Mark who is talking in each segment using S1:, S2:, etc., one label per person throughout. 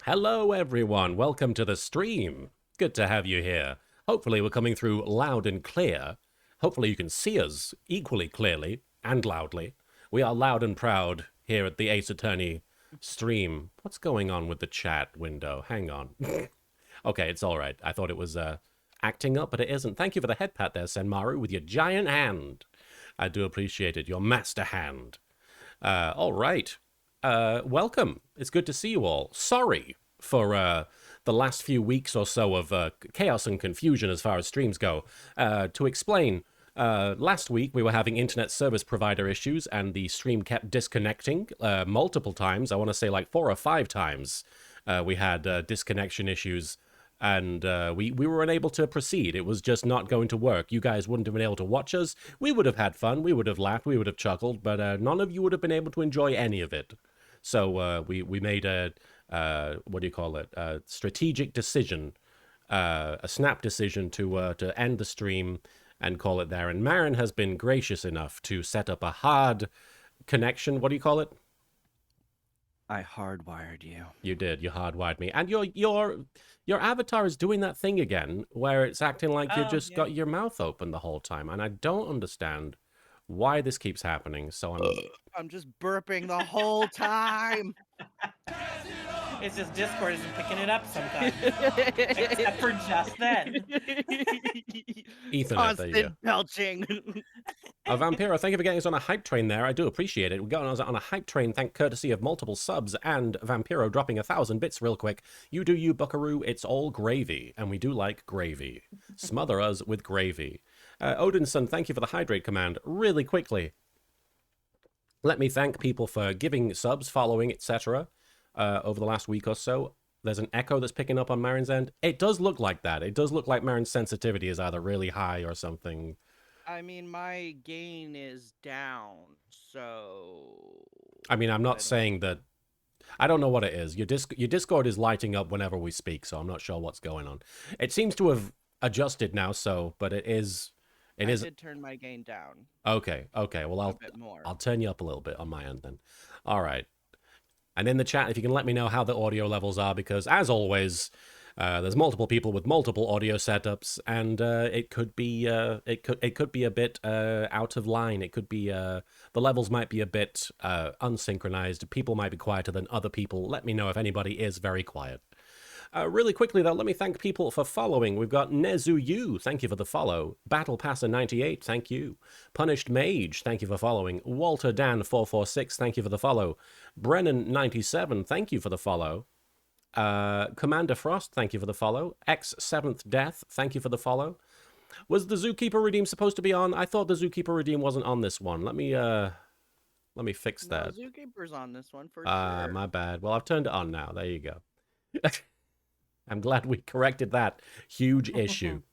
S1: Hello, everyone. Welcome to the stream. Good to have you here. Hopefully, we're coming through loud and clear. Hopefully, you can see us equally clearly and loudly. We are loud and proud here at the Ace Attorney stream. What's going on with the chat window? Hang on. Okay, it's all right. I thought it was acting up, but it isn't. Thank you for the head pat there, Senmaru, with your giant hand. I do appreciate it. Your master hand. All right. Welcome. It's good to see you all. Sorry for the last few weeks or so of chaos and confusion as far as streams go. To explain, last week we were having internet service provider issues and the stream kept disconnecting multiple times. I want to say like 4 or 5 times we had disconnection issues. And we were unable to proceed. It was just not going to work. You guys wouldn't have been able to watch us. We would have had fun. We would have laughed. We would have chuckled. But none of you would have been able to enjoy any of it. So we made a, what do you call it, a strategic decision, a snap decision to end the stream and call it there. And Marin has been gracious enough to set up a hard connection. What do you call it?
S2: I hardwired you.
S1: You did. You hardwired me. And your avatar is doing that thing again where it's acting like you just got your mouth open the whole time. And I don't understand why this keeps happening. So
S2: I'm just burping the whole time.
S3: It's just Discord isn't picking it up sometimes. Except for just then.
S1: Ethan,
S2: Constant belching.
S1: Vampiro, thank you for getting us on a hype train there. I do appreciate it. We got us on a hype train, courtesy of multiple subs, and Vampiro dropping 1,000 bits real quick. You do you, buckaroo. It's all gravy, and we do like gravy. Smother us with gravy. Odinson, thank you for the hydrate command. Really quickly, let me thank people for giving subs, following, etc. Over the last week or so. There's an echo that's picking up on Marin's end. It does look like that. It does look like Marin's sensitivity is either really high or something.
S2: I mean, my gain is down, so...
S1: I mean, I'm not saying that... I don't know what it is. Your Discord is lighting up whenever we speak, so I'm not sure what's going on. It seems to have adjusted now, so... But it is...
S2: I did turn my gain down.
S1: Okay. Well, I'll turn you up a little bit on my end then. All right. And in the chat, if you can let me know how the audio levels are, because as always, there's multiple people with multiple audio setups, and it could be it could be a bit out of line. It could be the levels might be a bit unsynchronized. People might be quieter than other people. Let me know if anybody is very quiet. Really quickly, though, let me thank people for following. We've got Nezu, thank you for the follow. Battle Passer 98, thank you. Punished Mage, thank you for following. Walter Dan 446, thank you for the follow. Brennan 97, thank you for the follow. Commander Frost, thank you for the follow. X 7th Death, thank you for the follow. Was the Zookeeper Redeem supposed to be on? I thought the Zookeeper Redeem wasn't on this one. Let me fix that.
S2: No, Zookeeper's on this one for sure.
S1: My bad. Well, I've turned it on now. There you go. I'm glad we corrected that huge issue.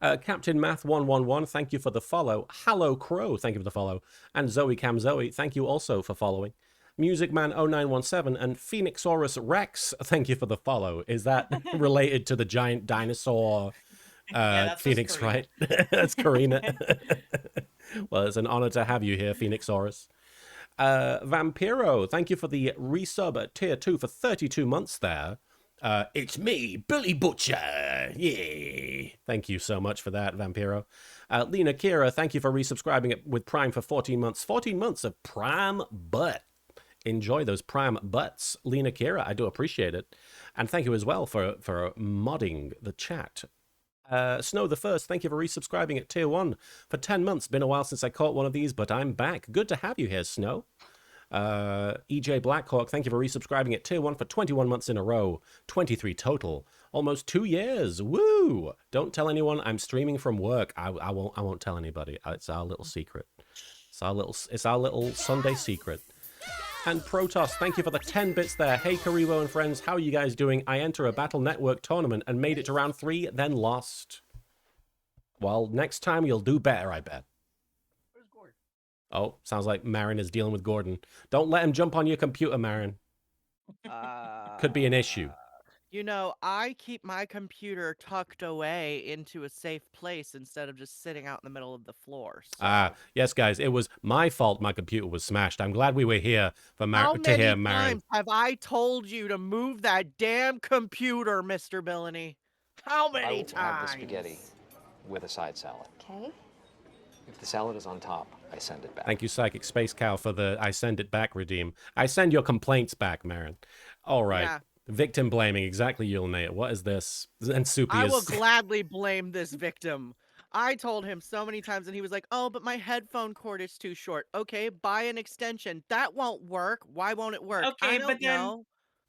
S1: Captain Math 111, thank you for the follow. Hallow Crow, thank you for the follow. And Zoe Cam Zoe, thank you also for following. Music Man 0917 and Phoenixaurus Rex, thank you for the follow. Is that related to the giant dinosaur Phoenix, right? That's Karina. Well, it's an honor to have you here, Phoenixaurus. Vampiro, thank you for the resub at tier 2 for 32 months there. It's me, Billy Butcher. Yay. Thank you so much for that, Vampiro. Lena Kira, thank you for resubscribing with Prime for 14 months. 14 months of Prime butt. Enjoy those Prime butts, Lena Kira. I do appreciate it. And thank you as well for modding the chat. Snow the First, thank you for resubscribing at tier 1 for 10 months. Been a while since I caught one of these, but I'm back. Good to have you here, Snow. EJ Blackhawk, thank you for resubscribing at tier 1 for 21 months in a row. 23 total. Almost 2 years. Woo! Don't tell anyone I'm streaming from work. I won't tell anybody. It's our little secret. It's our little Sunday secret. And Protoss, thank you for the 10 bits there. Hey Karibo and friends, how are you guys doing? I enter a Battle Network tournament and made it to round 3, then lost. Well, next time you'll do better, I bet. Oh, sounds like Marin is dealing with Gordon. Don't let him jump on your computer, Marin. Could be an issue.
S2: You know, I keep my computer tucked away into a safe place instead of just sitting out in the middle of the floor. So,
S1: Yes, guys, it was my fault my computer was smashed. I'm glad we were here for
S2: how
S1: to hear
S2: many
S1: Marin.
S2: times have I told you to move that damn computer, Mr. Billany? How many
S4: I'll have the spaghetti
S2: times?
S4: with a side salad.
S5: Okay.
S4: If the salad is on top, I send it back.
S1: Thank you, Psychic Space Cow, for the I send it back redeem. I send your complaints back, Marin. All right.
S2: Yeah.
S1: Victim blaming, exactly, Yulnate. What is this? And Soupy
S2: I will
S1: is...
S2: gladly blame this victim. I told him so many times and he was like, "Oh, but my headphone cord is too short." Okay, buy an extension. That won't work. Why won't it work? I
S3: Okay, but
S2: don't
S3: then
S2: know.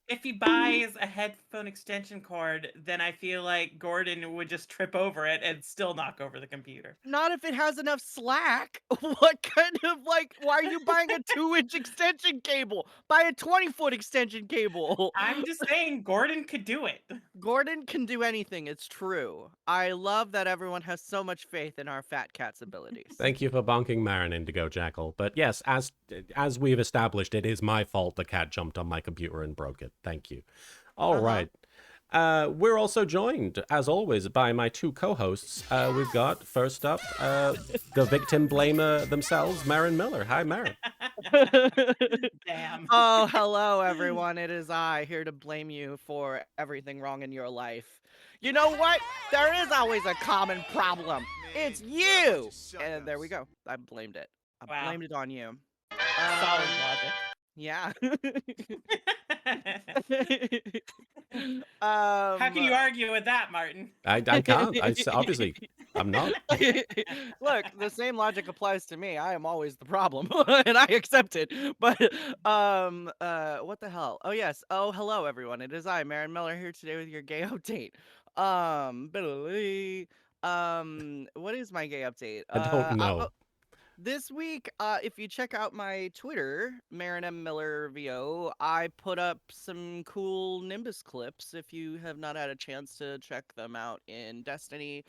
S3: if he buys a headphone extension cord, then I feel like Gordon would just trip over it and still knock over the computer.
S2: Not if it has enough slack. What kind of why are you buying a 2-inch extension cable? Buy a 20-foot extension cable.
S3: I'm just saying Gordon could do it.
S2: Gordon can do anything, it's true. I love that everyone has so much faith in our fat cat's abilities.
S1: Thank you for bonking Marin, Indigo Jackal. But yes, as we've established, it is my fault the cat jumped on my computer and broke it. Thank you. All right. We're also joined, as always, by my two co-hosts. We've got, first up, the victim blamer themselves, Marin Miller. Hi, Marin.
S3: Damn.
S2: Oh, hello everyone. It is I, here to blame you for everything wrong in your life. You know what? There is always a common problem. It's you! And there we go. I blamed it. I
S3: Wow.
S2: blamed it on you.
S3: Solid logic.
S2: Yeah.
S3: How can you argue with that, Martin?
S1: I can't. Obviously, I'm not.
S2: Look, the same logic applies to me. I am always the problem, and I accept it. But what the hell? Oh yes. Oh, hello everyone. It is I, Marin Miller, here today with your gay update. What is my gay update?
S1: I don't know.
S2: This week, if you check out my Twitter, Marin M. Miller VO, I put up some cool Nimbus clips. If you have not had a chance to check them out in Destiny,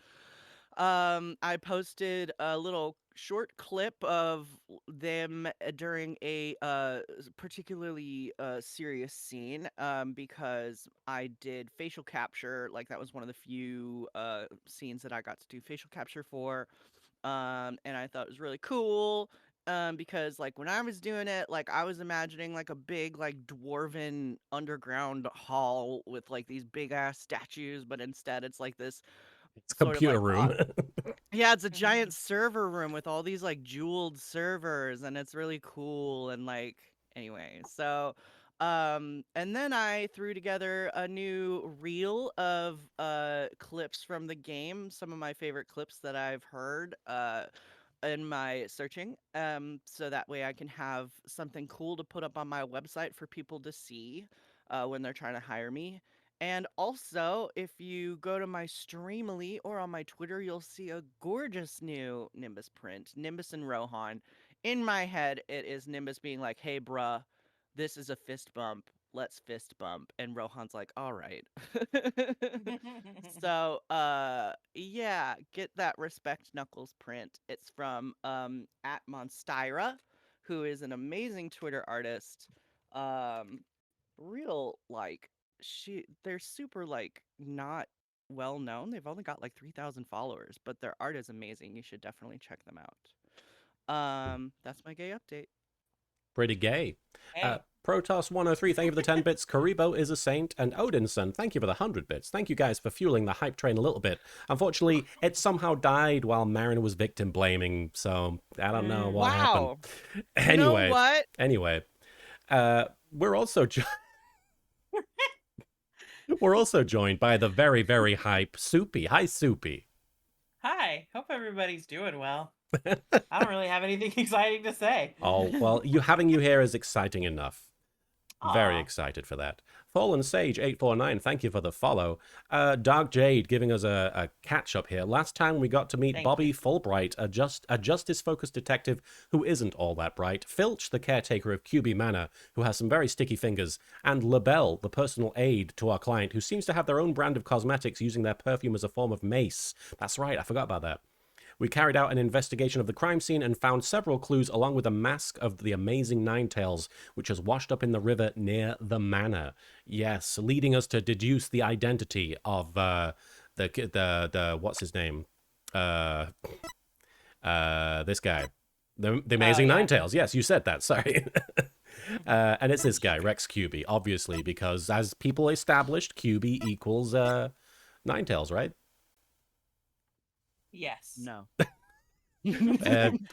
S2: I posted a little short clip of them during a particularly serious scene because I did facial capture. Like, that was one of the few scenes that I got to do facial capture for. And I thought it was really cool. Because like when I was doing it, like I was imagining like a big like dwarven underground hall with like these big ass statues, but instead it's like this
S1: It's
S2: sort of
S1: computer
S2: like
S1: room.
S2: yeah, it's a giant server room with all these like jeweled servers, and it's really cool. And like anyway, so and then I threw together a new reel of clips from the game, some of my favorite clips that I've heard in my searching, so that way I can have something cool to put up on my website for people to see when they're trying to hire me. And also, if you go to my Streamily or on my Twitter, you'll see a gorgeous new Nimbus print, Nimbus and Rohan. In my head, it is Nimbus being like, "Hey, bruh, this is a fist bump. Let's fist bump." And Rohan's like, "All right." So, yeah, get that Respect Knuckles print. It's from at Monstyra, who is an amazing Twitter artist. Real like they're super like not well known. They've only got like 3,000 followers, but their art is amazing. You should definitely check them out. That's my gay update.
S1: Pretty gay.
S3: Hey.
S1: Protoss103, thank you for the 10 bits. Karibo is a saint. And Odinson, thank you for the 100 bits. Thank you guys for fueling the hype train a little bit. Unfortunately, it somehow died while Marin was victim blaming, so I don't know what
S2: Wow.
S1: happened.
S2: You know what?
S1: Anyway, we're also we're also joined by the very, very hype Soupy. Hi, Soupy.
S3: Hi. Hope everybody's doing well. I don't really have anything exciting to say.
S1: Oh, well, having you here is exciting enough. Very
S3: Aw.
S1: excited for that. Fallen Sage 849, thank you for the follow. Dark Jade giving us a catch up here. Last time we got to meet
S3: Thank
S1: Bobby
S3: you.
S1: Fulbright, a justice-focused detective who isn't all that bright. Filch, the caretaker of QB Manor, who has some very sticky fingers. And LaBelle, the personal aide to our client, who seems to have their own brand of cosmetics using their perfume as a form of mace. That's right, I forgot about that. We carried out an investigation of the crime scene and found several clues along with a mask of the amazing Ninetales, which has washed up in the river near the manor. Yes, leading us to deduce the identity of the what's his name? This guy. The amazing
S3: yeah.
S1: Ninetales. Yes, you said that. Sorry. And it's this guy, Rex QB, obviously, because as people established, QB equals Ninetales, right?
S3: Yes.
S2: No.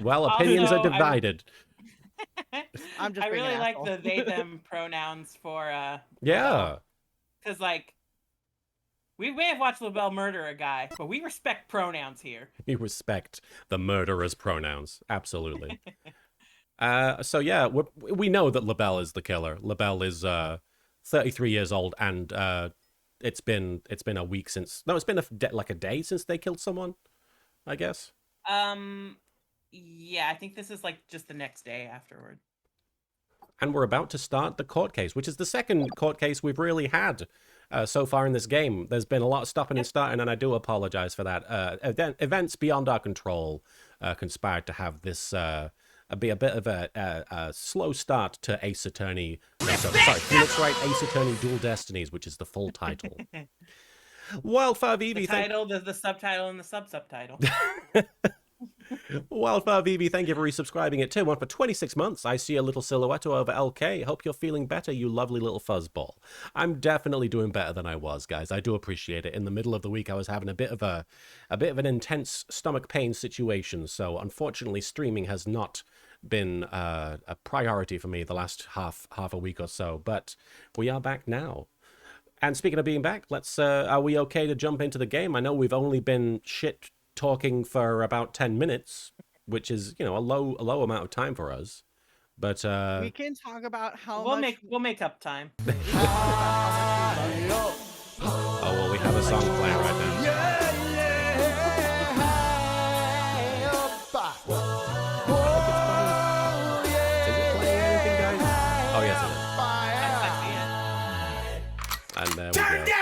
S1: Well, opinions are
S3: Also,
S1: divided.
S2: I'm just
S3: I
S2: being an
S3: really like
S2: asshole.
S3: the they them pronouns for
S1: Yeah.
S3: because like we may have watched LaBelle murder a guy, but we respect pronouns here.
S1: We respect the murderer's pronouns. Absolutely. So yeah, we know that LaBelle is the killer. LaBelle is 33 years old, and it's been a week since. No, it's been like a day since they killed someone, I guess.
S3: Yeah, I think this is like just the next day afterward.
S1: And we're about to start the court case, which is the second court case we've really had so far in this game. There's been a lot of stopping and starting, and I do apologize for that. Events beyond our control conspired to have this be a bit of a slow start to Ace Attorney. No, sorry, Phoenix Wright Ace Attorney Dual Destinies, which is the full title. Wildfire Vivi,
S3: The title, the subtitle, and the sub-subtitle.
S1: Wildfire Vivi, thank you for resubscribing at 2-1 for 26 months. I see a little silhouette over LK. Hope you're feeling better, you lovely little fuzzball. I'm definitely doing better than I was, guys. I do appreciate it. In the middle of the week, I was having a bit of an intense stomach pain situation, so unfortunately, streaming has not been a priority for me the last half a week or so. But we are back now. And speaking of being back, are we okay to jump into the game? I know we've only been shit talking for about 10 minutes, which is, a low amount of time for us. But
S2: we can talk about how
S3: we'll make up time.
S1: Oh, well, we have a song playing right now. Is it playing anything, guys? Oh, yes, it is. And there we go.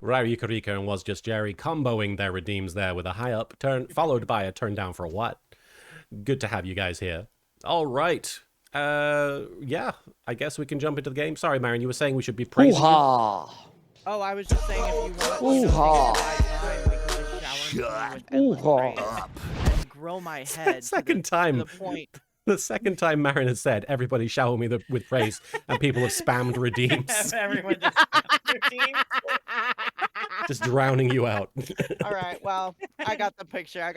S1: Rari Yukarika and Was Just Jerry comboing their redeems there with a high up turn, followed by a turn down for what? Good to have you guys here. All right. Yeah, I guess we can jump into the game. Sorry, Marion, you were saying we should be praising you?
S2: Oh, I was just saying if you want and grow my head
S1: Second time.
S2: to the point.
S1: The second time Marion has said, everybody shower me with praise, and people have spammed redeems.
S3: Everyone just redeems.
S1: Just drowning you out.
S2: All right, well, I got the picture.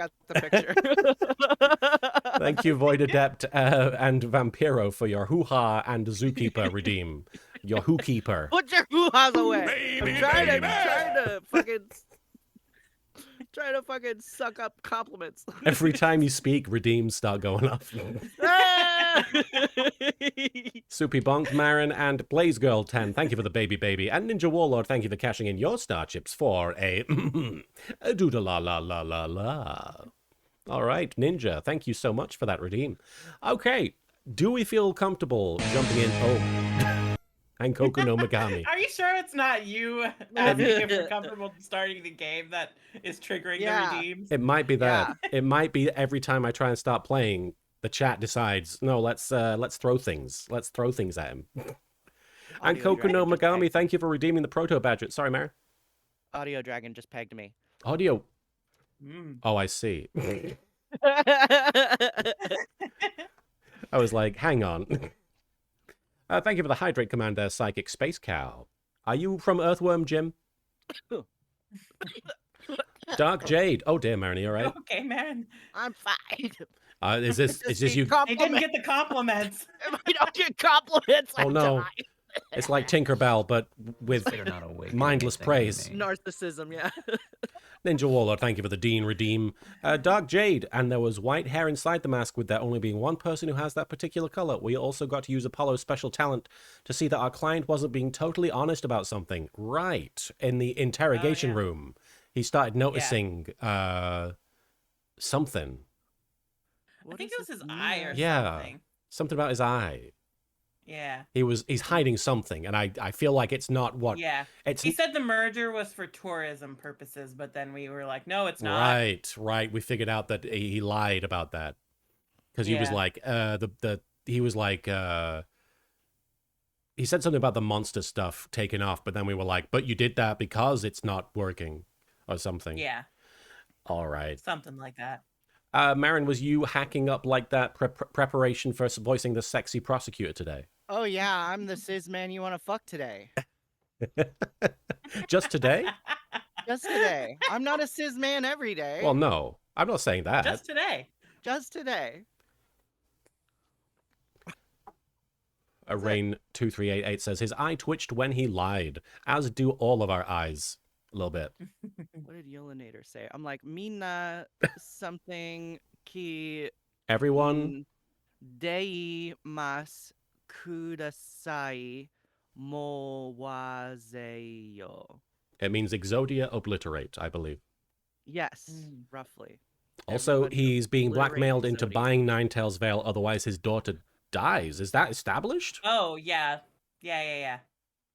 S1: Thank you, Void Adept and Vampiro, for your hoo-ha and Zookeeper redeem. Your hoo-keeper.
S2: Put your hoo-has away.
S1: Baby,
S2: I'm trying
S1: baby.
S2: to fucking suck up compliments.
S1: Every time you speak, redeems start going off. Soupy Bonk, Marin, and Blaze Girl 10, thank you for the baby. And Ninja Warlord, thank you for cashing in your star chips for a doodle la la la la la. All right, Ninja, thank you so much for that redeem. Okay, do we feel comfortable jumping in? Oh, and Koku no Megami.
S3: Are you sure it's not you asking if you're comfortable starting the game that is triggering the redeems?
S1: It might be that. Yeah. It might be every time I try and start playing, the chat decides, no, let's throw things. Let's throw things at him. And Koku no Megami, thank you for redeeming the proto badge. Sorry, Mary.
S2: Audio Dragon just pegged me.
S1: Audio. Oh, I see. I was like, hang on. Thank you for the hydrate command there, Psychic Space Cow. Are you from Earthworm Jim? Dark Jade. Oh dear, Marin, you all right?
S3: Okay, man.
S2: I'm fine.
S1: Is this you?
S3: I didn't get the compliments.
S2: If I don't get compliments,
S1: oh no. It's like Tinkerbell, but with mindless praise.
S2: Narcissism, yeah.
S1: Ninja Warlord, thank you for the Dean Redeem. Dark Jade, and there was white hair inside the mask with there only being one person who has that particular color. We also got to use Apollo's special talent to see that our client wasn't being totally honest about something. Right. In the interrogation room, he started noticing something.
S3: I think it was his eye or
S1: something.
S3: something.
S1: Something about his eye.
S3: Yeah.
S1: He's hiding something, and I feel like it's not what
S3: Yeah.
S1: it's
S3: He said the merger was for tourism purposes, but then we were like, no, it's not.
S1: right. We figured out that he lied about that. Because he was
S3: Yeah.
S1: like, he was like, he said something about the monster stuff taking off, but then we were like, but you did that because it's not working or something.
S3: Yeah.
S1: All right.
S3: Something like that.
S1: Marin, was you hacking up like that preparation for voicing the sexy prosecutor today?
S2: Oh yeah, I'm the cis man you want to fuck today.
S1: Just today?
S2: Just today. I'm not a cis man every day.
S1: Well, no. I'm not saying that.
S3: Just today.
S2: Just today.
S1: Rain2388 says his eye twitched when he lied, as do all of our eyes. A little bit.
S2: What did Yolinator say? I'm like, Mina something ki
S1: Everyone,
S2: dei mas kudasai mo wazeyo.
S1: it means Exodia obliterate, I believe.
S2: Yes,
S3: Mm.
S2: roughly.
S1: Also,
S2: Everybody
S1: he's being
S2: obliterate
S1: blackmailed into
S2: Exodia.
S1: buying Ninetales Veil, otherwise his daughter dies. Is that established?
S3: Oh, yeah. Yeah.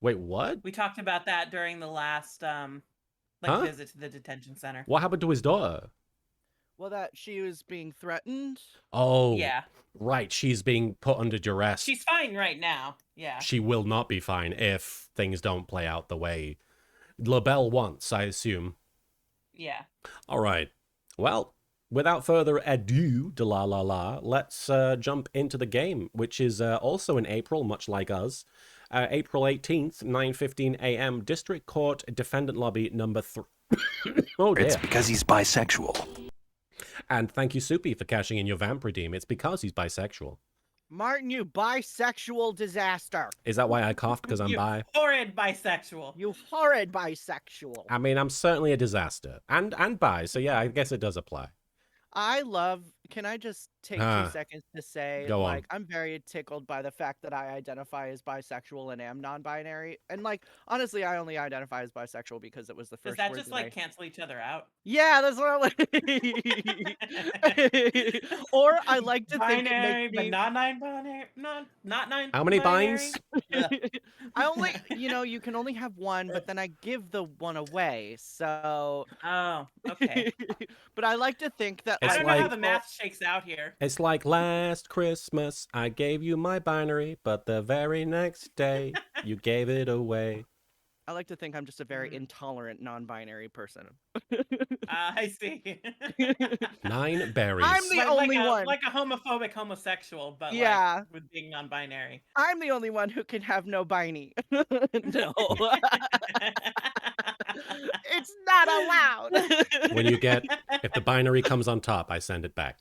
S1: Wait, what?
S3: We talked about that during the last
S1: Huh?
S3: visit to the detention center.
S1: What happened to his daughter?
S2: Well, that she was being threatened.
S1: Oh,
S3: Yeah.
S1: right. She's being put under duress.
S3: She's fine right now. Yeah.
S1: She will not be fine if things don't play out the way LaBelle wants, I assume.
S3: Yeah.
S1: All right. Well, without further ado, let's jump into the game, which is also in April, much like us. April 18th, 9:15 a.m., District Court Defendant Lobby number 3. Oh, dear.
S5: It's because he's bisexual.
S1: And thank you, Soupy, for cashing in your vamp redeem. It's because he's bisexual.
S2: Martin, you bisexual disaster.
S1: Is that why I coughed? Because I'm
S3: You
S1: bi?
S3: horrid bisexual.
S2: You horrid bisexual.
S1: I mean, I'm certainly a disaster. And bi, so yeah, I guess it does apply.
S2: I love. Can I just take 2 seconds to say,
S1: Go on.
S2: like, I'm very tickled by the fact that I identify as bisexual and am non-binary. And like, honestly, I only identify as bisexual because it was the
S3: Does
S2: first.
S3: that
S2: word
S3: just
S2: that
S3: like
S2: I...
S3: cancel each other out?
S2: Yeah, that's what I'm like. Or I like to think it
S3: Binary,
S2: makes
S3: but
S2: me...
S3: not non-binary. Not nine.
S1: How many binds?
S2: I only, you can only have one, but then I give the one away. So,
S3: Oh, okay.
S2: but I like to think that
S1: It's
S3: I don't
S1: like-
S3: know how the math shakes out here.
S1: It's like last Christmas, I gave you my binary, but the very next day, you gave it away.
S2: I like to think I'm just a very intolerant non-binary person.
S3: I see.
S1: 9 berries.
S2: I'm the only one.
S3: Like a homophobic homosexual, but
S2: Yeah.
S3: like with being non-binary.
S2: I'm the only one who can have no biney. No. It's not allowed.
S1: If the binary comes on top, I send it back.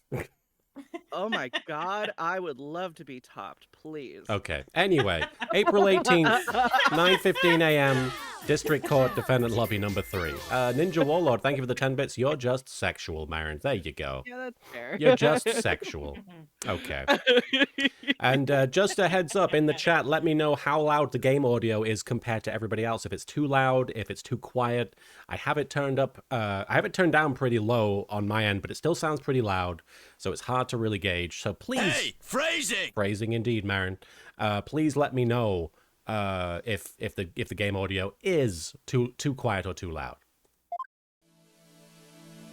S2: Oh my god, I would love to be topped, please.
S1: Okay. Anyway, April 18th, 9:15 a.m., District Court Defendant Lobby number 3. Ninja Warlord, thank you for the 10 bits. You're just sexual, Marin. There you go.
S2: Yeah, that's fair.
S1: You're just sexual. Okay. And just a heads up in the chat, let me know how loud the game audio is compared to everybody else. If it's too loud, if it's too quiet. I have it turned up, I have it turned down pretty low on my end, but it still sounds pretty loud. So it's hard to really gauge. So please.
S5: Hey, phrasing!
S1: Phrasing indeed, Marin. Please let me know if the game audio is too quiet or too loud.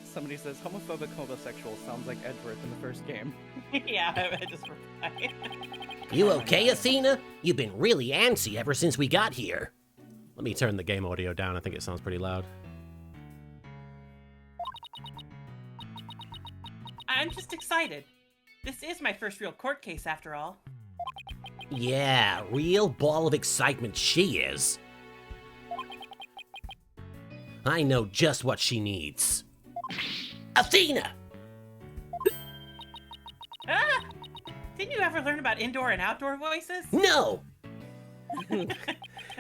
S2: Somebody says homophobic homosexual sounds like Edgeworth in the first game.
S3: Yeah, I just replied.
S6: You okay, Athena? You've been really antsy ever since we got here.
S1: Let me turn the game audio down. I think it sounds pretty loud.
S3: I'm just excited. This is my first real court case after all.
S6: Yeah, real ball of excitement she is. I know just what she needs. Athena!
S3: Ah! Didn't you ever learn about indoor and outdoor voices?
S6: No!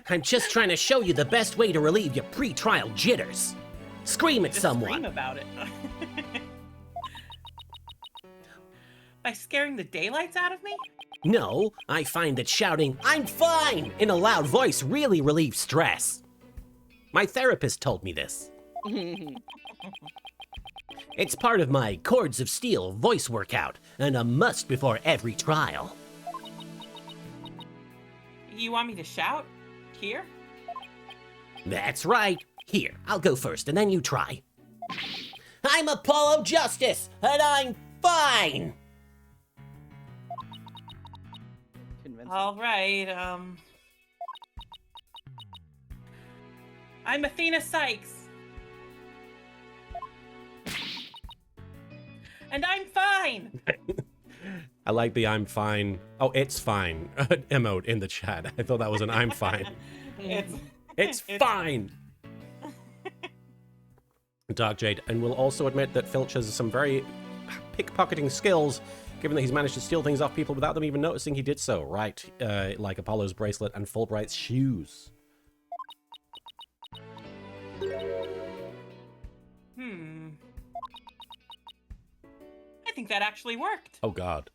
S6: I'm just trying to show you the best way to relieve your pre-trial jitters. Scream at
S3: Just
S6: someone.
S3: scream about it. By scaring the daylights out of me?
S6: No, I find that shouting, "I'm fine!" in a loud voice really relieves stress. My therapist told me this. It's part of my Chords of Steel voice workout, and a must before every trial.
S3: You want me to shout? Here?
S6: That's right. Here, I'll go first, and then you try. I'm Apollo Justice, and I'm fine!
S2: Convincing.
S3: All right, I'm Athena Sykes. And I'm fine!
S1: I like the I'm fine. Oh, it's fine emote in the chat. I thought that was an I'm fine. It's fine! Dark Jade, and will also admit that Filch has some very pickpocketing skills, given that he's managed to steal things off people without them even noticing he did so. Right, like Apollo's bracelet and Fulbright's shoes.
S3: I think that actually worked.
S1: Oh god.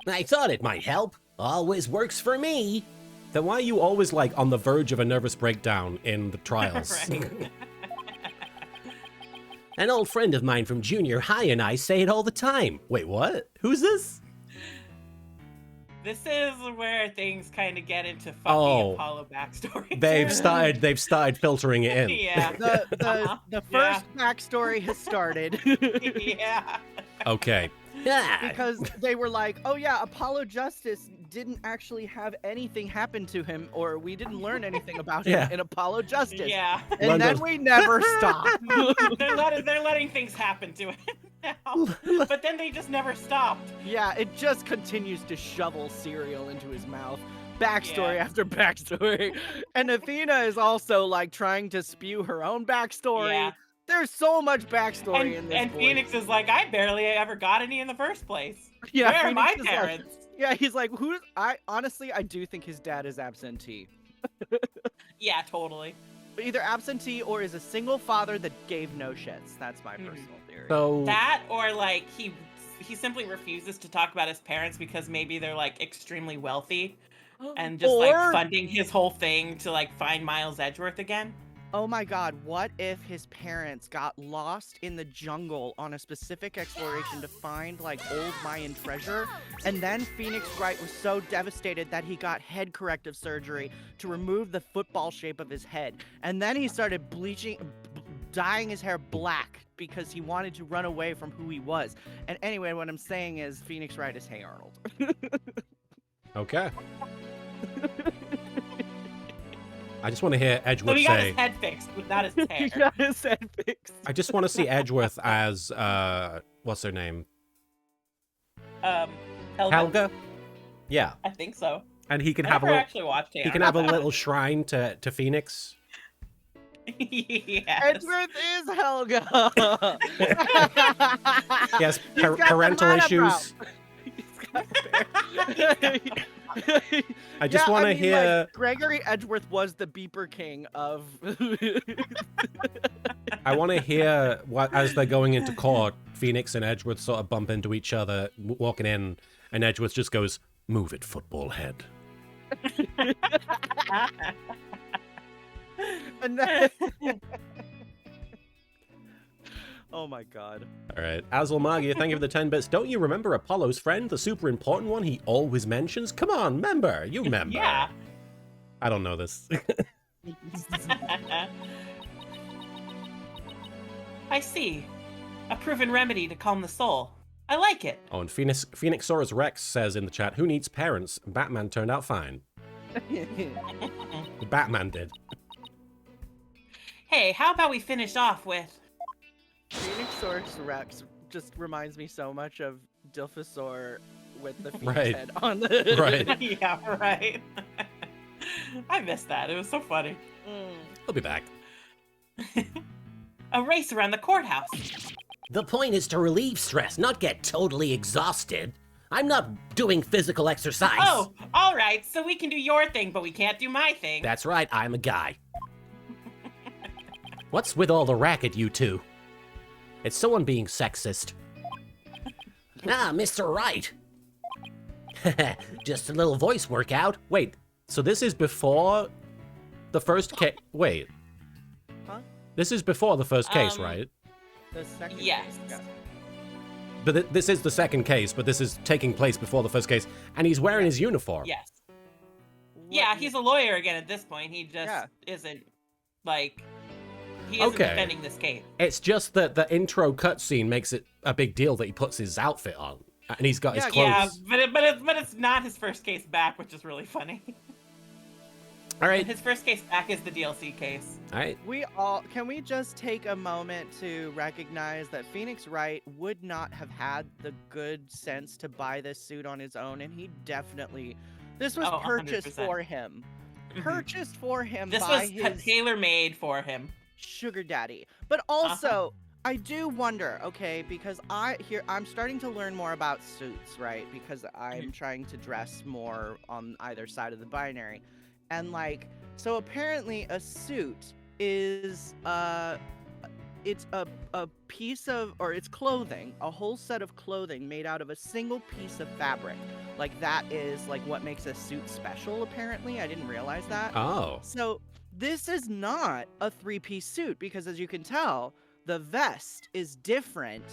S6: I thought it might help. Always works for me.
S1: Then why are you always, like, on the verge of a nervous breakdown in the trials?
S3: Right.
S6: An old friend of mine from junior high and I say it all the time.
S1: Wait, what? Who's this?
S3: This is where things kind of get into fucking
S1: Oh.
S3: Apollo backstory.
S1: They've started filtering it in.
S3: Yeah.
S2: The first backstory has started.
S3: Yeah.
S1: Okay.
S6: Ah,
S2: Because they were like, oh yeah, Apollo Justice didn't actually have anything happen to him, or we didn't learn anything about him
S1: Yeah.
S2: in Apollo Justice.
S3: Yeah.
S2: And
S1: London.
S2: then we never stop.
S3: they're letting things happen to him now. But then they just never stopped.
S2: Yeah, it just continues to shovel cereal into his mouth. Backstory
S3: Yeah.
S2: after backstory. And Athena is also like trying to spew her own backstory.
S3: Yeah.
S2: There's so much backstory in this.
S3: And
S2: boy.
S3: Phoenix is like, I barely ever got any in the first place.
S2: Yeah,
S3: Where are my
S2: Phoenix is like-
S3: parents?
S2: Yeah, he's like, who's I honestly I do think his dad is absentee.
S3: Yeah, totally.
S2: Either absentee or is a single father that gave no shits. That's my personal theory.
S1: So,
S3: That or like he simply refuses to talk about his parents because maybe they're like extremely wealthy and just
S2: Or-
S3: like funding his whole thing to like find Miles Edgeworth again.
S2: Oh my god, what if his parents got lost in the jungle on a specific exploration to find like old Mayan treasure, and then Phoenix Wright was so devastated that he got head corrective surgery to remove the football shape of his head, and then he started dyeing his hair black because he wanted to run away from who he was. And anyway, what I'm saying is Phoenix Wright is Hey Arnold.
S1: okay. I just want to hear
S3: So
S1: Edgeworth
S3: he got
S1: say.
S3: his head fixed, but not his hair.
S2: He got his head fixed.
S1: I just want to see Edgeworth as what's her name?
S3: Helga?
S1: Helga. Yeah,
S3: I think so.
S1: and he can
S3: I
S1: have a
S3: never
S1: little.
S3: actually watched it.
S1: He can have a little shrine to Phoenix.
S3: Yes.
S2: Edgeworth is Helga.
S1: He has
S2: He's got the
S1: parental
S2: monobrow.
S1: issues.
S2: He's got
S1: I just
S2: Yeah,
S1: want to
S2: mean,
S1: hear.
S2: like, Gregory Edgeworth was the beeper king of.
S1: I want to hear what as they're going into court. Phoenix and Edgeworth sort of bump into each other, walking in, and Edgeworth just goes, "Move it, football head."
S2: And then... Oh my god.
S1: All right, Azul Magia, thank you for the 10 bits. Don't you remember Apollo's friend, the super important one he always mentions? Come on, member, you member.
S3: Yeah.
S1: I don't know this.
S3: I see. A proven remedy to calm the soul. I like it.
S1: Oh, and Phoenixsaurus Rex says in the chat, "Who needs parents? Batman turned out fine." The Batman did.
S3: Hey, how about we finish off with...
S2: Phoenixsaurus Rex just reminds me so much of Dilphosaur with the phoenix
S1: Right.
S2: head on the.
S1: Right.
S3: Yeah, right. I missed that. It was so funny.
S1: He'll be back.
S3: A race around the courthouse.
S6: the point is to relieve stress, not get totally exhausted. I'm not doing physical exercise.
S3: Oh, all right. So we can do your thing, but we can't do my thing.
S6: That's right, I'm a guy. What's with all the racket, you two? It's someone being sexist. Ah, Mr. Wright. Just a little voice workout.
S1: Wait, so this is before the first case? Wait.
S2: Huh?
S1: This is before the first case,
S3: Um,
S1: right?
S2: The second.
S3: Yes.
S2: case, yeah.
S1: But this is the second case, but this is taking place before the first case, and he's wearing his uniform.
S3: Yes. Yeah, he's a lawyer again at this point. He just
S2: Yeah.
S3: isn't like he isn't
S1: Okay.
S3: defending this case.
S1: It's just that the intro cutscene makes it a big deal that he puts his outfit on and he's got his clothes.
S3: Yeah, but it's not his first case back, which is really funny.
S1: All right.
S3: His first case back is the DLC case.
S1: All right.
S2: Can we just take a moment to recognize that Phoenix Wright would not have had the good sense to buy this suit on his own, and he definitely, this was
S3: Oh,
S2: purchased
S3: 100%.
S2: for him.
S3: Mhm.
S2: Purchased for him
S3: This
S2: by
S3: was
S2: his
S3: tailor-made for him.
S2: sugar daddy. But also, I do wonder, okay, because I'm starting to learn more about suits, right? Because I'm trying to dress more on either side of the binary. And like, so apparently a suit is it's a piece of, or it's clothing, a whole set of clothing made out of a single piece of fabric. Like that is like what makes a suit special, apparently. I didn't realize that.
S1: Oh.
S2: So this is not a 3-piece suit because, as you can tell, the vest is different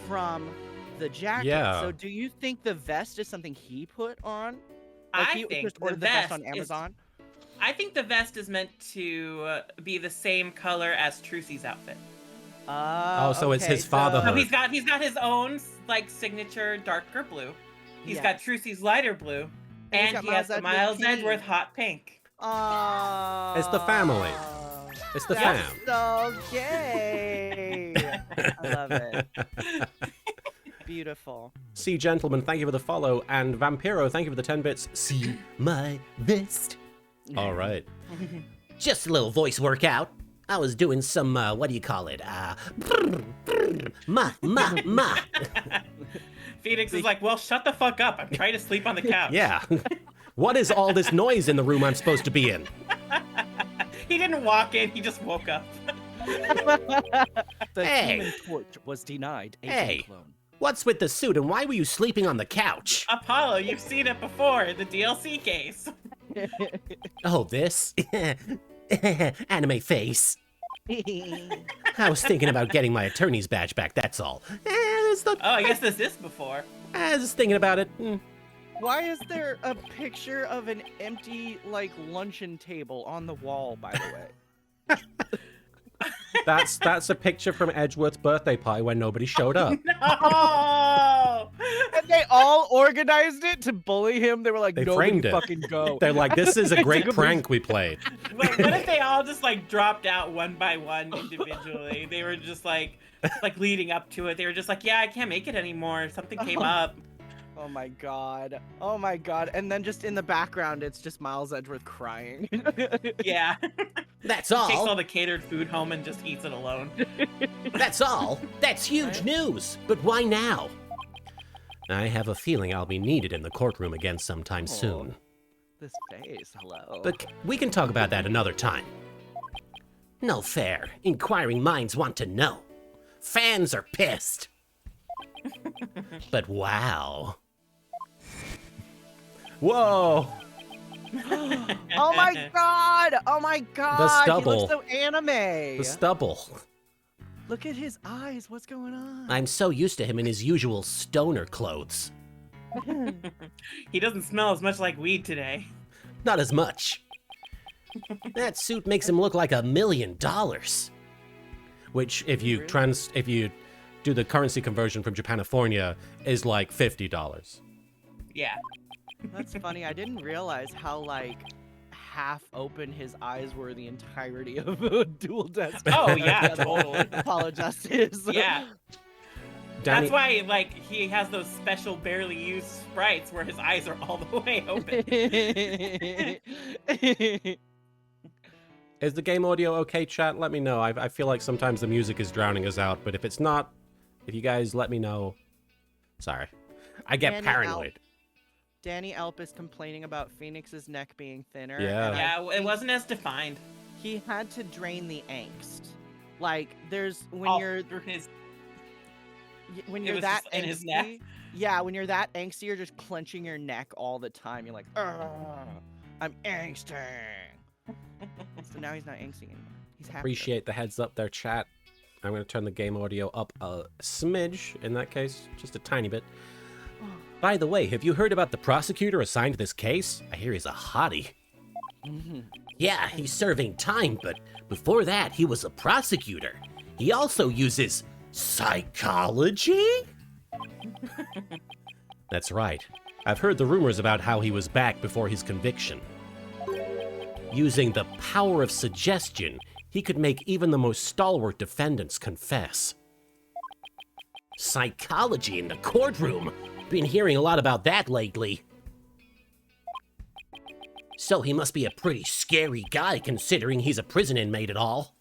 S2: from the jacket.
S1: Yeah.
S2: So do you think the vest is something he put on?
S3: I
S2: He
S3: think
S2: just
S3: the
S2: ordered the vest
S3: vest
S2: on Amazon?
S3: I think the vest is meant to be the same color as Trucy's outfit.
S1: Oh, so it's his
S3: So
S1: fatherhood.
S3: he's got his own like signature darker blue. He's got
S2: Yes.
S3: Trucy's lighter blue,
S2: And he's
S3: and
S2: got
S3: he has
S2: Miles
S3: the Miles
S2: Edgeworth
S3: Edgeworth
S2: pink.
S3: hot pink.
S2: Oh,
S1: It's the family. It's the
S2: that's
S1: fam.
S2: so gay. I love it. Beautiful.
S1: See, gentlemen, thank you for the follow. And Vampiro, thank you for the 10 bits.
S6: See my vest.
S1: All right.
S6: Just a little voice workout. I was doing some, what do you call it? Ma.
S3: Phoenix is like, well, shut the fuck up. I'm trying to sleep on the couch.
S1: Yeah. What is all this noise in the room I'm supposed to be in?
S3: He didn't walk in. He just woke up.
S2: The
S6: Hey.
S2: Human Torch was denied.
S6: Hey. What's with the suit and why were you sleeping on the couch?
S3: Apollo, you've seen it before. The DLC case.
S6: Oh, this? Anime face. I was thinking about getting my attorney's badge back, that's all.
S3: Oh, I guess this is before.
S6: I was just thinking about it.
S2: Why is there a picture of an empty, like, luncheon table on the wall, by the way?
S1: That's a picture from Edgeworth's birthday party when nobody showed up.
S3: No!
S2: And they all organized it to bully him. They were like,
S1: They
S2: nobody
S1: framed it.
S2: fucking go.
S1: They're like, this is a great prank we played.
S3: Wait, what if they all just like dropped out one by one individually? They were just like leading up to it. They were just like, yeah, I can't make it anymore. Something came up.
S2: Oh my god. Oh my god. And then just in the background, it's just Miles Edgeworth crying.
S3: Yeah.
S6: That's
S3: Takes all
S6: all.
S3: the catered food home and just eats it alone.
S6: That's all. That's huge news. But why now?
S1: I have a feeling I'll be needed in the courtroom again sometime soon.
S2: This face, hello.
S1: But we can talk about that another time.
S6: No fair. Inquiring minds want to know. Fans are pissed. But wow.
S1: Whoa!
S2: Oh my god! Oh my god!
S1: The
S2: He
S1: stubble.
S2: looks so anime!
S1: The stubble.
S2: Look at his eyes. What's going on?
S6: I'm so used to him in his usual stoner clothes.
S3: He doesn't smell as much like weed today.
S6: Not as much. That suit makes him look like $1 million.
S1: Which, if you do the currency conversion from Japanifornia, is like $50.
S3: Yeah.
S2: That's funny. I didn't realize how, like, half open his eyes were the entirety of Dual Desk.
S3: Oh yeah, totally.
S2: Apollo Justice.
S3: Yeah.
S1: Danny,
S3: That's why, like, he has those special, barely used sprites where his eyes are all the way open.
S1: is the game audio okay, chat? Let me know. I feel like sometimes the music is drowning us out, but if it's not, if you guys let me know. Sorry. I get
S2: Danny
S1: paranoid.
S2: Danny Elp is complaining about Phoenix's neck being thinner.
S1: Yeah.
S2: and I
S3: Yeah, it
S2: think
S3: wasn't as defined.
S2: He had to drain the angst. Like, there's when
S3: All
S2: you're
S3: through his.
S2: when
S3: It
S2: you're
S3: was
S2: that
S3: just in
S2: angsty.
S3: his neck?
S2: Yeah, when you're that angsty, you're just clenching your neck all the time. You're like, "Ugh, I'm angsty. So now he's not angsty anymore. He's happy.
S1: Appreciate the heads up there, chat. I'm going to turn the game audio up a smidge, in that case, just a tiny bit. By the way, have you heard about the prosecutor assigned to this case? I hear he's a hottie.
S6: Yeah, he's serving time, but before that, he was a prosecutor. He also uses psychology?
S1: That's right. I've heard the rumors about how he was back before his conviction. Using the power of suggestion, he could make even the most stalwart defendants confess.
S6: Psychology in the courtroom. Been hearing a lot about that lately. So he must be a pretty scary guy considering he's a prison inmate at all.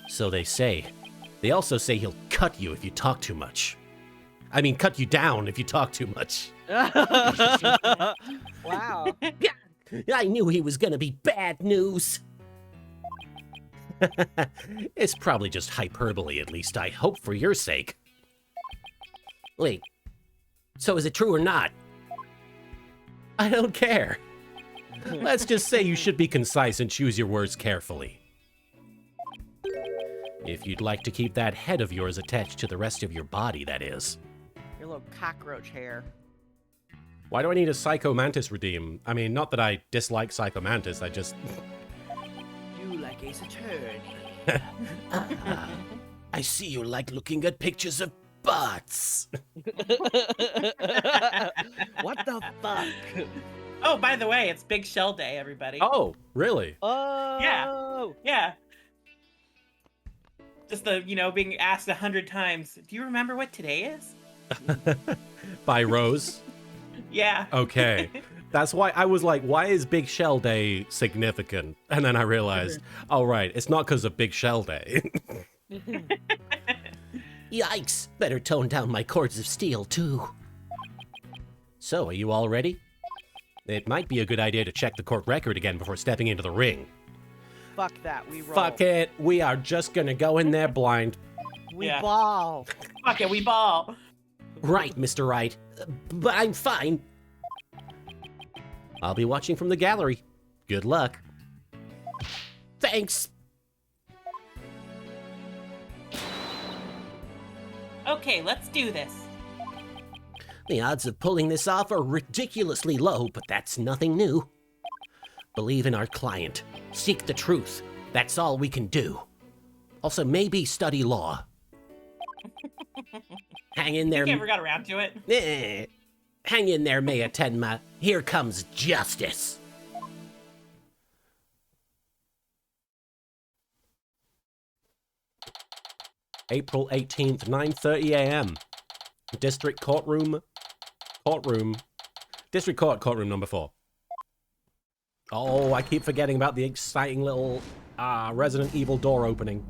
S1: So they say. They also say he'll cut you if you talk too much. I mean, cut you down if you talk too much.
S2: Wow.
S6: I knew he was gonna be bad news.
S1: It's probably just hyperbole, at least I hope for your sake.
S6: Wait, so is it true or not?
S1: I don't care. Let's just say you should be concise and choose your words carefully. If you'd like to keep that head of yours attached to the rest of your body, that is.
S2: Your little cockroach hair.
S1: Why do I need a Psycho Mantis redeem? I mean, not that I dislike Psycho Mantis, I just...
S2: You like Ace Attorney.
S6: I see you like looking at pictures of butts.
S2: What the fuck?
S3: Oh, by the way, it's Big Shell Day, everybody.
S1: Oh, really?
S2: Oh.
S3: Yeah. Just being asked 100 times, do you remember what today is?
S1: By Rose?
S3: Yeah.
S1: Okay. That's why I was like, why is Big Shell Day significant? And then I realized, oh, right, it's not because of Big Shell Day.
S6: Yikes, better tone down my cords of steel too.
S1: So, are you all ready? It might be a good idea to check the court record again before stepping into the ring.
S2: Fuck that. We roll.
S1: Fuck it. We are just gonna go in there blind.
S2: We
S3: Yeah.
S2: ball.
S3: Fuck it, we ball.
S6: Right, Mr. Wright, but I'm fine.
S1: I'll be watching from the gallery. Good luck.
S6: Thanks.
S3: Okay, let's do this.
S6: The odds of pulling this off are ridiculously low, but that's nothing new. Believe in our client. Seek the truth. That's all we can do. Also, maybe study law. Hang in there.
S3: Never got around to it.
S6: Hang in there, Maya Tenma. Here comes justice.
S1: April 18th, 9:30 a.m. District courtroom. District Court, courtroom number 4. Oh, I keep forgetting about the exciting little Resident Evil door opening.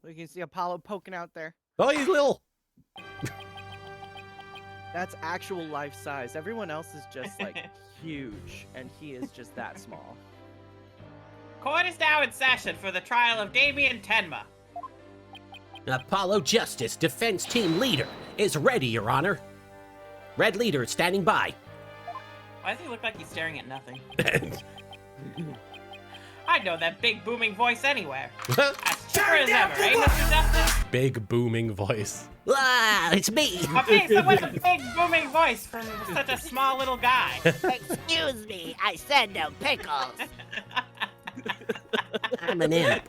S2: We can see Apollo poking out there.
S1: Oh, he's little.
S2: That's actual life size. Everyone else is just like huge, and he is just that small.
S3: Court is now in session for the trial of Damien Tenma.
S6: Apollo Justice, defense team leader, is ready, Your Honor. Red leader standing by.
S3: Why does he look like he's staring at nothing? I'd know that big booming voice anywhere. As sure as ever, eh, Mr. Justice?
S1: Big booming voice.
S6: Ah, it's me.
S3: A person with a big booming voice from such a small little guy.
S7: Excuse me, I said no pickles.
S6: I'm an imp.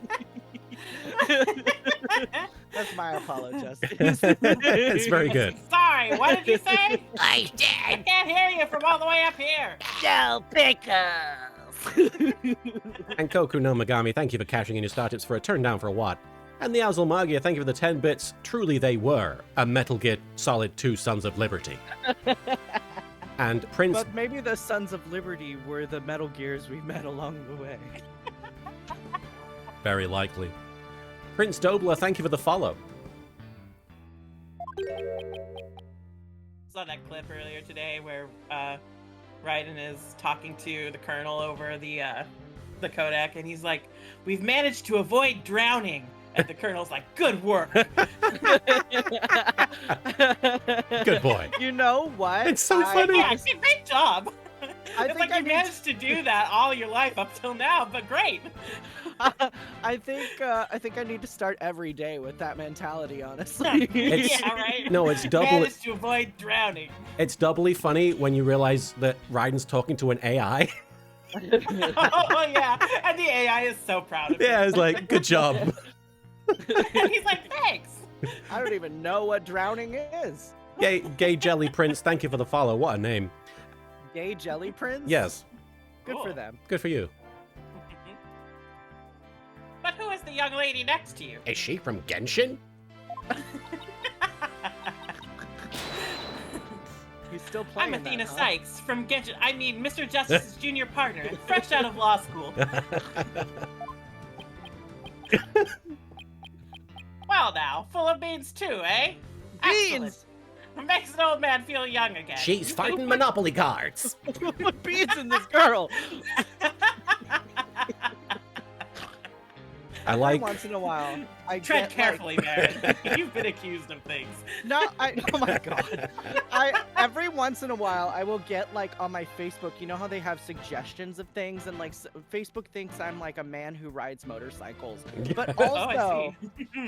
S2: That's my Apollo Justice.
S1: It's very good.
S3: Sorry, what did you say?
S7: I
S3: I
S7: said
S3: can't hear you from all the way up here.
S7: no pickles.
S1: And Koku no Megami, thank you for cashing in your star tips for a turn down for a watt. And the Azul Magia, thank you for the 10 bits. Truly they were a Metal Gear Solid 2 Sons of Liberty. And Prince...
S2: But maybe the Sons of Liberty were the Metal Gears we met along the way.
S1: Very likely. Prince Dobler, thank you for the follow.
S3: Saw that clip earlier today where Raiden is talking to the Colonel over the Kodak, and he's like, "We've managed to avoid drowning." And the Colonel's like, "Good work."
S1: Good boy.
S2: You know what?
S1: It's so
S2: I-
S1: funny.
S3: Yeah, great job.
S2: I
S3: It's
S2: think
S3: like
S2: I
S3: you
S2: need
S3: managed to do that all your life up till now, but great.
S2: I think I need to start every day with that mentality, honestly.
S1: It's-
S3: Yeah, right.
S1: No, it's doubly
S3: Managed to avoid drowning.
S1: it's doubly funny when you realize that Raiden's talking to an AI.
S3: Oh yeah, and the AI is so proud of him.
S1: Yeah, it's like, good job.
S3: And he's like, thanks.
S2: I don't even know what drowning is.
S1: Gay Jelly Prince, thank you for the follow. What a name.
S2: Gay jelly prince?
S1: Yes,
S2: Good for
S3: Cool.
S2: them.
S1: good for you.
S3: But who is the young lady next to you?
S6: Is she from Genshin?
S2: He's still playing
S3: I'm Athena
S2: that, huh?
S3: Sykes from Genshin. I mean, Mr. Justice's junior partner, and fresh out of law school. Well, now, full of beans too, eh? Excellent.
S2: Beans!
S3: Makes an old man feel young again.
S6: She's fighting Monopoly cards.
S2: Put beans in this girl.
S1: I
S2: Every
S1: like.
S2: once in a while, I
S3: Tread
S2: get,
S3: carefully, Baron. You've been accused of things.
S2: Oh my god. Every once in a while I will get like on my Facebook, you know how they have suggestions of things and like Facebook thinks I'm like a man who rides motorcycles. But
S3: Oh,
S2: also
S3: I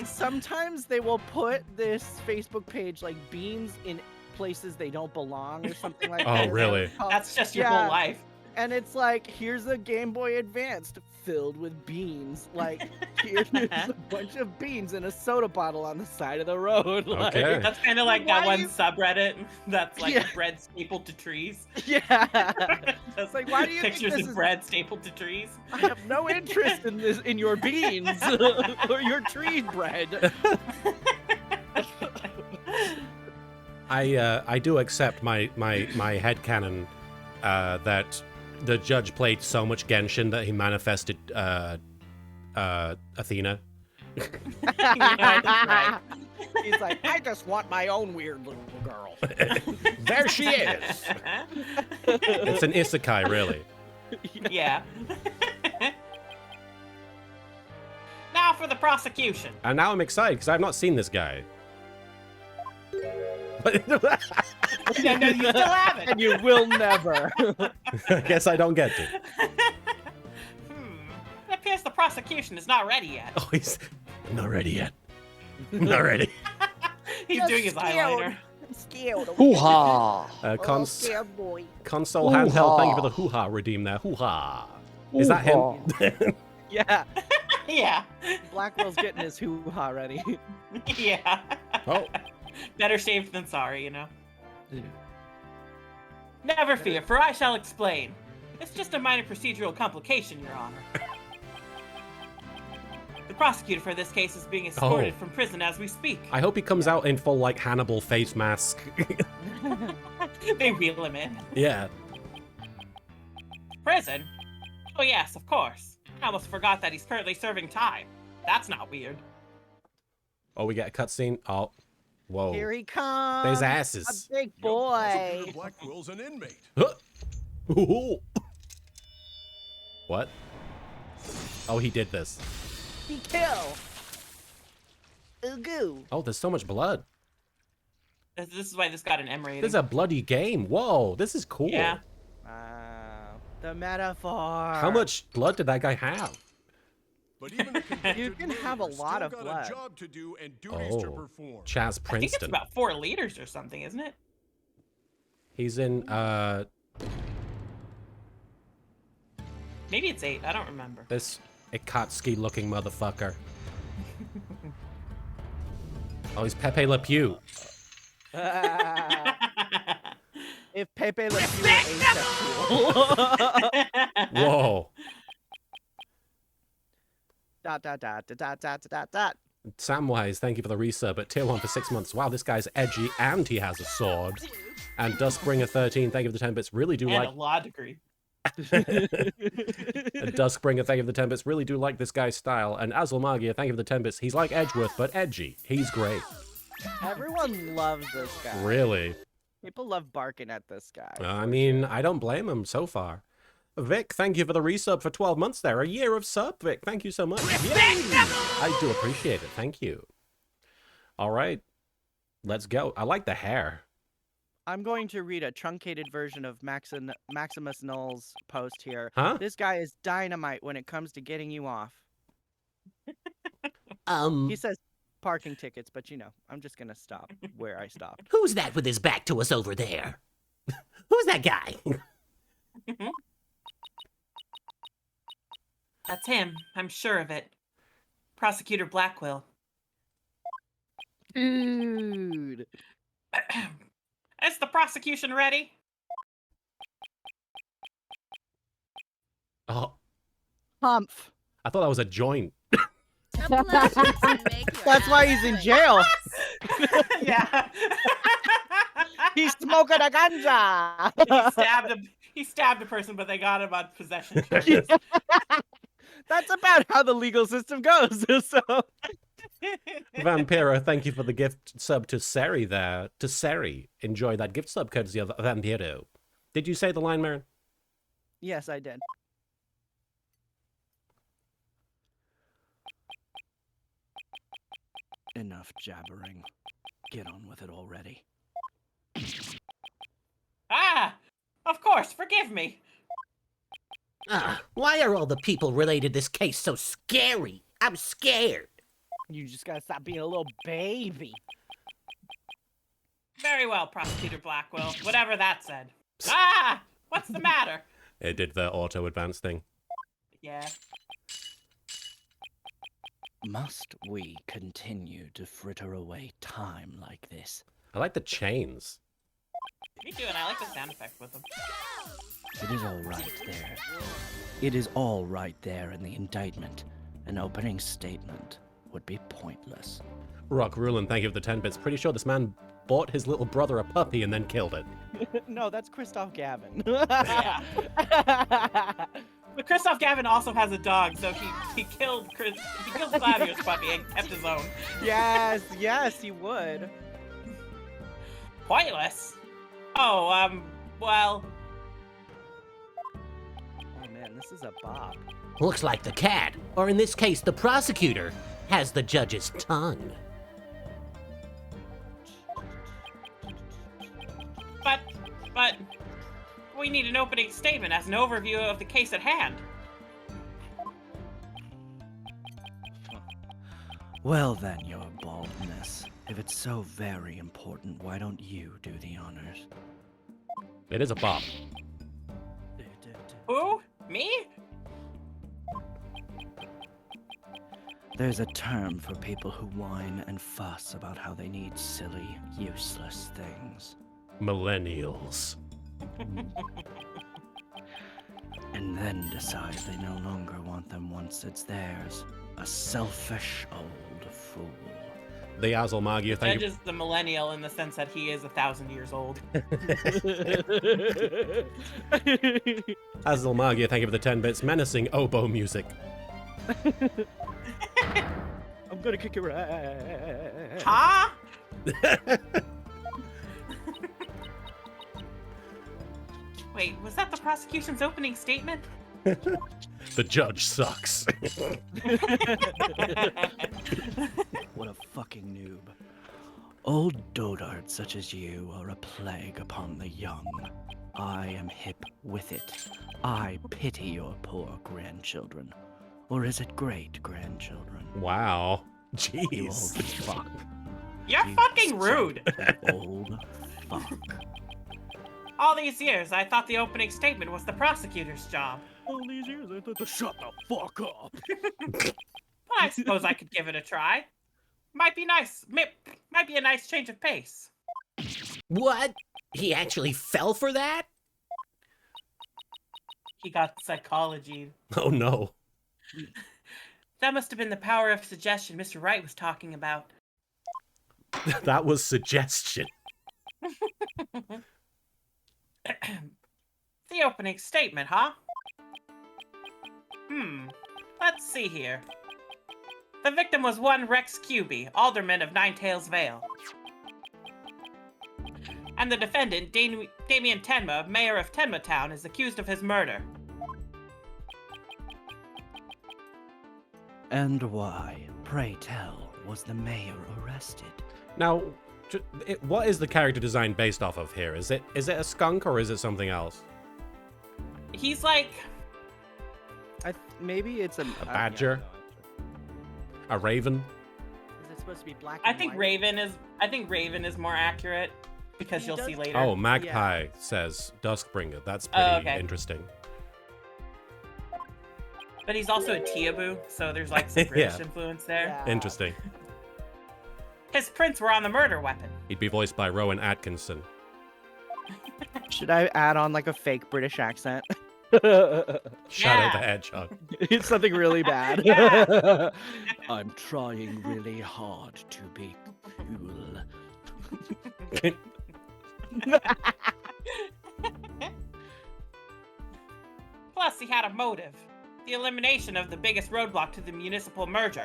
S3: see.
S2: sometimes they will put this Facebook page like beans in places they don't belong or something like
S1: Oh,
S2: that.
S1: really?
S3: That's just your
S2: Yeah.
S3: whole life.
S2: And it's like, here's a Game Boy Advanced filled with beans. Like, here's a bunch of beans in a soda bottle on the side of the road. Like,
S1: Okay.
S3: That's kind of like
S2: Why
S3: that one
S2: you-
S3: subreddit that's like
S2: Yeah.
S3: bread stapled to trees.
S2: Yeah.
S3: Just
S2: like, why do you think
S3: pictures
S2: this
S3: of
S2: is-
S3: bread stapled to trees?
S2: I have no interest in this, in your beans or your tree bread.
S1: I do accept my headcanon that the judge played so much Genshin that he manifested Athena.
S3: Right.
S2: He's like, I just want my own weird little girl.
S6: There she is.
S1: It's an isekai, really.
S3: Yeah. Now for the prosecution.
S1: And now I'm excited because I've not seen this guy.
S3: No, no, you still haven't.
S2: And you will never.
S1: I guess I don't get to.
S3: It appears the prosecution is not ready yet.
S1: Oh, he's not ready yet. Not ready.
S3: He's
S7: Just
S3: doing his
S7: scared.
S3: eyeliner.
S7: I'm scared.
S5: Hoo-ha!
S7: Oh, scared boy.
S1: Console handheld, thank you for the hoo-ha redeem there. Hoo-ha. Is that him?
S2: Yeah.
S3: Yeah.
S2: Blackwell's getting his hoo-ha ready.
S3: Yeah.
S1: Oh.
S3: Better safe than sorry, you know. Never fear, for I shall explain. It's just a minor procedural complication, Your Honor. The prosecutor for this case is being escorted
S1: Oh.
S3: from prison as we speak.
S1: I hope he comes out in full, like, Hannibal face mask.
S3: They wheel him in.
S1: Yeah.
S3: Prison? Oh yes, of course. I almost forgot that he's currently serving time. That's not weird.
S1: Oh, we get a cutscene. Oh. Whoa.
S2: Here he comes.
S1: There's
S2: A
S1: asses.
S2: big boy.
S8: Blackwell's an inmate.
S1: Ooh. What? Oh, he did this.
S7: Be kill. Ooh.
S1: Oh, there's so much blood.
S3: This is why this got an M rating.
S1: This is a bloody game. Whoa, this is cool.
S3: Yeah.
S2: Wow. The metaphor.
S1: How much blood did that guy have?
S8: But even a convicted
S2: You can have a
S8: murderer
S2: lot
S8: still
S2: of
S8: got
S2: blood.
S8: a job to do and duties to
S1: Oh.
S8: perform.
S1: Chaz
S3: I think it's
S1: Princeton.
S3: about 4 liters or something, isn't it?
S1: He's in,
S3: Maybe it's 8. I don't remember.
S1: this Ikatsuki looking motherfucker. Oh, he's Pepe Le Pew.
S2: If Pepe Le Pew were asexual.
S1: Whoa.
S2: dot dot dot dot dot dot dot dot.
S1: Samwise, thank you for the resub at tier 1 for 6 months. Wow, this guy's edgy and he has a sword. And Duskbringer 13, thank you for the 10 bits. Really do
S3: And
S1: like
S3: a law degree.
S1: Duskbringer, thank you for the 10 bits. Really do like this guy's style. And Azul Magia, thank you for the 10 bits. He's like Edgeworth, but edgy. He's great.
S2: Everyone loves this guy.
S1: Really.
S2: People love barking at this guy.
S1: I mean, I don't blame him so far. Vic, thank you for the resub for 12 months there. A year of sub, Vic. Thank you so much. Yay! I do appreciate it. Thank you. All right. Let's go. I like the hair.
S2: I'm going to read a truncated version of Maximus Null's post here.
S1: Huh?
S2: This guy is dynamite when it comes to getting you off. He says parking tickets, but I'm just gonna stop where I stopped.
S6: Who's that with his back to us over there? Who's that guy?
S3: That's him. I'm sure of it. Prosecutor Blackwell.
S2: Dude.
S3: Is the prosecution ready?
S1: Oh,
S2: Humph.
S1: I thought that was a joint.
S2: That's why he's in jail.
S3: Yeah.
S2: He's smoking a ganja.
S3: He stabbed a person, but they got him on possession charges.
S2: That's about how the legal system goes. So.
S1: Vampiro, thank you for the gift sub to Seri there. To Seri. Enjoy that gift sub courtesy of Vampiro. Did you say the line, Marin?
S2: Yes, I did. Enough jabbering. Get on with it already.
S3: Ah! Of course, forgive me.
S6: Why are all the people related to this case so scary? I'm scared.
S2: You just gotta stop being a little baby.
S3: Very well, Prosecutor Blackwell. Whatever that said. Ah! What's the matter?
S1: It did the auto advance thing.
S3: Yeah.
S2: Must we continue to fritter away time like this?
S1: I like the chains.
S3: Me too, and I like the sound effects with them.
S2: It is all right there. It is all right there in the indictment. An opening statement would be pointless.
S1: Rock Rulin, thank you for the 10 bits. Pretty sure this man bought his little brother a puppy and then killed it.
S2: No, that's Christoph Gavin.
S3: Yeah. But Christoph Gavin also has a dog, so he killed Claudio's puppy and kept his own.
S2: yes, he would.
S3: Pointless? Oh, well...
S2: Oh man, this is a bop.
S6: Looks like the cat, or in this case, the prosecutor, has the judge's tongue.
S3: But... We need an opening statement as an overview of the case at hand.
S2: Well then, your baldness. If it's so very important, why don't you do the honors?
S1: It is a bop.
S3: Who? Me?
S2: There's a term for people who whine and fuss about how they need silly, useless things.
S1: Millennials.
S2: And then decide they no longer want them once it's theirs. A selfish old fool.
S1: The Azalmagia, thank
S3: Judge
S1: you.
S3: is the millennial in the sense that he is 1,000 years old.
S1: Azalmagia, thank you for the 10 bits. Menacing oboe music.
S2: I'm gonna kick your ass.
S3: Huh? Wait, was that the prosecution's opening statement?
S1: The judge sucks.
S2: What a fucking noob. Old dotards such as you are a plague upon the young. I am hip with it. I pity your poor grandchildren. Or is it great-grandchildren?
S1: Wow.
S2: You old
S1: Jeez.
S2: fuck.
S3: You're
S2: You
S3: fucking rude.
S2: son of Old fuck.
S3: All these years, I thought the opening statement was the prosecutor's job.
S2: All these years I thought to shut the fuck up.
S3: But I suppose I could give it a try. Might be nice. Might be a nice change of pace.
S6: What? He actually fell for that?
S3: He got psychology.
S1: Oh no.
S3: That must have been the power of suggestion Mr. Wright was talking about.
S1: That was suggestion.
S3: The opening statement, huh? Let's see here. The victim was one Rex Cuby, alderman of Ninetails Vale. And the defendant, Damien Tenma, mayor of Tenma Town, is accused of his murder.
S2: And why, pray tell, was the mayor arrested?
S1: Now, What is the character design based off of here? Is it a skunk or is it something else?
S3: He's like,
S2: Maybe it's a
S1: badger? A raven?
S2: Is it supposed to be black?
S3: I
S2: and
S3: think
S2: white?
S3: Raven is more accurate because
S2: He
S3: you'll
S2: does-
S3: see later.
S1: Oh, Magpie says Duskbringer. That's pretty
S3: okay.
S1: interesting.
S3: But he's also a Teabu, so there's like some British
S1: Yeah.
S3: influence there.
S2: Yeah.
S1: Interesting.
S3: His prints were on the murder weapon.
S1: He'd be voiced by Rowan Atkinson.
S2: Should I add on like a fake British accent?
S1: Shadow
S3: Yeah.
S1: the Hedgehog.
S2: It's something really bad.
S3: Yeah.
S6: I'm trying really hard to be cool.
S3: Plus, he had a motive. The elimination of the biggest roadblock to the municipal merger.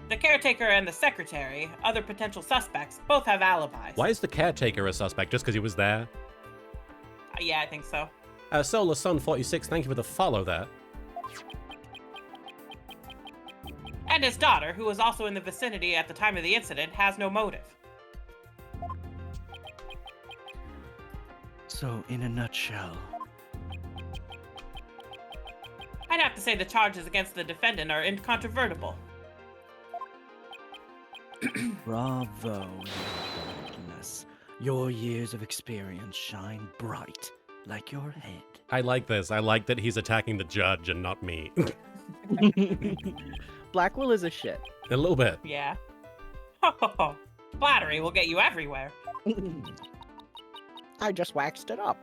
S3: The caretaker and the secretary, other potential suspects, both have alibis.
S1: Why is the caretaker a suspect? Just because he was there?
S3: Yeah, I think so.
S1: Solar Sun 46, thank you for the follow there.
S3: And his daughter, who was also in the vicinity at the time of the incident, has no motive.
S6: So, in a nutshell,
S3: I'd have to say the charges against the defendant are incontrovertible.
S6: bravo, Your Boldness. Your years of experience shine bright like your head.
S1: I like this. I like that he's attacking the judge and not me.
S2: Blackwell is a shit.
S1: A little bit.
S3: Yeah. Flattery will get you everywhere.
S7: I just waxed it up.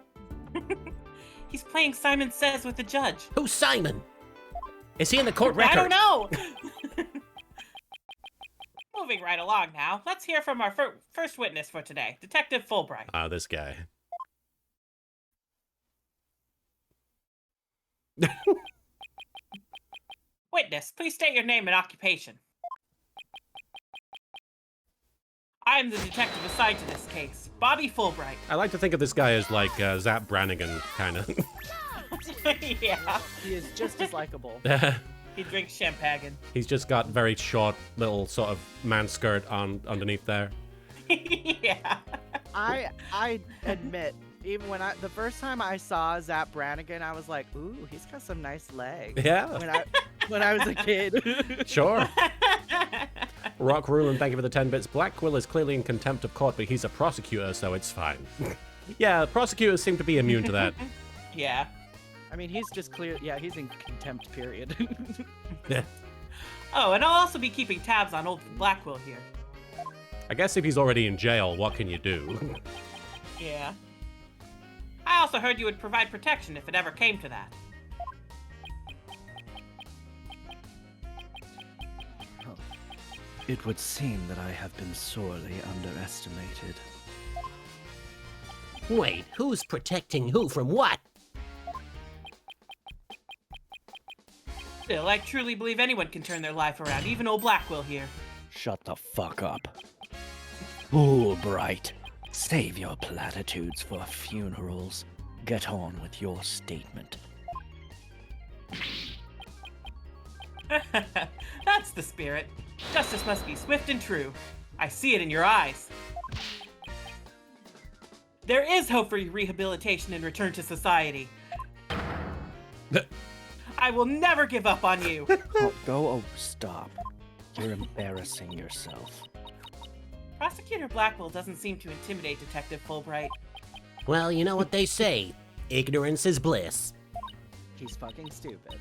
S3: He's playing Simon Says with the judge.
S6: Who's Simon? Is he in the court
S3: I
S6: record?
S3: don't know! Moving right along now, let's hear from our first witness for today, Detective Fulbright.
S1: Ah, this guy.
S3: Witness, please state your name and occupation. I am the detective assigned to this case, Bobby Fulbright.
S1: I like to think of this guy as like Zap Brannigan, kind of.
S3: Yeah.
S2: He is just as likable.
S3: He drinks champagne.
S1: He's just got very short little sort of man skirt on underneath there.
S3: Yeah.
S2: I admit, even when the first time I saw Zap Brannigan, I was like, ooh, he's got some nice legs.
S1: Yeah,
S2: When I was a kid.
S1: sure. Rock Rulin, thank you for the 10 bits. Black Quill is clearly in contempt of court, but he's a prosecutor, so it's fine. Yeah, prosecutors seem to be immune to that.
S3: Yeah.
S2: I mean, he's just clear. Yeah, he's in contempt, period.
S1: Yeah.
S3: Oh, and I'll also be keeping tabs on old Blackwell here.
S1: I guess if he's already in jail, what can you do?
S3: Yeah. I also heard you would provide protection if it ever came to that.
S6: It would seem that I have been sorely underestimated.
S7: Wait, who's protecting who from what?
S3: Still, I truly believe anyone can turn their life around, even old Blackwell here.
S6: Shut the fuck up. Fulbright. Save your platitudes for funerals. Get on with your statement.
S3: That's the spirit. Justice must be swift and true. I see it in your eyes. There is hope for rehabilitation and return to society. I will never give up on you.
S6: Stop. You're embarrassing yourself.
S3: Prosecutor Blackwell doesn't seem to intimidate Detective Fulbright.
S7: Well, you know what they say. Ignorance is bliss.
S2: He's fucking stupid.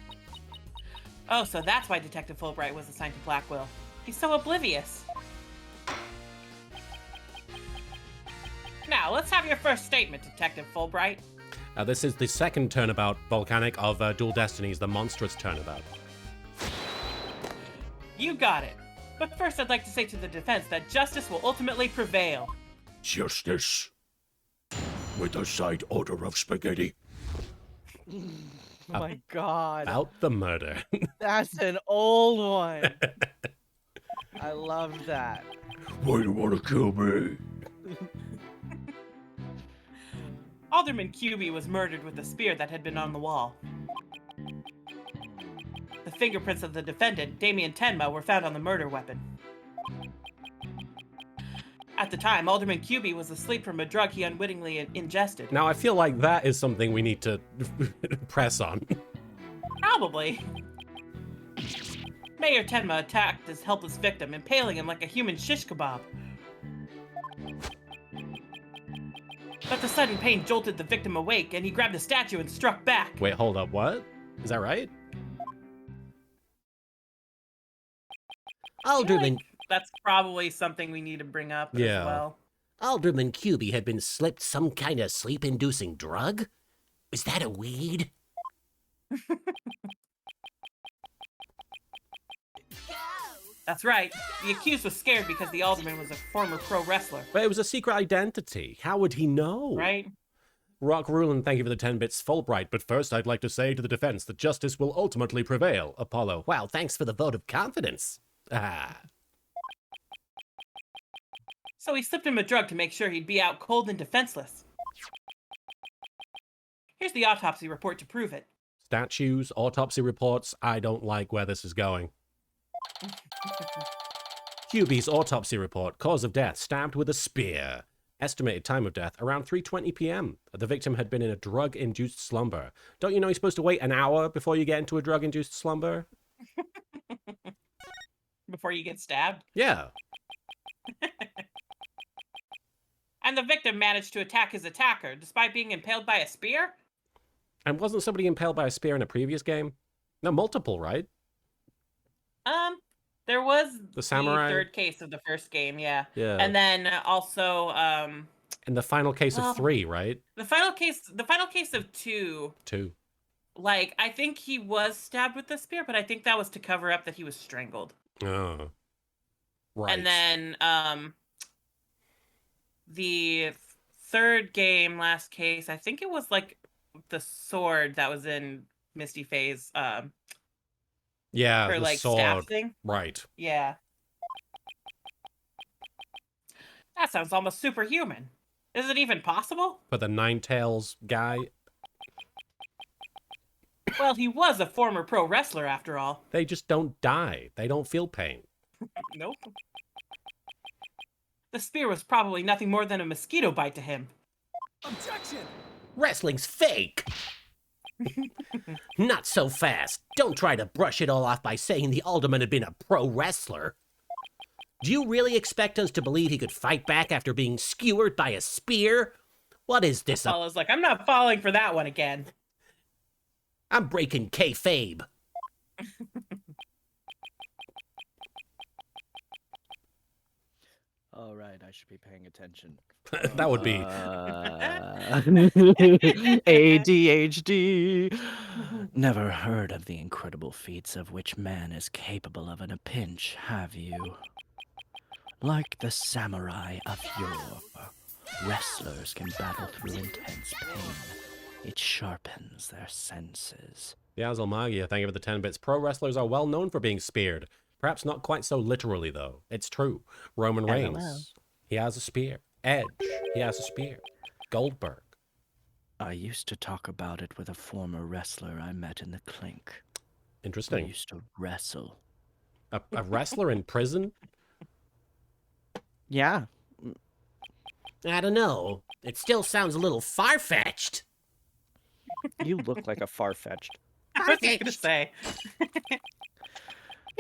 S3: Oh, so that's why Detective Fulbright was assigned to Blackwell. He's so oblivious. Now, let's have your first statement, Detective Fulbright.
S1: This is the second turnabout volcanic of Dual Destinies, the monstrous turnabout.
S3: You got it. But first, I'd like to say to the defense that justice will ultimately prevail.
S5: Justice. With a side order of spaghetti.
S2: Oh my god.
S1: Out the murder.
S2: That's an old one. I love that.
S5: Why do you want to kill me?
S3: Alderman QB was murdered with a spear that had been on the wall. The fingerprints of the defendant, Damien Tenma, were found on the murder weapon. At the time, Alderman QB was asleep from a drug he unwittingly ingested.
S1: Now, I feel like that is something we need to press on.
S3: Probably. Mayor Tenma attacked his helpless victim, impaling him like a human shish kebab. But the sudden pain jolted the victim awake, and he grabbed a statue and struck back.
S1: Wait, hold up, what? Is that right?
S6: Alderman,
S3: That's probably something we need to bring up
S1: Yeah.
S3: as well.
S6: Alderman Cubey had been slipped some kind of sleep-inducing drug? Is that a weed?
S3: That's right. The accused was scared because the alderman was a former pro wrestler,
S1: But it was a secret identity. How would he know?
S3: right?
S1: Rock Rulin, thank you for the 10 bits. Fulbright, but first I'd like to say to the defense that justice will ultimately prevail. Apollo.
S6: Wow, thanks for the vote of confidence.
S1: Ah.
S3: So he slipped him a drug to make sure he'd be out cold and defenseless. Here's the autopsy report to prove it.
S1: Statues, autopsy reports. I don't like where this is going. QB's autopsy report. Cause of death, stabbed with a spear. Estimated time of death, around 3:20 p.m. The victim had been in a drug-induced slumber. Don't you know you're supposed to wait an hour before you get into a drug-induced slumber?
S3: Before you get stabbed.
S1: Yeah.
S3: And the victim managed to attack his attacker, despite being impaled by a spear?
S1: And wasn't somebody impaled by a spear in a previous game? No, multiple, right?
S3: There was
S1: The samurai?
S3: third case of the first game, yeah.
S1: Yeah.
S3: And then also,
S1: In the final case
S3: well,
S1: of 3, right?
S3: the final case of 2,
S1: 2.
S3: like, I think he was stabbed with the spear, but I think that was to cover up that he was strangled.
S1: Oh. Right.
S3: And then, the third game, last case, I think it was, like, the sword that was in Misty Faye's,
S1: yeah,
S3: her,
S1: the
S3: like,
S1: sword.
S3: staff thing.
S1: Right.
S3: Yeah. That sounds almost superhuman. Is it even possible?
S1: For the Nine Tails guy,
S3: Well, he was a former pro wrestler after all.
S1: they just don't die. They don't feel pain.
S3: Nope. The spear was probably nothing more than a mosquito bite to him.
S8: Objection!
S6: Wrestling's fake! Not so fast. Don't try to brush it all off by saying the alderman had been a pro wrestler. Do you really expect us to believe he could fight back after being skewered by a spear? What is this?
S3: Apollo's like, I'm not falling for that one again.
S6: I'm breaking kayfabe.
S2: All right, I should be paying attention.
S1: That would be.
S2: ADHD. Never heard of the incredible feats of which man is capable of in a pinch, have you? Like the samurai of yore, wrestlers can battle through intense pain. It sharpens their senses.
S1: Yazel Magia, thank you for the 10 bits. Pro wrestlers are well known for being speared. Perhaps not quite so literally, though. It's true. Roman Reigns,
S2: LOL.
S1: he has a spear. Edge, he has a spear. Goldberg.
S2: I used to talk about it with a former wrestler I met in the clink. We
S1: Interesting.
S2: used to wrestle.
S1: A wrestler in prison?
S2: Yeah.
S6: I don't know. It still sounds a little far-fetched.
S2: You look like a far-fetched.
S3: I was just gonna say.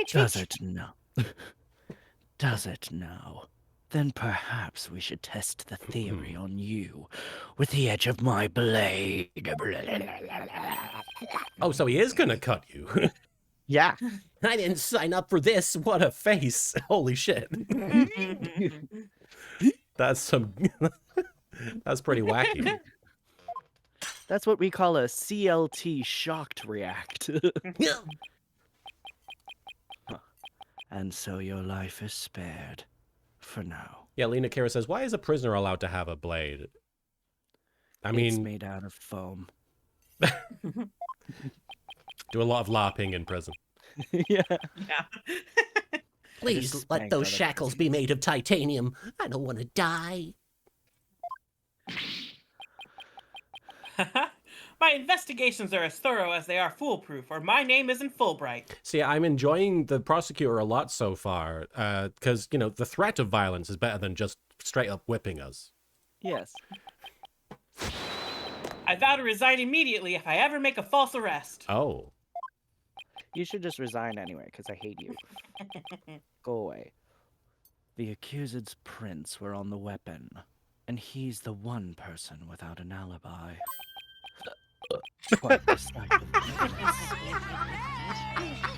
S2: Does it now? Does it now? Then perhaps we should test the theory on you with the edge of my blade.
S1: Oh, so he is gonna cut you.
S2: Yeah.
S6: I didn't sign up for this.
S1: What a face. Holy shit. That's some. That's pretty wacky.
S2: That's what we call a CLT shocked react. And so your life is spared. For now.
S1: Yeah, Lena Kira says, why is a prisoner allowed to have a blade? I
S2: It's
S1: mean,
S2: made out of foam.
S1: do a lot of LARPing in prison.
S2: Yeah.
S3: Yeah.
S6: Please
S2: just
S6: let
S2: spanked
S6: those
S2: other
S6: shackles be made of titanium. I don't want to die.
S3: My investigations are as thorough as they are foolproof, or my name isn't Fulbright.
S1: See, I'm enjoying the prosecutor a lot so far, because, you know, the threat of violence is better than just straight up whipping us.
S2: Yes.
S3: I vow to resign immediately if I ever make a false arrest.
S1: Oh.
S2: You should just resign anyway, because I hate you. Go away. The accused's prints were on the weapon, and he's the one person without an alibi. Quite the sight of evidence.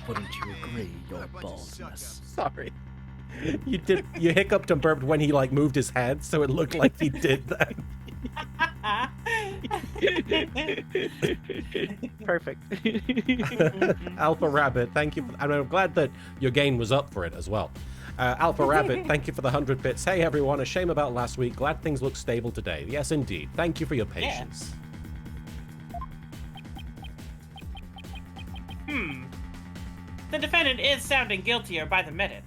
S2: Wouldn't you agree, your baldness?
S1: Sorry. You hiccuped and burped when he like moved his head, so it looked like he did that.
S2: Perfect.
S1: Alpha Rabbit, thank you. And I'm glad that your gain was up for it as well. Alpha Rabbit, thank you for the 100 bits. Hey everyone, a shame about last week. Glad things look stable today. Yes, indeed. Thank you for your patience.
S3: The defendant is sounding guiltier by the minute.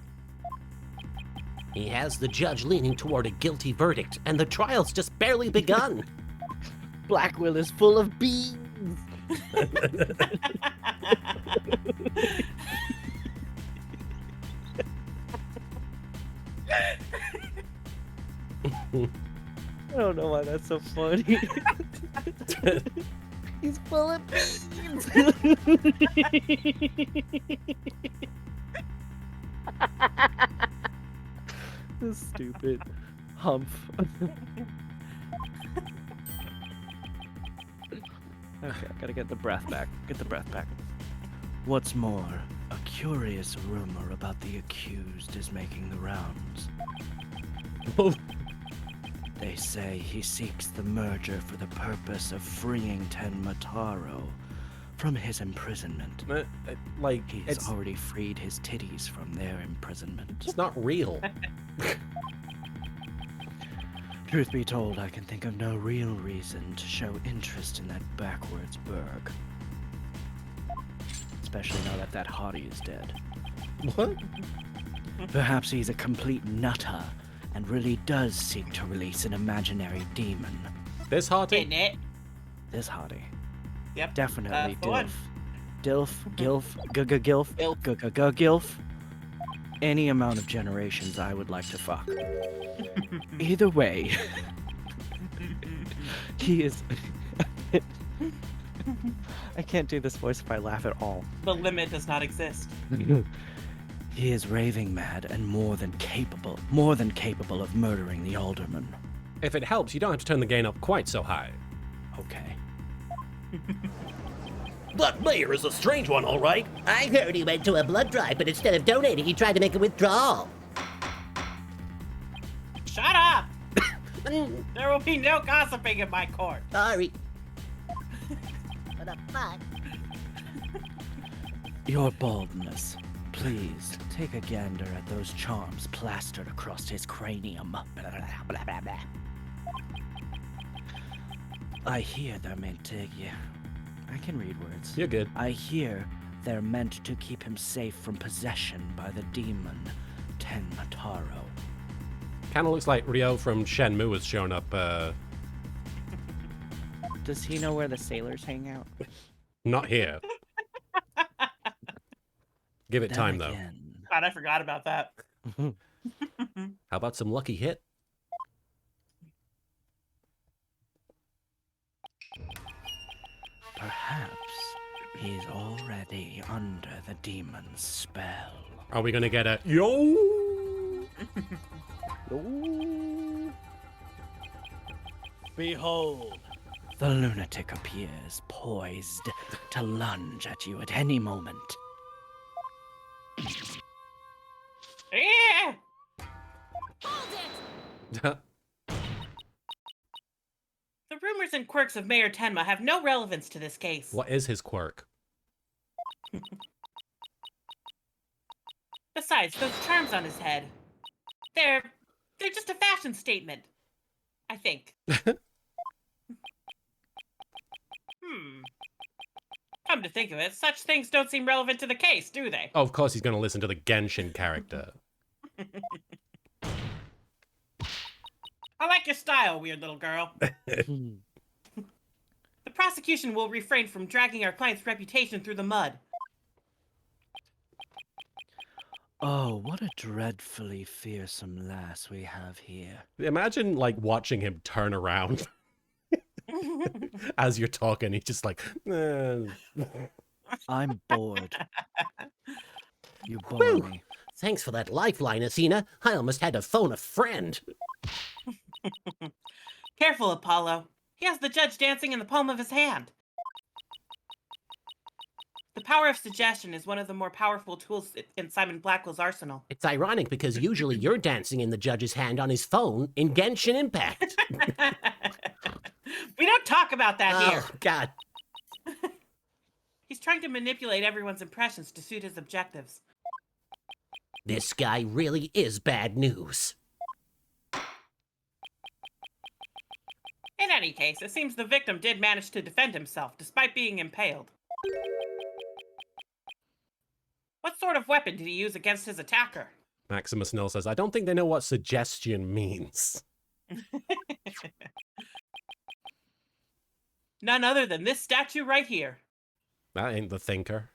S6: He has the judge leaning toward a guilty verdict, and the trial's just barely begun.
S2: Blackwell is full of beans. I don't know why that's so funny. He's full of beans. This stupid humph. Okay, I gotta get the breath back. Get the breath back. What's more, a curious rumor about the accused is making the rounds. They say he seeks the merger for the purpose of freeing Tenmataro from his imprisonment.
S1: Like,
S2: He's
S1: it's
S2: already freed his titties from their imprisonment.
S1: it's not real.
S2: Truth be told, I can think of no real reason to show interest in that backwards burg. Especially now that that hottie is dead.
S1: What?
S2: Perhaps he's a complete nutter and really does seek to release an imaginary demon.
S1: This hottie?
S3: Isn't it?
S2: This hottie.
S3: Yep.
S2: Definitely
S3: That's the one.
S2: Dilf. Gilf. Gilf. Gilf. Any amount of generations I would like to fuck. Either way, he is... I can't do this voice if I laugh at all.
S3: The limit does not exist.
S2: He is raving mad and more than capable of murdering the alderman.
S1: If it helps, you don't have to turn the gain up quite so high.
S2: Okay.
S6: That mayor is a strange one, all right.
S7: I heard he went to a blood drive, but instead of donating, he tried to make a withdrawal.
S3: Shut up! There will be no gossiping in my court.
S7: Sorry. What the fuck?
S2: Your baldness. Please, take a gander at those charms plastered across his cranium. Blah, blah, blah, blah. I hear they're meant to... Yeah, I can read words.
S1: You're good.
S2: I hear they're meant to keep him safe from possession by the demon, Tenmataro.
S1: Kind of looks like Ryo from Shenmue has shown up.
S2: Does he know where the sailors hang out?
S1: Not here. Give it
S2: Then
S1: time, though.
S2: again,
S3: God, I forgot about that.
S1: How about some lucky hit?
S2: perhaps he's already under the demon's spell.
S1: Are we gonna get a yo?
S2: Behold, the lunatic appears, poised to lunge at you at any moment.
S3: Yeah! The rumors and quirks of Mayor Tenma have no relevance to this case.
S1: What is his quirk?
S3: Besides, those charms on his head, they're just a fashion statement. I think. Come to think of it, such things don't seem relevant to the case, do they?
S1: Oh, of course he's gonna listen to the Genshin character.
S3: I like your style, weird little girl. The prosecution will refrain from dragging our client's reputation through the mud.
S2: Oh, what a dreadfully fearsome lass we have here.
S1: Imagine like watching him turn around as you're talking. He's just like,
S2: I'm bored. You bore
S6: Whew.
S2: me.
S6: Thanks for that lifeline, Athena. I almost had to phone a friend.
S3: Careful, Apollo. He has the judge dancing in the palm of his hand. The power of suggestion is one of the more powerful tools in Simon Blackwell's arsenal.
S6: It's ironic because usually you're dancing in the judge's hand on his phone in Genshin Impact.
S3: We don't talk about that here.
S6: Oh, God.
S3: He's trying to manipulate everyone's impressions to suit his objectives.
S6: This guy really is bad news.
S3: In any case, it seems the victim did manage to defend himself despite being impaled. What sort of weapon did he use against his attacker?
S1: Maximus Nil says, I don't think they know what suggestion means.
S3: None other than this statue right here.
S1: That ain't the thinker.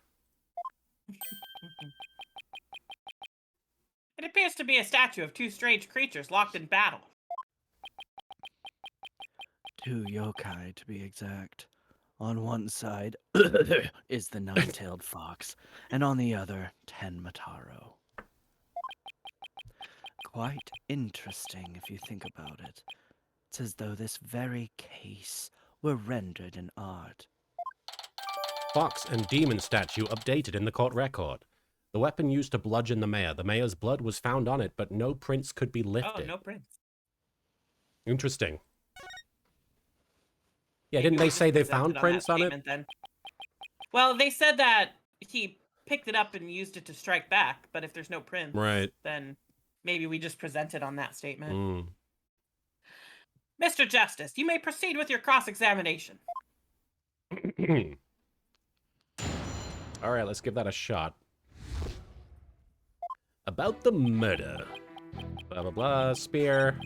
S3: It appears to be a statue of two strange creatures locked in battle.
S2: 2 yokai, to be exact. On one side is the nine-tailed fox, and on the other, Tenmataro. Quite interesting if you think about it. It's as though this very case were rendered in art.
S1: Fox and demon statue updated in the court record. The weapon used to bludgeon the mayor. The mayor's blood was found on it, but no prints could be lifted.
S3: Oh, no prints.
S1: Interesting. Yeah, didn't they say they found
S3: Presented
S1: prints
S3: that
S1: on it?
S3: statement then. Well, they said that he picked it up and used it to strike back, but if there's no prints,
S1: Right.
S3: then maybe we just presented on that statement.
S1: Mm.
S3: Mr. Justice, you may proceed with your cross-examination.
S1: All right, let's give that a shot. About the murder. Blah, blah, blah. Spear.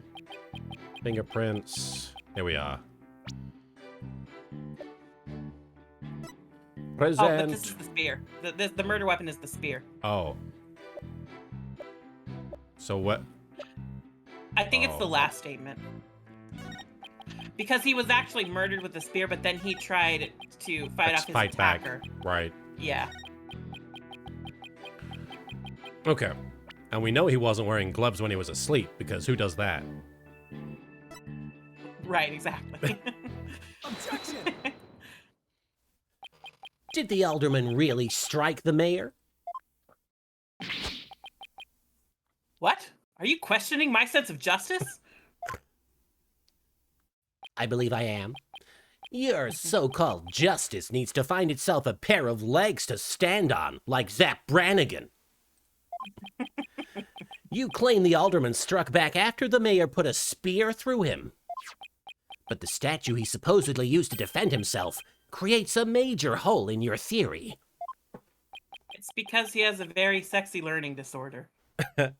S1: Fingerprints. Here we are. Present.
S3: Oh, but this is the spear. The murder weapon is the spear.
S1: Oh. So what?
S3: I think it's the
S1: Oh.
S3: last statement. Because he was actually murdered with the spear, but then he tried to fight off his
S1: Fight back.
S3: attacker.
S1: Right.
S3: Yeah.
S1: Okay. And we know he wasn't wearing gloves when he was asleep, because who does that?
S3: Right, exactly.
S8: Objection!
S6: Did the alderman really strike the mayor?
S3: What? Are you questioning my sense of justice?
S6: I believe I am. Your so-called justice needs to find itself a pair of legs to stand on, like Zap Brannigan. You claim the alderman struck back after the mayor put a spear through him. But the statue he supposedly used to defend himself creates a major hole in your theory.
S3: It's because he has a very sexy learning disorder.
S6: Ugh.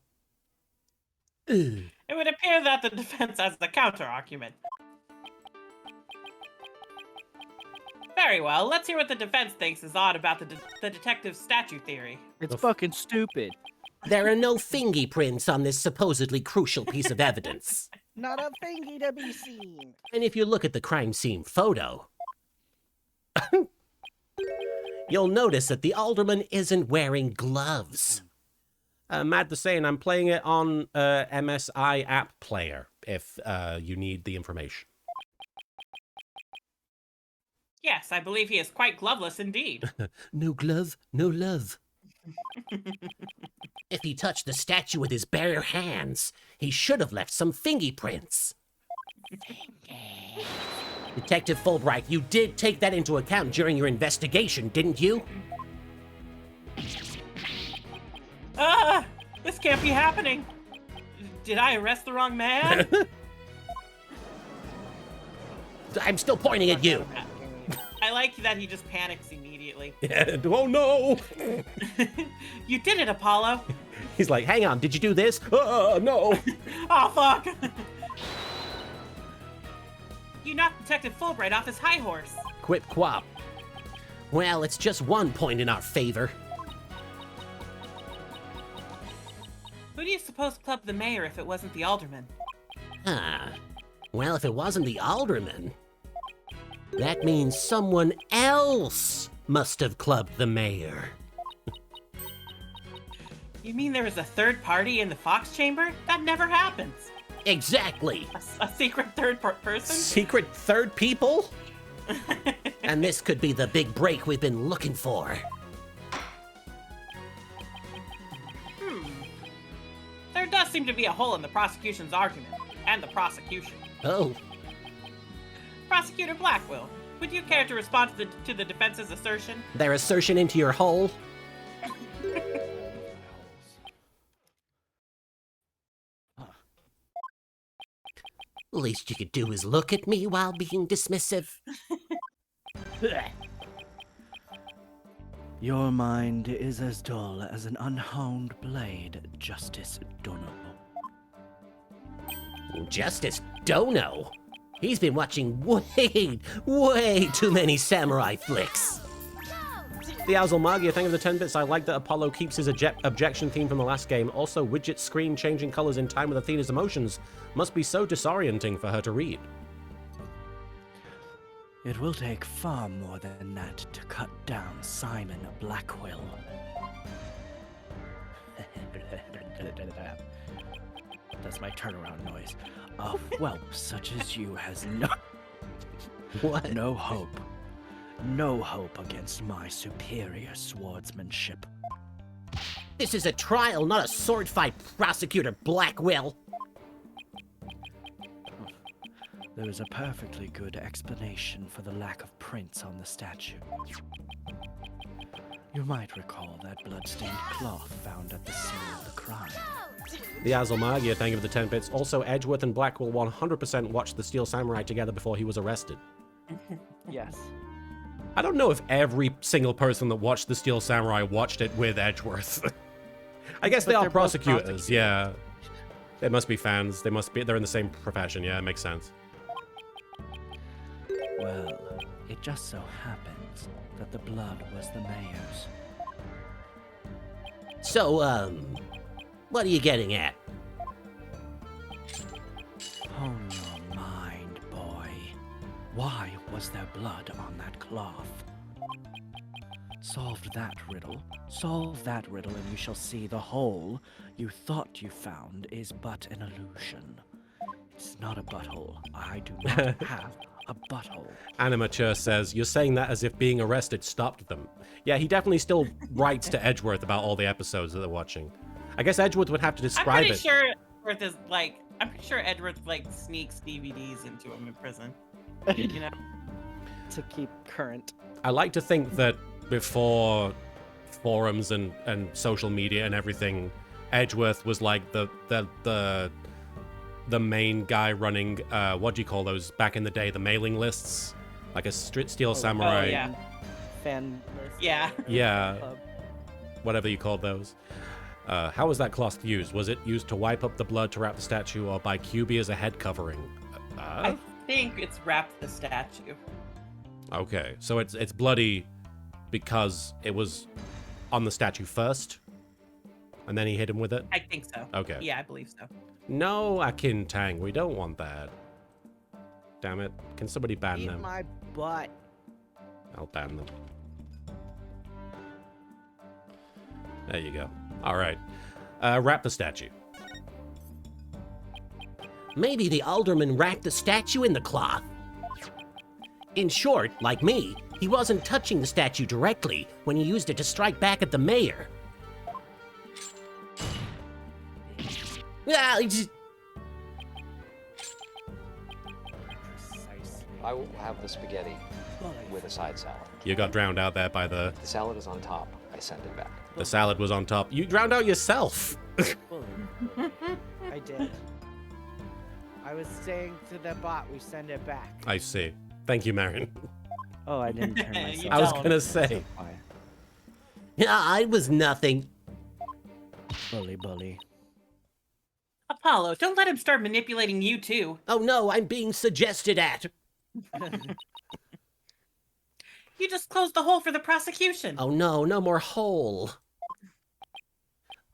S3: It would appear that the defense has the counter-argument. Very well, let's hear what the defense thinks is odd about the detective's statue theory.
S2: It's fucking stupid.
S6: There are no fingy prints on this supposedly crucial piece of evidence.
S9: Not a thingy to be seen.
S6: And if you look at the crime scene photo, you'll notice that the alderman isn't wearing gloves.
S1: Matt is saying I'm playing it on MSI app player if you need the information.
S3: Yes, I believe he is quite gloveless indeed.
S6: No glove, no love. If he touched the statue with his bare hands, he should have left some fingy prints. Detective Fulbright, you did take that into account during your investigation, didn't you?
S3: Ah! This can't be happening! Did I arrest the wrong man?
S6: I'm still pointing at you.
S3: I like that he just panics immediately.
S1: Oh no!
S3: You did it, Apollo!
S1: He's like, hang on, did you do this? No!
S3: Oh, fuck! You knocked Detective Fulbright off his high horse.
S6: Quip quap. Well, it's just one point in our favor.
S3: Who do you suppose clubbed the mayor if it wasn't the alderman?
S6: Ah, well, if it wasn't the alderman, that means someone else must have clubbed the mayor.
S3: You mean there was a third party in the Fox Chamber? That never happens.
S6: Exactly.
S3: A secret third person?
S6: Secret third people? And this could be the big break we've been looking for.
S3: There does seem to be a hole in the prosecution's argument. And the prosecution.
S6: Oh,
S3: Prosecutor Blackwell, would you care to respond to the defense's assertion?
S6: their assertion into your hole? Least you could do is look at me while being dismissive.
S2: Your mind is as dull as an unhoned blade, Justice Dono.
S6: Justice Dono? He's been watching way too many samurai flicks. The Azulmagia, thank you for the 10 bits. I like that Apollo keeps his objection theme from the last game. Also, Widget's screen changing colors in time with Athena's emotions must be so disorienting for her to read.
S2: It will take far more than that to cut down Simon Blackwell. That's my turnaround noise. A whelp such as you has
S6: What?
S2: no hope. No hope against my superior swordsmanship.
S6: This is a trial, not a sword fight, Prosecutor Blackwell.
S2: There is a perfectly good explanation for the lack of prints on the statue. You might recall that blood-stained cloth found at the scene of the crime.
S6: The Azulmagia, thank you for the 10 bits. Also, Edgeworth and Blackwell 100% watched the Steel Samurai together before he was arrested.
S2: Yes.
S1: I don't know if every single person that watched the Steel Samurai watched it with Edgeworth. I guess
S2: But
S1: they are
S2: they're both
S1: prosecutors,
S2: prosecutors.
S1: yeah. They must be fans. They're in the same profession, yeah, it makes sense.
S2: Well, it just so happens that the blood was the mayor's.
S6: So, what are you getting at?
S2: Hone your mind, boy. Why was there blood on that cloth? Solve that riddle, and you shall see the hole you thought you found is but an illusion. It's not a butthole. I do not have a butthole.
S1: Animature says, you're saying that as if being arrested stopped them. Yeah, he definitely still writes to Edgeworth about all the episodes that they're watching. I guess Edgeworth would have to
S3: I'm
S1: describe
S3: pretty
S1: it.
S3: sure Edgeworth is like, I'm pretty sure Edgeworth like sneaks DVDs into him in prison. You know?
S2: To keep current.
S1: I like to think that before forums and social media and everything, Edgeworth was like the main guy running, what do you call those back in the day, the mailing lists? Like a Steel Samurai.
S3: Oh, yeah.
S2: Fan list.
S3: Yeah.
S1: Yeah,
S2: Club.
S1: whatever you called those. How was that cloth used? Was it used to wipe up the blood to wrap the statue, or by QB as a head covering?
S3: I think it's wrapped the statue.
S1: Okay, so it's bloody because it was on the statue first, and then he hit him with it?
S3: I think so.
S1: Okay.
S3: Yeah, I believe so.
S1: No, Akin Tang, we don't want that. Damn it. Can somebody ban
S9: Eat
S1: them?
S9: my butt.
S1: I'll ban them. There you go. Alright. Wrap the statue.
S6: Maybe the alderman wrapped the statue in the cloth. In short, like me, he wasn't touching the statue directly when he used it to strike back at the mayor. Ah, he just-
S2: Precisely.
S4: I will have the spaghetti with a side salad.
S1: You got drowned out there by the
S4: The salad is on top. I send it back.
S1: salad was on top. You drowned out yourself.
S9: I did. I was saying to the bot, we send it back.
S1: I see. Thank you, Marion.
S2: Oh, I didn't turn
S3: You
S2: myself.
S1: I was
S3: don't.
S1: gonna say.
S6: Yeah, I was nothing.
S2: Bully.
S3: Apollo, don't let him start manipulating you too.
S6: Oh no, I'm being suggested at.
S3: You just closed the hole for the prosecution.
S6: Oh no, no more hole.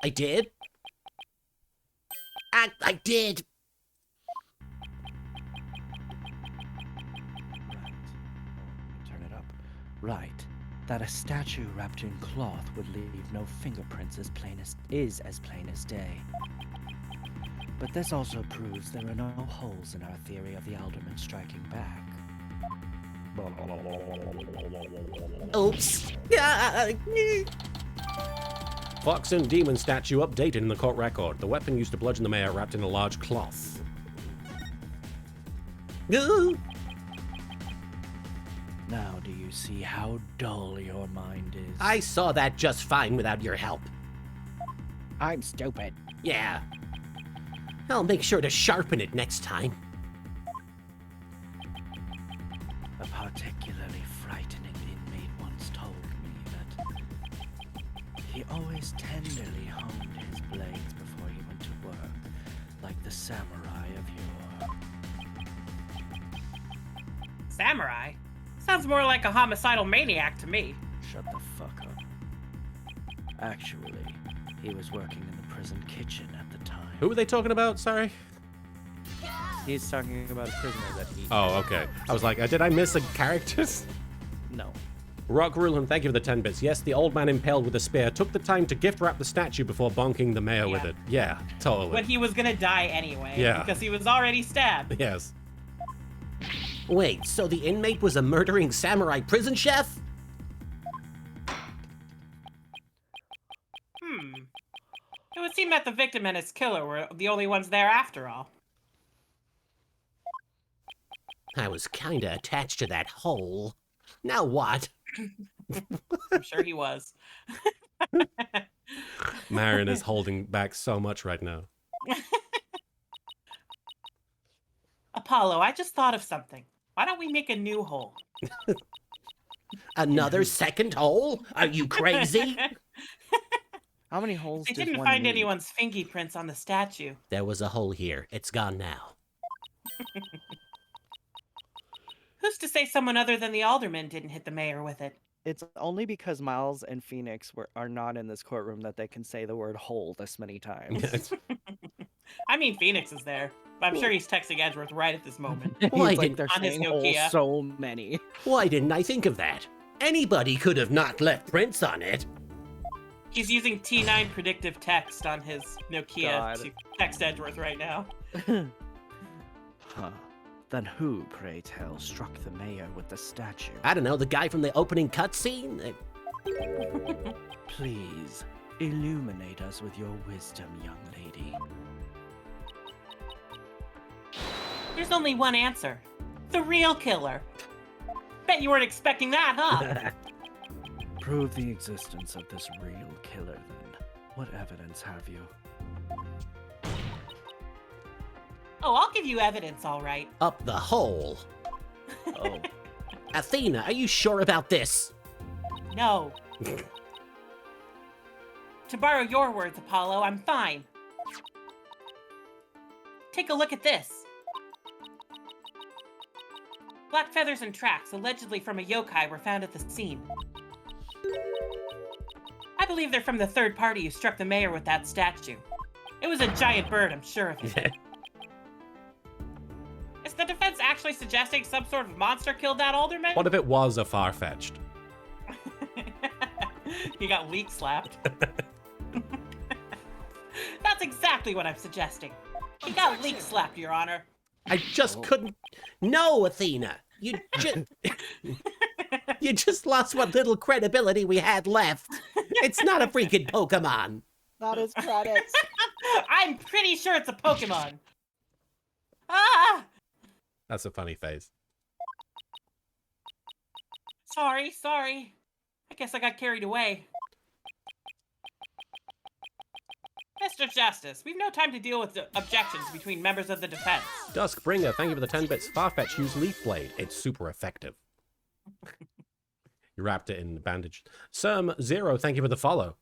S6: I did? I did.
S9: Right. Turn it up. Right. That a statue wrapped in cloth would leave no fingerprints is as plain as day. But this also proves there are no holes in our theory of the alderman striking back.
S6: Oops.
S1: Fox and Demon statue updated in the court record. The weapon used to bludgeon the mayor wrapped in a large cloth.
S6: Ooh.
S9: Now do you see how dull your mind is?
S6: I saw that just fine without your help.
S9: I'm stupid.
S6: Yeah. I'll make sure to sharpen it next time.
S9: A particularly frightening inmate once told me that he always tenderly honed his blades before he went to work, like the samurai of yore.
S3: Samurai? Sounds more like a homicidal maniac to me.
S9: Shut the fuck up. Actually, he was working in the prison kitchen at the time.
S1: Who were they talking about? Sorry.
S2: He's talking about a prisoner that he.
S1: Oh, okay. I was like, did I miss a character?
S2: No.
S1: Rock Rulin, thank you for the 10 bits. Yes, the old man impaled with a spear took the time to gift wrap the statue before bonking the mayor with
S3: Yeah.
S1: it. Yeah, totally.
S3: When he was gonna die anyway.
S1: Yeah.
S3: Because he was already stabbed.
S1: Yes.
S6: Wait, so the inmate was a murdering samurai prison chef?
S3: It would seem that the victim and his killer were the only ones there after all.
S6: I was kinda attached to that hole. Now what?
S3: I'm sure he was.
S1: Marion is holding back so much right now.
S3: Apollo, I just thought of something. Why don't we make a new hole?
S6: Another second hole? Are you crazy?
S2: How many holes
S3: They
S2: does
S3: didn't
S2: one
S3: find
S2: need?
S3: anyone's fingerprints on the statue.
S6: There was a hole here. It's gone now.
S3: Who's to say someone other than the alderman didn't hit the mayor with it?
S2: It's only because Miles and Phoenix are not in this courtroom that they can say the word hole this many times.
S3: I mean, Phoenix is there. But I'm sure he's texting Edgeworth right at this moment.
S6: Why
S2: He's like,
S6: did-
S2: they're
S3: On his
S2: saying hole
S3: Nokia.
S2: so many.
S6: Why didn't I think of that? Anybody could have not left prints on it.
S3: He's using T9 predictive text on his Nokia
S2: God.
S3: to text Edgeworth right now.
S9: Huh. Then who, pray tell, struck the mayor with the statue?
S6: I don't know, the guy from the opening cutscene?
S9: Please, illuminate us with your wisdom, young lady.
S3: There's only one answer. The real killer. Bet you weren't expecting that, huh?
S9: Prove the existence of this real killer, then. What evidence have you?
S3: Oh, I'll give you evidence, all right.
S6: Up the hole.
S9: Oh,
S6: Athena, are you sure about this?
S3: No. To borrow your words, Apollo, I'm fine. Take a look at this. Black feathers and tracks, allegedly from a yokai, were found at the scene. I believe they're from the third party who struck the mayor with that statue. It was a giant bird, I'm sure of it. Is the defense actually suggesting some sort of monster killed that alderman?
S1: What if it was a far-fetched?
S3: He got leak slapped. That's exactly what I'm suggesting. He got leak slapped, Your Honor.
S6: I just couldn't... No, Athena! You just lost what little credibility we had left. It's not a freaking Pokemon.
S2: Not his credits.
S3: I'm pretty sure it's a Pokemon. Ah!
S1: That's a funny face.
S3: Sorry. I guess I got carried away. Mr. Justice, we've no time to deal with the objections between members of the defense.
S1: Duskbringer, thank you for the 10 bits. Farfetch, use Leaf Blade. It's super effective. You wrapped it in bandage. Serm0, thank you for the follow.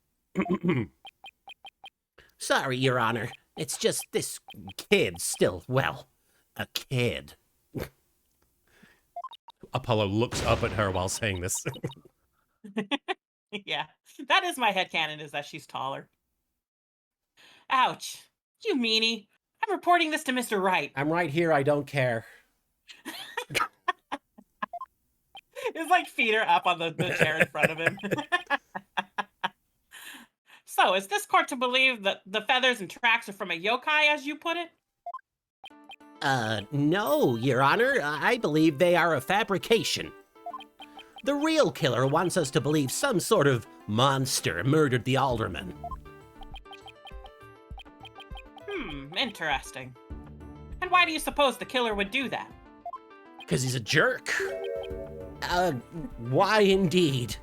S6: Sorry, Your Honor. It's just this kid still, well, a kid.
S1: Apollo looks up at her while saying this.
S3: Yeah, that is my headcanon, is that she's taller. Ouch. You meanie. I'm reporting this to Mr. Wright.
S1: I'm right here. I don't care.
S3: His like feet are up on the chair in front of him. So, is this court to believe that the feathers and tracks are from a yokai, as you put it?
S6: No, Your Honor. I believe they are a fabrication. The real killer wants us to believe some sort of monster murdered the alderman.
S3: Interesting. And why do you suppose the killer would do that?
S6: 'Cause he's a jerk. Why indeed?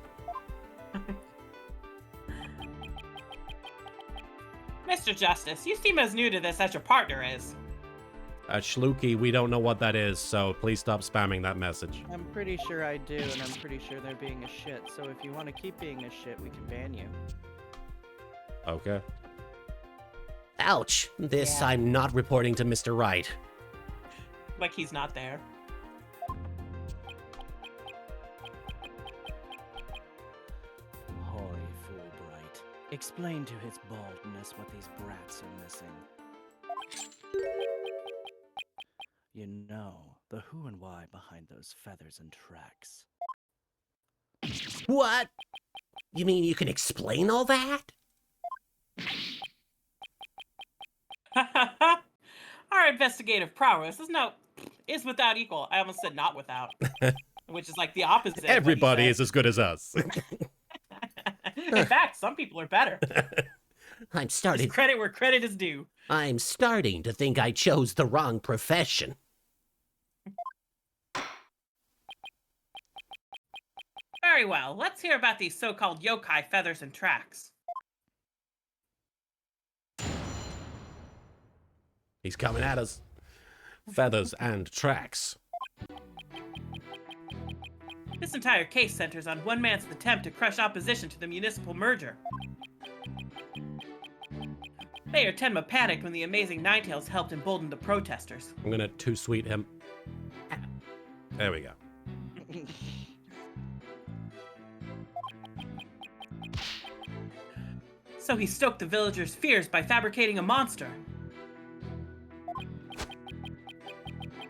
S3: Mr. Justice, you seem as new to this as your partner is.
S1: Shluki, we don't know what that is, so please stop spamming that message.
S2: I'm pretty sure I do, and I'm pretty sure they're being a shit. So if you want to keep being a shit, we can ban you.
S1: Okay.
S6: Ouch. This
S3: Yeah.
S6: I'm not reporting to Mr. Wright.
S3: Like he's not there.
S9: Holy Fulbright. Explain to his baldness what these brats are missing. You know, the who and why behind those feathers and tracks.
S6: What? You mean you can explain all that?
S3: Our investigative prowess is without equal. I almost said not without, which is like the opposite. of what he
S1: Everybody
S3: said.
S1: is as good as us.
S3: In fact, some people are better.
S6: I'm
S3: Just
S6: starting
S3: credit where credit is due.
S6: I'm starting to think I chose the wrong profession.
S3: Very well. Let's hear about these so-called yokai feathers and tracks.
S1: He's coming at us. Feathers and tracks.
S3: This entire case centers on one man's attempt to crush opposition to the municipal merger. Mayor Tenma panicked when the amazing Ninetails helped embolden the protesters.
S1: I'm gonna too sweet him. There we go.
S3: So he stoked the villagers' fears by fabricating a monster.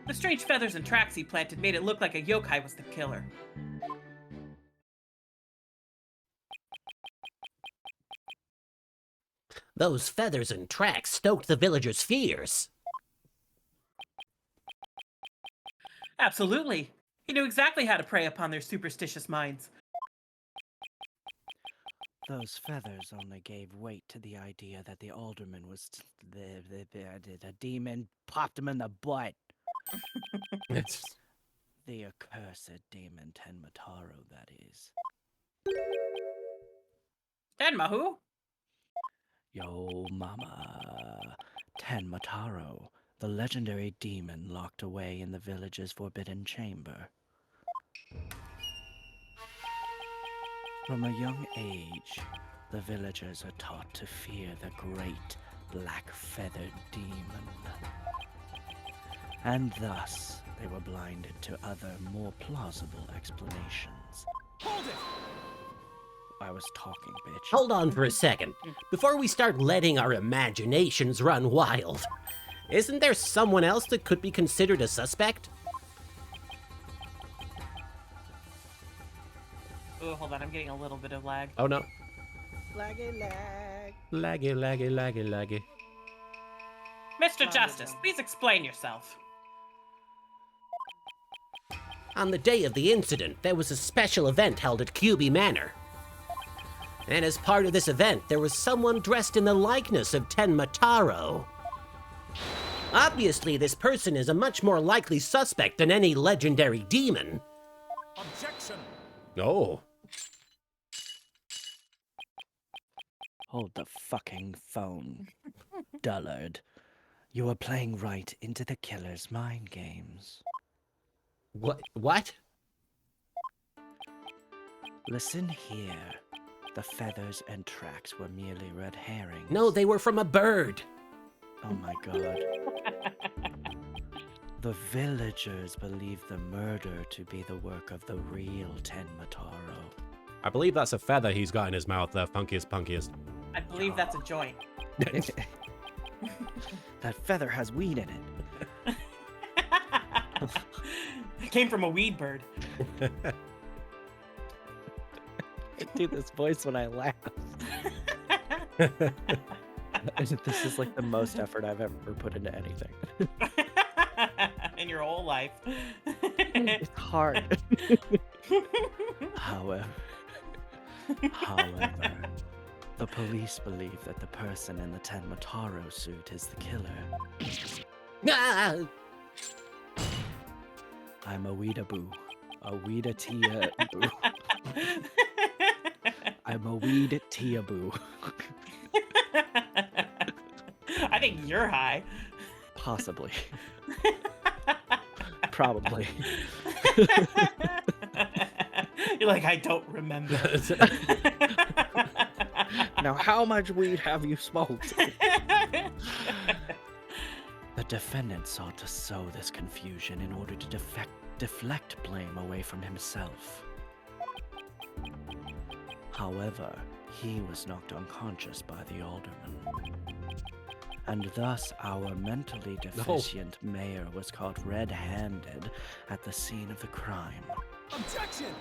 S3: The strange feathers and tracks he planted made it look like a yokai was the killer.
S6: Those feathers and tracks stoked the villagers' fears.
S3: Absolutely. He knew exactly how to prey upon their superstitious minds.
S9: Those feathers only gave weight to the idea that the alderman was the demon popped him in the butt.
S1: It's
S9: The accursed demon Tenmataro, that is.
S3: Tenma who?
S9: Yo mama. Tenmataro, the legendary demon locked away in the village's forbidden chamber. From a young age, the villagers are taught to fear the great black-feathered demon. And thus, they were blinded to other, more plausible explanations.
S8: Hold it!
S9: I was talking, bitch.
S6: Hold on for a second. Before we start letting our imaginations run wild, isn't there someone else that could be considered a suspect?
S3: Oh, hold on, I'm getting a little bit of lag.
S1: oh no.
S2: Laggy lag.
S1: Laggy, laggy, laggy, laggy.
S3: Mr. Justice, please explain yourself.
S6: On the day of the incident, there was a special event held at QB Manor. And as part of this event, there was someone dressed in the likeness of Tenmataro. Obviously, this person is a much more likely suspect than any legendary demon.
S8: Objection!
S1: Oh.
S9: Hold the fucking phone, dullard. You are playing right into the killer's mind games.
S6: What?
S9: Listen here. The feathers and tracks were merely red herrings.
S6: No, they were from a bird.
S9: Oh my god. The villagers believe the murder to be the work of the real Tenmataro.
S1: I believe that's a feather he's got in his mouth there, funkiest punkiest.
S3: I believe that's a joint.
S9: That feather has weed in it.
S3: It came from a weed bird.
S9: I do this voice when I laugh. This is like the most effort I've ever put into anything.
S3: In your whole life.
S9: It's hard. However, the police believe that the person in the Tenmataro suit is the killer.
S6: Ah!
S9: I'm a weedaboo. A weeda tia boo. I'm a weed tia boo.
S3: I think you're high.
S9: Possibly. Probably.
S3: You're like, I don't remember.
S9: Now, how much weed have you smoked? The defendant sought to sow this confusion in order to deflect blame away from himself. However, he was knocked unconscious by the alderman. And thus our mentally deficient mayor was caught red-handed at the scene of the crime.
S8: Objection!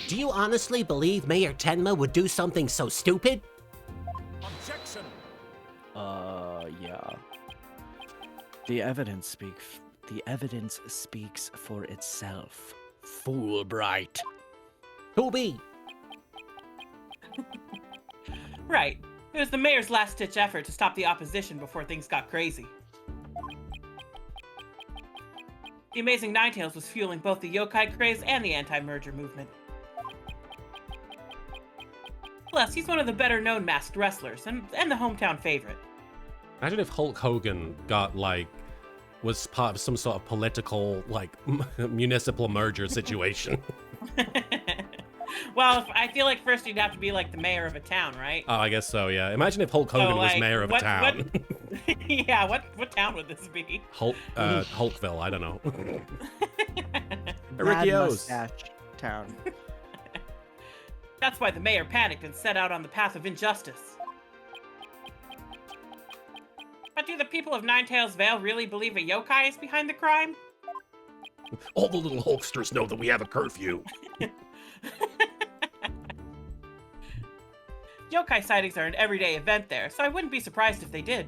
S6: Do you honestly believe Mayor Tenma would do something so stupid?
S8: Objection!
S9: Yeah. The evidence speaks for itself.
S6: Fulbright. Who be?
S3: Right. It was the mayor's last-ditch effort to stop the opposition before things got crazy. The Amazing Ninetales was fueling both the yokai craze and the anti-merger movement. Plus, he's one of the better-known masked wrestlers and the hometown favorite.
S1: Imagine if Hulk Hogan got, like, was part of some sort of political, like, municipal merger situation.
S3: Well, I feel like first you'd have to be, like, the mayor of a town, right?
S1: Oh, I guess so, yeah. Imagine if Hulk Hogan was
S3: like,
S1: mayor of a town.
S3: Yeah, what town would this be?
S1: Hulkville, I don't know.
S2: Mad
S1: Ricky O's.
S2: Mustache Town.
S3: That's why the mayor panicked and set out on the path of injustice. But do the people of Ninetales Vale really believe a yokai is behind the crime?
S5: All the little Hulksters know that we have a curfew.
S3: Yokai sightings are an everyday event there, so I wouldn't be surprised if they did.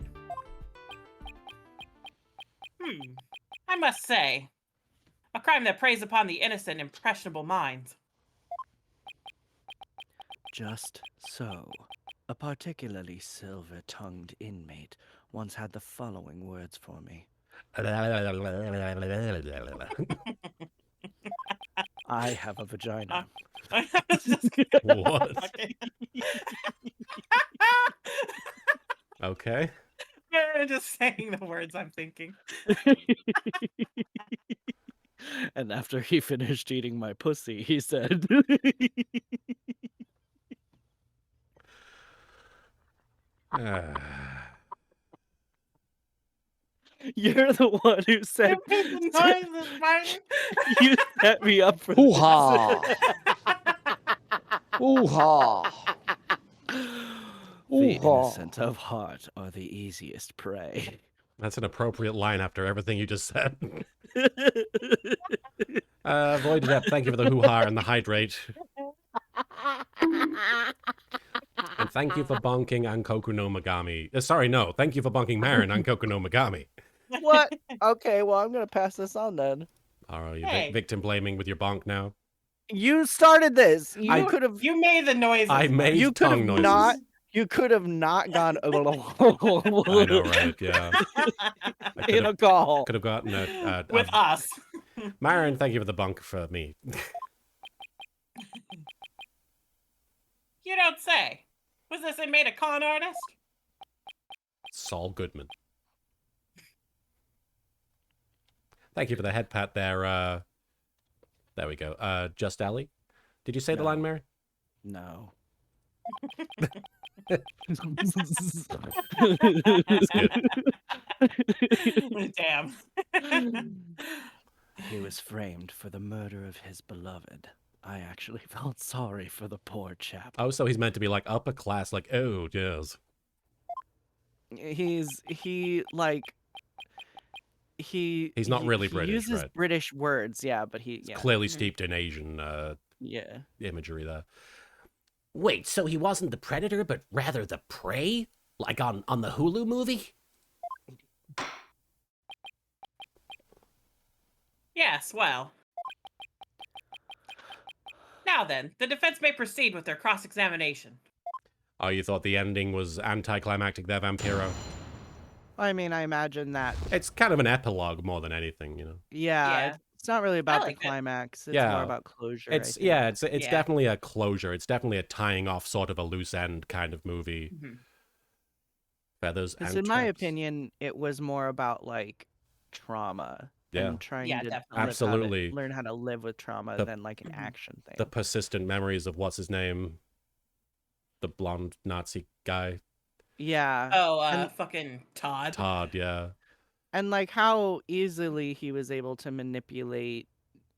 S3: I must say, a crime that preys upon the innocent, impressionable minds.
S9: Just so, a particularly silver-tongued inmate once had the following words for me. I have a vagina.
S3: I was just
S1: What?
S3: Okay.
S1: Okay.
S3: I'm just saying the words I'm thinking.
S9: And after he finished eating my pussy, he said, "You're the one who said
S3: The noise is mine.
S9: you set me up for
S4: Hoo-ha!
S9: this."
S4: Hoo-ha!
S9: The
S4: Hoo-ha!
S9: innocent of heart are the easiest prey.
S1: That's an appropriate line after everything you just said. Void Adept, thank you for the hoo-ha and the hydrate. And thank you for bonking Ankoku no Megami. Sorry, no. Thank you for bonking Marin Ankoku no Megami.
S9: What? Okay, well, I'm gonna pass this on then.
S1: Are you
S3: Hey.
S1: victim blaming with your bonk now?
S9: You started this. You could have.
S3: You made the noises.
S1: I made
S9: You could have
S1: tongue noises.
S9: not. You could have not gone
S1: I know, right? Yeah.
S9: in a call.
S1: Could have gotten a
S3: with us.
S1: Marin, thank you for the bonk for me.
S3: You don't say. Was this inmate a con artist?
S1: Saul Goodman. Thank you for the head pat there. There we go. Just Ali. Did you say the
S9: No.
S1: line, Marin?
S9: No.
S1: That's good.
S3: Damn.
S9: He was framed for the murder of his beloved. I actually felt sorry for the poor chap.
S1: Oh, so he's meant to be like upper class, like, oh, yes.
S2: he like
S1: He's not really
S2: he
S1: British,
S2: uses
S1: right?
S2: British words, yeah, but
S1: It's
S2: yeah.
S1: clearly steeped in Asian
S2: Yeah.
S1: imagery there.
S6: Wait, so he wasn't the predator, but rather the prey? Like on the Hulu movie?
S3: Yes, well. Now then, the defense may proceed with their cross-examination.
S1: Oh, you thought the ending was anticlimactic there, Vampiro?
S2: I mean, I imagine that.
S1: It's kind of an epilogue more than anything, you know?
S2: Yeah,
S3: Yeah.
S2: it's not really about the
S3: liked it.
S2: climax. It's
S1: Yeah.
S2: more about closure. I
S1: It's
S2: think.
S1: yeah, it's
S3: Yeah.
S1: definitely a closure. It's definitely a tying off sort of a loose end kind of movie.
S3: Mhm.
S1: Feathers
S2: Because
S1: and
S2: in my
S1: tracks.
S2: opinion, it was more about like trauma
S1: Yeah.
S2: and trying
S3: Yeah,
S2: to
S3: definitely.
S1: Absolutely.
S2: learn how to live with trauma
S1: The-
S2: than like an
S3: Mhm.
S2: action thing.
S1: The persistent memories of what's his name? The blonde Nazi guy.
S2: Yeah.
S3: Oh,
S2: And-
S3: fucking Todd.
S1: Todd, yeah.
S2: And like how easily he was able to manipulate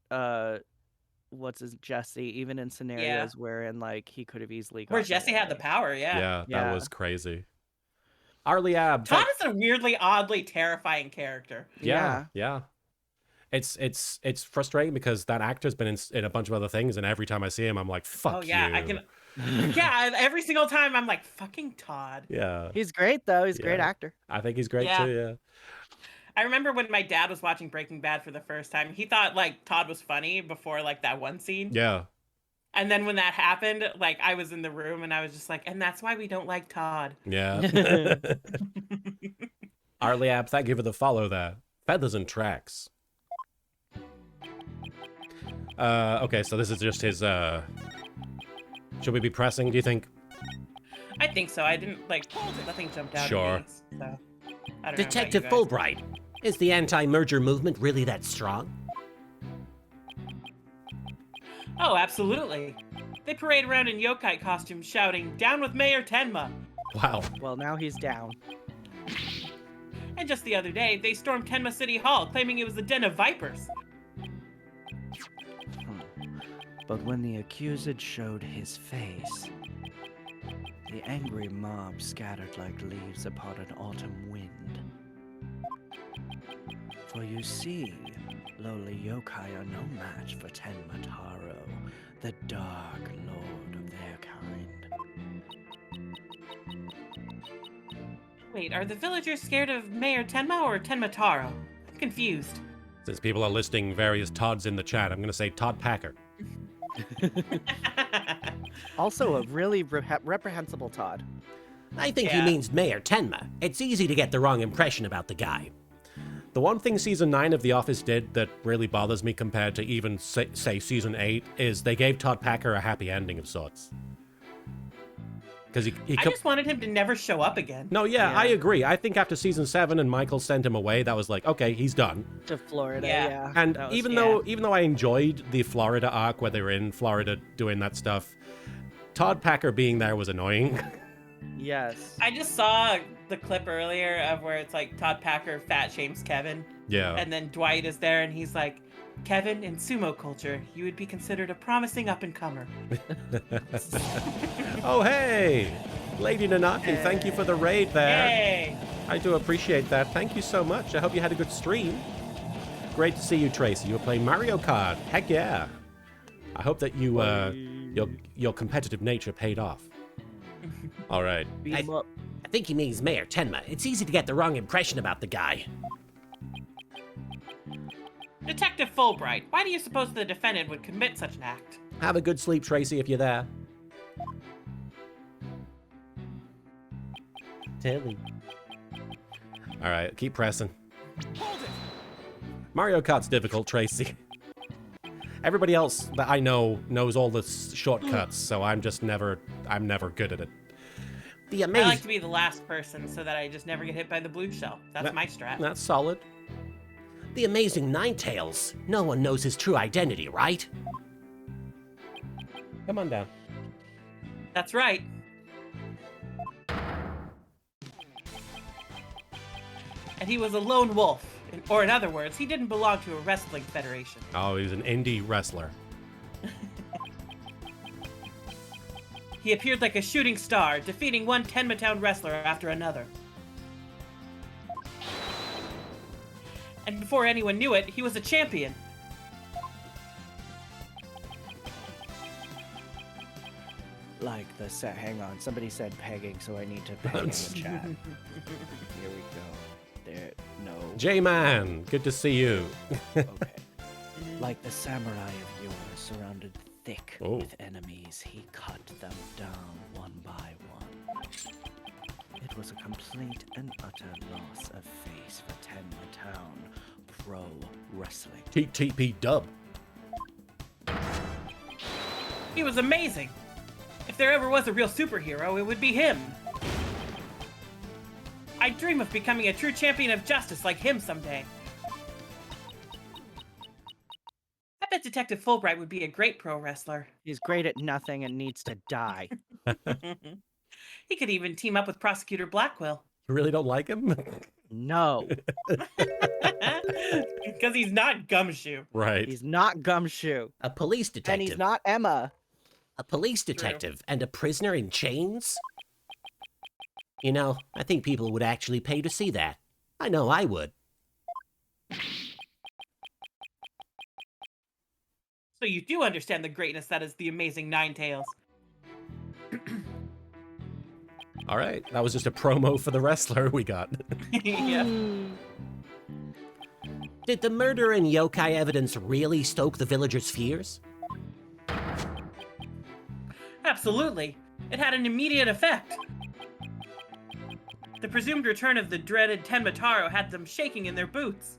S2: what's his Jesse, even in scenarios wherein like he could have easily
S3: Where
S2: gotten
S3: Jesse had the
S2: away.
S3: power, yeah.
S1: Yeah, that
S2: Yeah.
S1: was crazy. Arliab.
S3: Todd is a weirdly, oddly terrifying character.
S1: Yeah. It's frustrating because that actor's been in a bunch of other things, and every time I see him, I'm like, fuck
S3: Oh yeah,
S1: you.
S3: I can. Yeah, every single time I'm like, fucking Todd.
S1: Yeah,
S2: He's great though. He's a great
S1: Yeah.
S2: actor.
S1: I think he's great
S3: Yeah.
S1: too. Yeah.
S3: I remember when my dad was watching Breaking Bad for the first time, he thought like Todd was funny before like that one scene.
S1: Yeah.
S3: And then when that happened, like I was in the room and I was just like, and that's why we don't like Todd.
S1: Yeah. Arliab, thank you for the follow there. Feathers and tracks. Okay, so this is just his should we be pressing, do you think?
S3: I think so. I didn't like nothing jumped out
S1: Sure.
S3: at me. So I don't know about
S6: Detective
S3: you guys.
S6: Fulbright, is the anti-merger movement really that strong?
S3: Oh, absolutely. They parade around in yokai costumes shouting, "Down with Mayor Tenma!"
S1: Wow.
S2: Well, now he's down.
S3: And just the other day, they stormed Tenma City Hall, claiming it was the den of vipers.
S9: But when the accused showed his face, the angry mob scattered like leaves upon an autumn wind. For you see, lowly yokai are no match for Tenma Taro, the dark lord of their kind.
S3: Wait, are the villagers scared of Mayor Tenma or Tenma Taro? I'm confused.
S1: Since people are listing various Todds in the chat, I'm gonna say Todd Packer.
S2: Also, a really reprehensible Todd.
S6: I think he
S3: Yeah.
S6: means Mayor Tenma. It's easy to get the wrong impression about the guy.
S1: The one thing season 9 of The Office did that really bothers me compared to even say season 8 is they gave Todd Packer a happy ending of sorts. Because
S3: I just wanted him to never show up again.
S1: No, yeah,
S2: Yeah.
S1: I agree. I think after season 7 and Michael sent him away, that was like, okay, he's done.
S2: To Florida,
S3: Yeah.
S2: yeah.
S1: And
S2: That was-
S1: even though I enjoyed the Florida arc where they were in Florida doing that stuff, Todd Packer being there was annoying.
S2: Yes.
S3: I just saw the clip earlier of where it's like Todd Packer fat shames Kevin,
S1: Yeah.
S3: and then Dwight is there and he's like, "Kevin, in sumo culture, you would be considered a promising up-and-comer."
S1: Oh, hey! Lady Nanaki, thank you for the raid there.
S3: Yay!
S1: I do appreciate that. Thank you so much. I hope you had a good stream. Great to see you, Tracy. You were playing Mario Kart. Heck yeah. I hope that you, your competitive nature paid off. All right.
S2: Beat him up.
S6: I think he means Mayor Tenma. It's easy to get the wrong impression about the guy.
S3: Detective Fulbright, why do you suppose the defendant would commit such an act?
S1: Have a good sleep, Tracy, if you're there.
S6: Tilly.
S1: All right, keep pressing. Mario Kart's difficult, Tracy. Everybody else that I know knows all the shortcuts, so I'm never good at it.
S6: The
S3: I
S6: amazing.
S3: like to be the last person so that I just never get hit by the blue shell. That's my strat.
S1: That's solid.
S6: The amazing Ninetales. No one knows his true identity, right?
S1: Come on down.
S3: That's right. And he was a lone wolf. Or in other words, he didn't belong to a wrestling federation.
S1: Oh, he was an indie wrestler.
S3: He appeared like a shooting star, defeating one Tenma Town wrestler after another. And before anyone knew it, he was a champion.
S9: Like the set. Hang on. Somebody said pegging, so I need to peg in the chat. Here we go. There. No.
S1: J-Man, good to see you.
S9: Okay. Like the samurai of yore, surrounded thick
S1: Oh.
S9: with enemies, he cut them down one by one. It was a complete and utter loss of face for Tenma Town Pro Wrestling.
S1: TTP dub.
S3: He was amazing. If there ever was a real superhero, it would be him. I dream of becoming a true champion of justice like him someday. I bet Detective Fulbright would be a great pro wrestler.
S2: He's great at nothing and needs to die.
S3: He could even team up with Prosecutor Blackwell.
S1: You really don't like him?
S2: No,
S3: Because he's not Gumshoe.
S1: Right.
S2: he's not Gumshoe.
S6: A police
S2: And
S6: detective.
S2: he's not Emma.
S6: A police detective and a prisoner in chains? You know, I think people would actually pay to see that. I know I would.
S3: So you do understand the greatness that is the amazing Nine Tails.
S1: All right. That was just a promo for the wrestler we got.
S3: Yeah.
S6: Did the murder and yokai evidence really stoke the villagers' fears?
S3: Absolutely. It had an immediate effect. The presumed return of the dreaded Tenmataro had them shaking in their boots.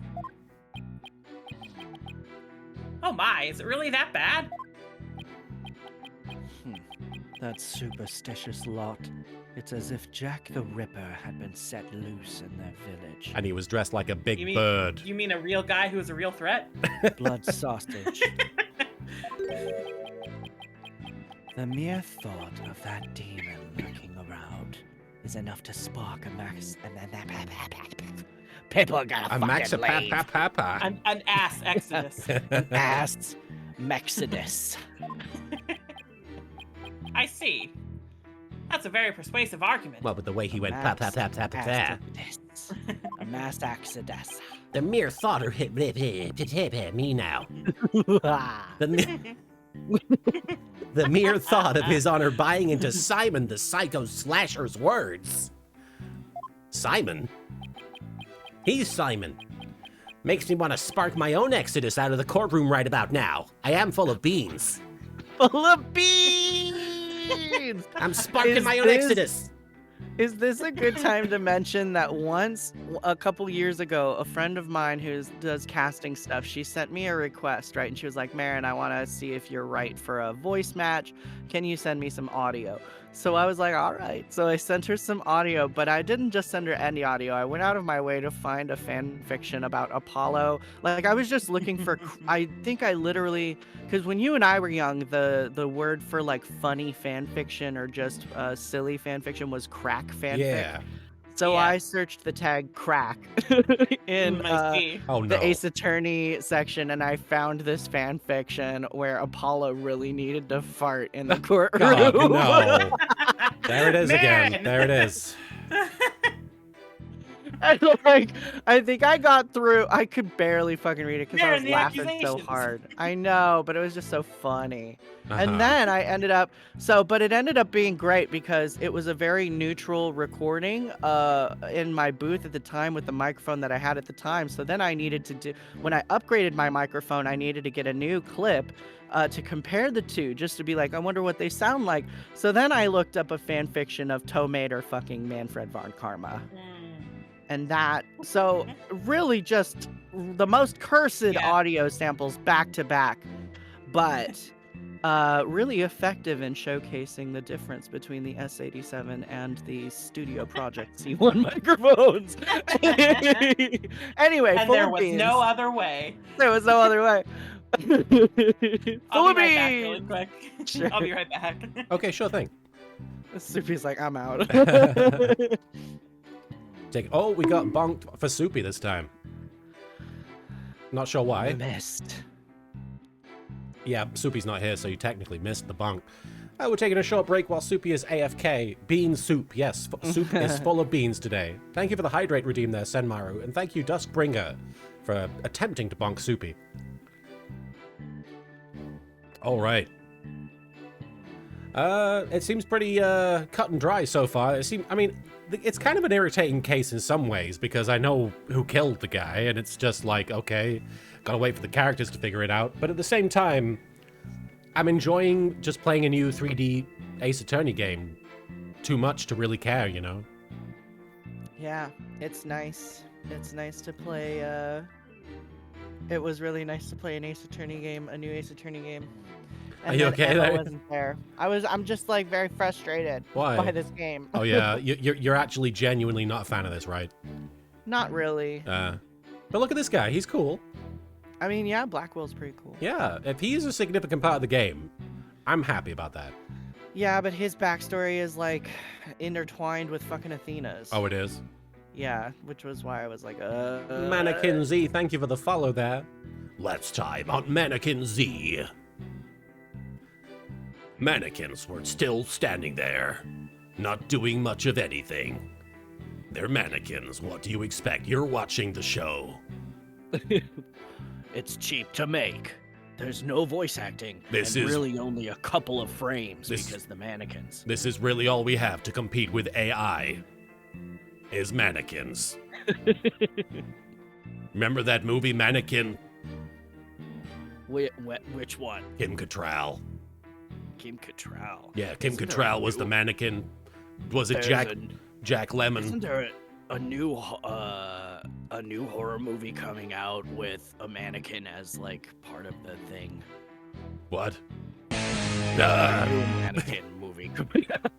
S3: Oh my, is it really that bad?
S9: That superstitious lot. It's as if Jack the Ripper had been set loose in their village.
S1: And he was dressed like a big
S3: You mean,
S1: bird.
S3: You mean a real guy who is a real threat?
S9: Blood sausage. The mere thought of that demon lurking around is enough to spark a max. People gotta
S1: A max a
S9: fucking leave.
S1: pa.
S3: An ass exodus.
S9: Ass Mexodus.
S3: I see. That's a very persuasive argument.
S6: Well, with the way he went pa.
S9: A mass exodus.
S6: The mere thought of me now. The mere thought of His Honor buying into Simon the Psycho Slasher's words. Simon? He's Simon. Makes me want to spark my own exodus out of the courtroom right about now. I am full of beans.
S2: Full of beans!
S6: I'm sparking
S2: Is
S6: my own
S2: this-
S6: exodus.
S2: Is this a good time to mention that once, a couple years ago, a friend of mine who does casting stuff, she sent me a request, right? And she was like, Marin, I want to see if you're right for a voice match. Can you send me some audio? So I was like, all right. So I sent her some audio, but I didn't just send her any audio. I went out of my way to find a fan fiction about Apollo. Like, I was just looking for, I think I literally, because when you and I were young, the word for like funny fan fiction or just silly fan fiction was crack fanfic.
S1: Yeah.
S2: So
S3: Yeah.
S2: I searched the tag crack in
S3: I see.
S1: Oh, no.
S2: the Ace Attorney section, and I found this fan fiction where Apollo really needed to fart in the courtroom.
S1: God, no. There it is again.
S3: Man.
S1: There it is.
S2: And like, I think I got through. I could barely fucking read it because I
S3: There,
S2: was
S3: the
S2: laughing so
S3: accusations.
S2: hard. I know, but it was just so funny.
S1: Uh-huh.
S2: And then I ended up but it ended up being great because it was a very neutral recording in my booth at the time with the microphone that I had at the time. So then I needed to do, when I upgraded my microphone, I needed to get a new clip to compare the two, just to be like, I wonder what they sound like. So then I looked up a fan fiction of Tomater fucking Manfred von Karma. And that, so really just the most cursed
S3: Yeah.
S2: audio samples back to back, but really effective in showcasing the difference between the S87 and the Studio Project C1 microphones. Anyway,
S3: And
S2: full
S3: there
S2: of
S3: was
S2: beans.
S3: no other way.
S2: There was no other way.
S3: I'll
S2: Full
S3: be
S2: of
S3: right back really
S2: beans.
S3: quick.
S2: Sure.
S3: I'll be right back.
S1: Okay, sure thing.
S2: Soupy's like, I'm out.
S1: Oh, we got bonked for Soupy this time. Not sure why.
S9: Missed.
S1: Yeah, Soupy's not here, so you technically missed the bonk. We're taking a short break while Soupy is AFK. Bean soup, yes. Soup is full of beans today. Thank you for the hydrate redeem there, Senmaru. And thank you, Duskbringer, for attempting to bonk Soupy. All right. It seems pretty cut and dry so far. It's kind of an irritating case in some ways because I know who killed the guy, and it's just like, okay, gotta wait for the characters to figure it out. But at the same time, I'm enjoying just playing a new 3D Ace Attorney game too much to really care, you know?
S2: Yeah, it's nice. It's nice to play, it was really nice to play an Ace Attorney game, a new Ace Attorney game.
S1: Are you okay
S2: Emma
S1: there?
S2: wasn't there. I'm just like very frustrated
S1: Why?
S2: by this game.
S1: Oh yeah, you're actually genuinely not a fan of this, right?
S2: Not really.
S1: But look at this guy, he's cool.
S2: I mean, yeah, Blackwell's pretty cool.
S1: Yeah, if he's a significant part of the game, I'm happy about that.
S2: Yeah, but his backstory is like intertwined with fucking Athena's.
S1: Oh, it is?
S2: Yeah, which was why I was like,
S1: Mannequin Z, thank you for the follow there.
S5: Last time on Mannequin Z. Mannequins were still standing there, not doing much of anything. They're mannequins. What do you expect? You're watching the show.
S9: It's cheap to make. There's no voice acting.
S5: This
S9: and
S5: is-
S9: really only a couple of frames
S5: This-
S9: because the mannequins.
S5: This is really all we have to compete with AI. Is mannequins. Remember that movie Mannequin?
S9: Which one?
S5: Kim Cattrall.
S9: Kim Cattrall.
S5: Yeah, Kim
S9: Isn't there
S5: Cattrall
S9: a
S5: was the
S9: new-
S5: mannequin. Was it
S9: There's
S5: Jack
S9: a-
S5: Jack Lemmon?
S9: Isn't there a new horror movie coming out with a mannequin as like part of the thing?
S5: What?
S9: A new mannequin movie coming out.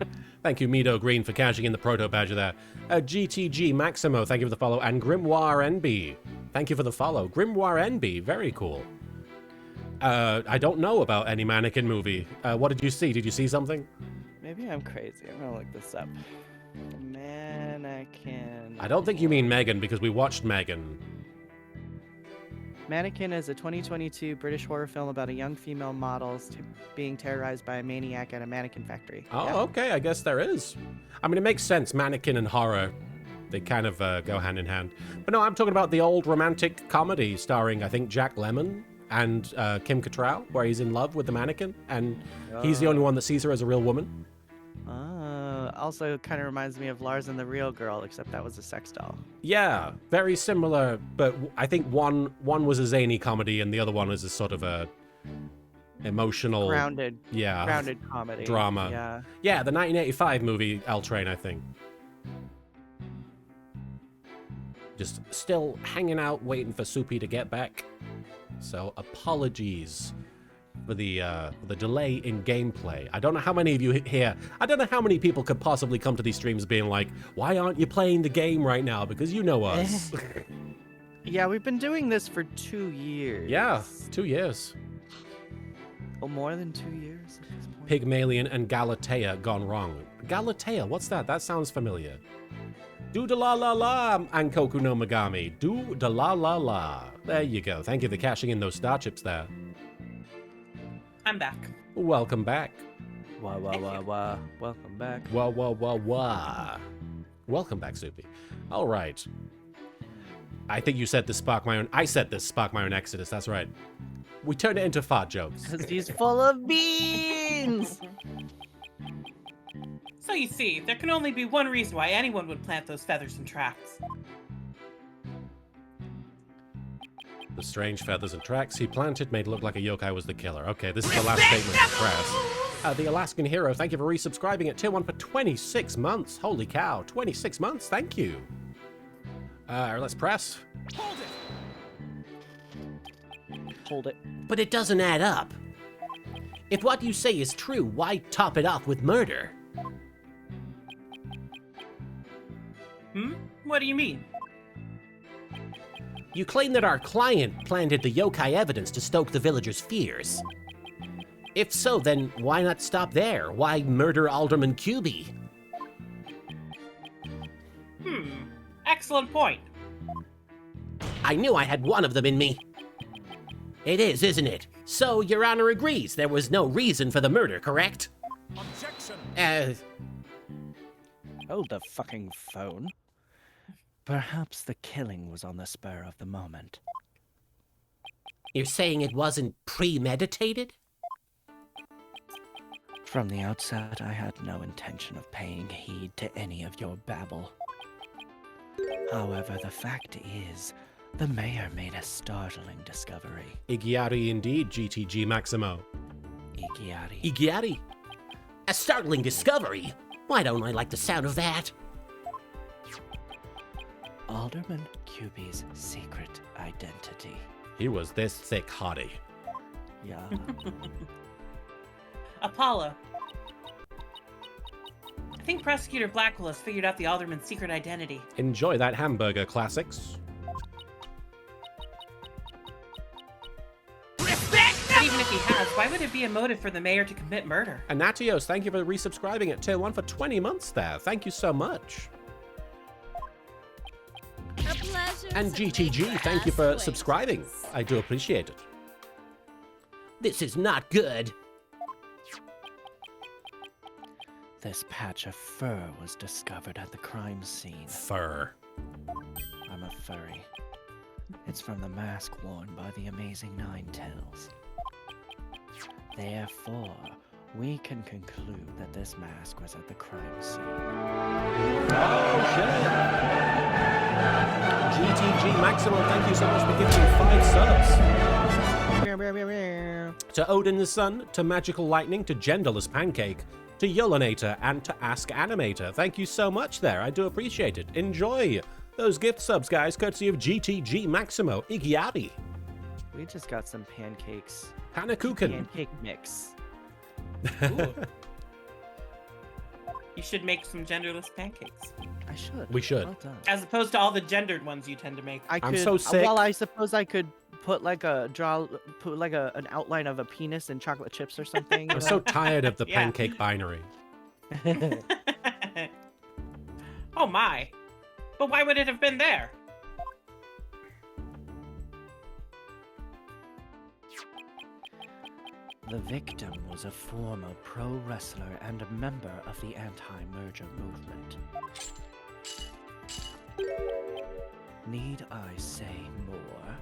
S1: Thank you, Mido Green, for cashing in the proto badger there. GTG Maximo, thank you for the follow. And Grimoire NB, thank you for the follow. Grimoire NB, very cool. I don't know about any mannequin movie. What did you see? Did you see something?
S2: maybe I'm crazy. I'm gonna look this up. Mannequin.
S1: I don't think you mean Megan, because we watched Megan.
S2: Mannequin is a 2022 British horror film about a young female model being terrorized by a maniac at a mannequin factory.
S1: Oh,
S2: Yeah.
S1: okay, I guess there is. I mean, it makes sense. Mannequin and horror, they kind of go hand in hand. But no, I'm talking about the old romantic comedy starring, I think, Jack Lemmon and Kim Cattrall, where he's in love with the mannequin, and he's the only one that sees her as a real woman.
S2: Also kind of reminds me of Lars and the Real Girl, except that was a sex doll.
S1: Yeah, very similar, but I think one was a zany comedy, and the other one is a sort of a emotional,
S2: Grounded
S1: yeah,
S2: comedy.
S1: drama.
S2: Yeah.
S1: Yeah, the 1985 movie L Train, I think. Just still hanging out, waiting for Soupy to get back. So apologies for the delay in gameplay. I don't know how many of you here. I don't know how many people could possibly come to these streams being like, "Why aren't you playing the game right now?" Because you know us.
S2: Yeah, we've been doing this for 2 years.
S1: Yeah, 2 years.
S2: Oh, more than 2 years at this point.
S1: Pygmalion and Galatea gone wrong. Galatea, what's that? That sounds familiar. Do da la la la, Ankoku no Megami. Do da la la la. There you go. Thank you for cashing in those star chips there.
S3: I'm back.
S1: Welcome back.
S2: Wah, wah, wah, wah. Welcome back.
S1: Wah, wah, wah, wah. Welcome back, Soupy. All right. I think you said this sparked my own... I said this sparked my own exodus. That's right. We turned it into fart jokes.
S2: Because he's full of beans!
S3: So you see, there can only be one reason why anyone would plant those feathers and tracks.
S1: The strange feathers and tracks he planted made it look like a yokai was the killer. Okay, this is the last statement of the press. The Alaskan Hero, thank you for resubscribing at Tier 1 for 26 months. Holy cow, 26 months, thank you. Let's press.
S8: Hold it!
S2: Hold it.
S7: But it doesn't add up. If what you say is true, why top it off with murder?
S3: What do you mean?
S7: You claim that our client planted the yokai evidence to stoke the villagers' fears. If so, then why not stop there? Why murder Alderman Cuby?
S3: Excellent point.
S7: I knew I had one of them in me. It is, isn't it? So, Your Honor agrees there was no reason for the murder, correct?
S8: Objection!
S9: Hold the fucking phone. Perhaps the killing was on the spur of the moment.
S6: You're saying it wasn't premeditated?
S9: From the outset, I had no intention of paying heed to any of your babble. However, the fact is, the mayor made a startling discovery.
S1: Ighiari indeed, GTG Maximo.
S9: Ighiari.
S6: Ighiari? A startling discovery? Why don't I like the sound of that?
S9: Alderman QB's secret identity.
S1: He was this thick hottie.
S9: Yeah.
S3: Apollo. I think Prosecutor Blackwell has figured out the Alderman's secret identity.
S1: Enjoy that hamburger, classics.
S3: But even if he has, why would it be a motive for the mayor to commit murder?
S1: Anatios, thank you for resubscribing at Tier 1 for 20 months there. Thank you so much.
S10: A pleasure
S1: And
S10: to
S1: GTG,
S10: make
S1: thank you
S10: your
S1: for
S10: acquaintance.
S1: subscribing. I do appreciate it.
S6: This is not good.
S9: This patch of fur was discovered at the crime scene.
S1: Fur.
S9: I'm a furry. It's from the mask worn by the amazing Ninetales. Therefore, we can conclude that this mask was at the crime scene.
S1: GTG Maximum, thank you so much for giving me 5 subs. To Odin the Sun, to Magical Lightning, to Genderless Pancake, to Yolanator, and to Ask Animator. Thank you so much there. I do appreciate it. Enjoy those gift subs, guys, courtesy of GTG Maximo Ighiari.
S2: We just got some pancakes.
S1: Hanakuken.
S2: Pancake mix.
S3: Ooh. You should make some genderless pancakes.
S2: I should.
S1: We should.
S2: Well done.
S3: As opposed to all the gendered ones you tend to make.
S2: I
S1: I'm
S2: could,
S1: so sick.
S2: Well, I suppose I could put like an outline of a penis in chocolate chips or something. you
S1: I'm
S2: know?
S1: so tired of the
S3: Yeah.
S1: pancake binary.
S3: Oh my. But why would it have been there?
S9: The victim was a former pro wrestler and a member of the anti-merger movement. Need I say more?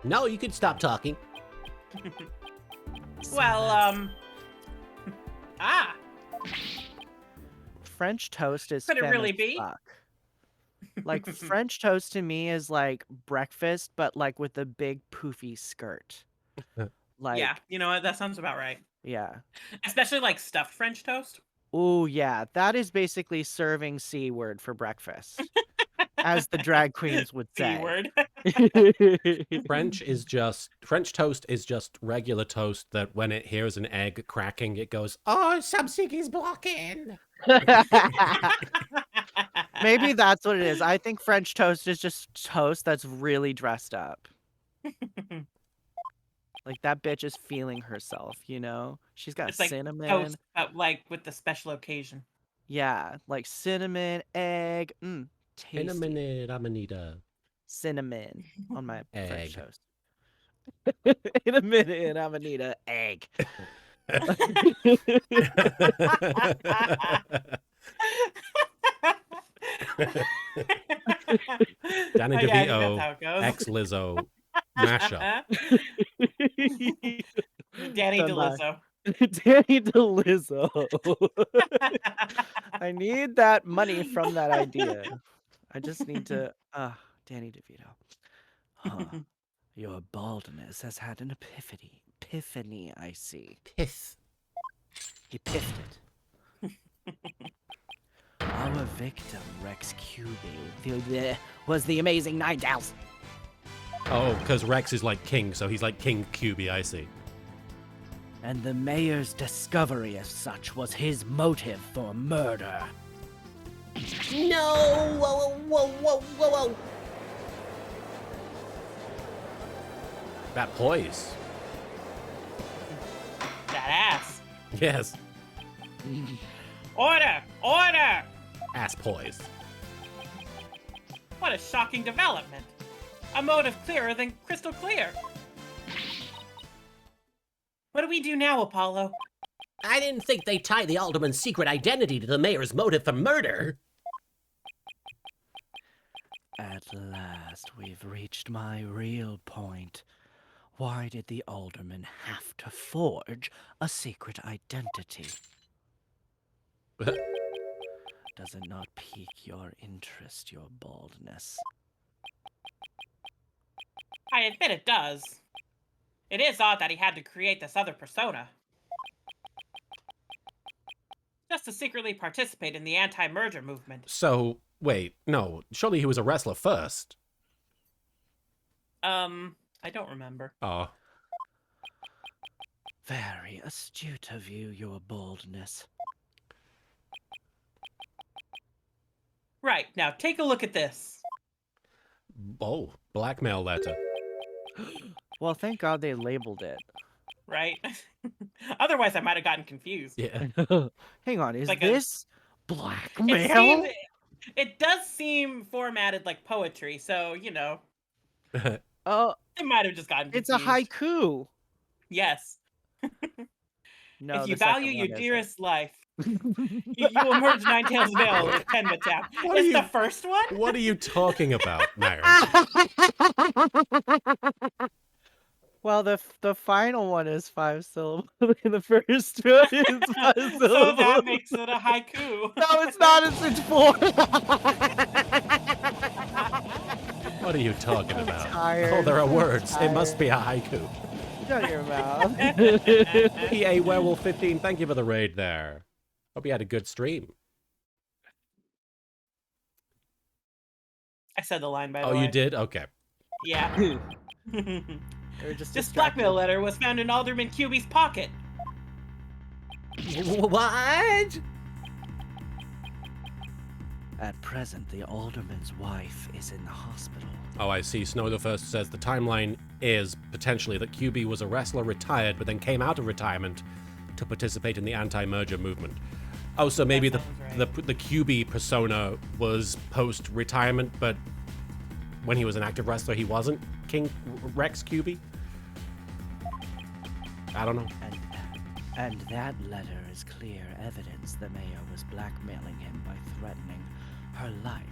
S6: No, you can stop talking.
S3: Well, ah,
S2: French toast is
S3: Could it
S2: femme
S3: really
S2: as
S3: be?
S2: fuck. Like French toast to me is like breakfast, but like with a big poofy skirt. Like
S3: yeah, you know what? That sounds about right.
S2: yeah.
S3: Especially like stuffed French toast.
S2: Oh yeah, that is basically serving C word for breakfast, as the drag queens would
S3: C
S2: say.
S3: word.
S1: French toast is just regular toast that when it hears an egg cracking, it goes, oh, something is blocking.
S2: Maybe that's what it is. I think French toast is just toast that's really dressed up. Like that bitch is feeling herself, you know? She's got
S3: It's like
S2: cinnamon.
S3: toast, but like with the special occasion.
S2: Yeah, like cinnamon, egg. Tasty.
S1: In a minute, Amanita.
S2: Cinnamon on my
S1: Egg.
S2: French toast. In a minute, I'm gonna need an egg.
S1: Danny
S3: Oh, yeah, I think that's
S1: DeVito,
S3: how it goes.
S1: ex Lizzo mashup.
S3: Danny
S2: Done by-
S3: DeLizzo.
S2: Danny DeLizzo. I need that money from that idea. I just need to. Danny DeVito.
S9: Huh. Your baldness has had an epiphany, I see.
S6: Pith.
S9: He piffed it. Our victim, Rex QB, was the amazing Ninetales.
S1: Oh, because Rex is like king, so he's like King QB, I see.
S9: And the mayor's discovery as such was his motive for murder.
S6: No! Whoa, whoa, whoa, whoa, whoa!
S1: That poise.
S3: That ass.
S1: Yes.
S3: Order! Order!
S1: Ass poise.
S3: What a shocking development. A motive clearer than crystal clear. What do we do now, Apollo?
S6: I didn't think they tied the alderman's secret identity to the mayor's motive for murder.
S9: At last, we've reached my real point. Why did the alderman have to forge a secret identity? Does it not pique your interest, your baldness?
S3: I admit it does. It is odd that he had to create this other persona. Just to secretly participate in the anti-merger movement.
S1: So, wait, no. Surely he was a wrestler first.
S3: I don't remember.
S1: Oh.
S9: Very astute of you, your baldness.
S3: Right, now take a look at this.
S1: Oh, blackmail letter.
S2: Well, thank God they labeled it.
S3: Right? Otherwise, I might have gotten confused.
S1: Yeah.
S2: Hang on, is
S3: Like
S2: this
S3: It
S2: blackmail?
S3: it does seem formatted like poetry, so, you know,
S2: Oh,
S3: it might have just gotten
S2: it's
S3: confused.
S2: a haiku.
S3: Yes.
S2: No,
S3: If you
S2: the second
S3: value your
S2: one isn't.
S3: dearest life, you will merge Ninetales Veil with Tenma Tap.
S1: What are
S3: It's
S1: you-
S3: the first one?
S1: What are you talking about, Myron?
S2: Well, the final one is 5 syllables. The first one is 5 syllables.
S3: So that makes it a haiku.
S2: No, it's not. It's 4.
S1: What are you talking
S2: I'm
S1: about?
S2: tired.
S1: Oh, there are
S2: I'm
S1: words. It must
S2: tired.
S1: be a haiku.
S2: Shut your mouth.
S1: EA Werewolf 15, thank you for the raid there. Hope you had a good stream.
S3: I said the line, by the
S1: Oh,
S3: way.
S1: you did? Okay.
S3: Yeah.
S2: They're just
S3: This
S2: distracted.
S3: blackmail letter was found in Alderman QB's pocket.
S6: What?
S9: At present, the alderman's wife is in the hospital.
S1: Oh, I see. Snowdo first says the timeline is potentially that QB was a wrestler retired, but then came out of retirement to participate in the anti-merger movement. Oh, so maybe the
S3: sounds right.
S1: the QB persona was post-retirement, but when he was an active wrestler, he wasn't King Rex QB? I don't know.
S9: And that letter is clear evidence the mayor was blackmailing him by threatening her life.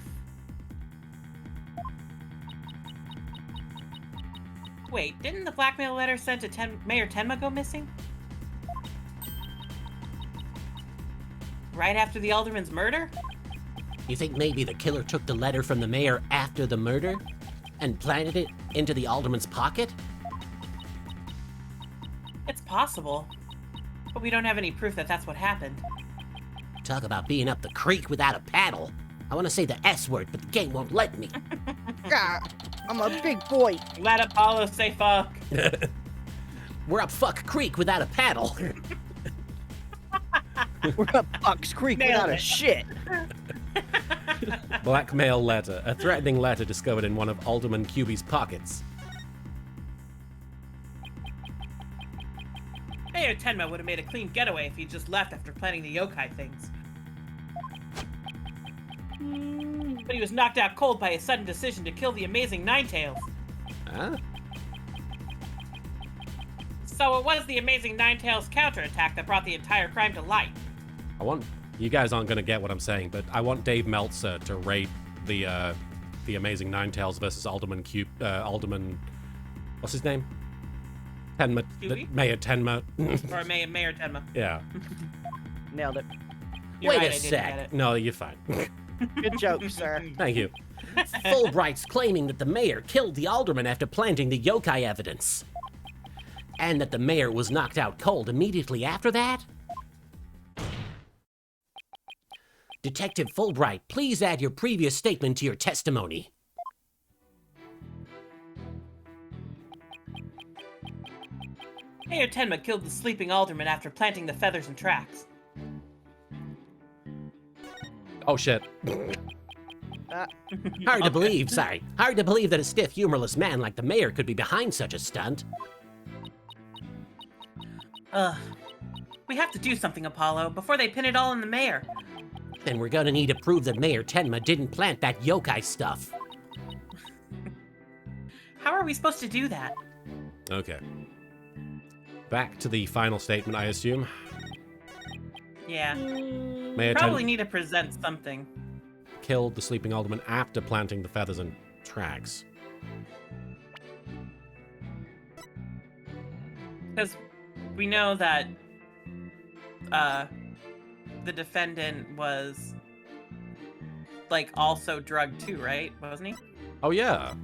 S3: Wait, didn't the blackmail letter sent to Mayor Tenma go missing? Right after the alderman's murder?
S6: You think maybe the killer took the letter from the mayor after the murder and planted it into the alderman's pocket?
S3: It's possible. But we don't have any proof that that's what happened.
S6: Talk about being up the creek without a paddle. I want to say the S word, but the game won't let me.
S2: God, I'm a big boy.
S3: Let Apollo say fuck.
S6: We're up fuck creek without a paddle.
S2: We're up Bucks Creek
S3: Nailed
S2: without a
S3: it.
S2: shit.
S1: Blackmail letter. A threatening letter discovered in one of Alderman QB's pockets.
S3: Mayor Tenma would have made a clean getaway if he just left after planning the yokai things. But he was knocked out cold by a sudden decision to kill the amazing Ninetales.
S1: Huh?
S3: So it was the amazing Ninetales counterattack that brought the entire crime to light.
S1: You guys aren't going to get what I'm saying, but I want Dave Meltzer to rate the Amazing Ninetales versus Alderman what's his name? Tenma,
S3: QB?
S1: Mayor Tenma.
S3: Or Mayor Tenma.
S1: Yeah.
S2: Nailed it.
S3: You're
S6: Wait
S3: right,
S6: a
S3: I didn't
S6: sec.
S3: get it.
S1: No, you're fine.
S2: Good joke, sir.
S1: Thank you.
S6: Fulbright's claiming that the mayor killed the alderman after planting the yokai evidence. And that the mayor was knocked out cold immediately after that? Detective Fulbright, please add your previous statement to your testimony.
S3: Mayor Tenma killed the sleeping alderman after planting the feathers and tracks.
S1: Oh, shit.
S6: Hard to believe, sorry. Hard to believe that a stiff, humorless man like the mayor could be behind such a stunt.
S3: We have to do something, Apollo, before they pin it all on the mayor.
S6: Then we're gonna need to prove that Mayor Tenma didn't plant that yokai stuff.
S3: How are we supposed to do that?
S1: Okay. Back to the final statement, I assume.
S3: Yeah,
S1: Mayor
S3: probably
S1: Tenma
S3: need to present something.
S1: killed the sleeping alderman after planting the feathers and tracks.
S3: Because we know that the defendant was like also drugged too, right? Wasn't he?
S1: Oh, yeah.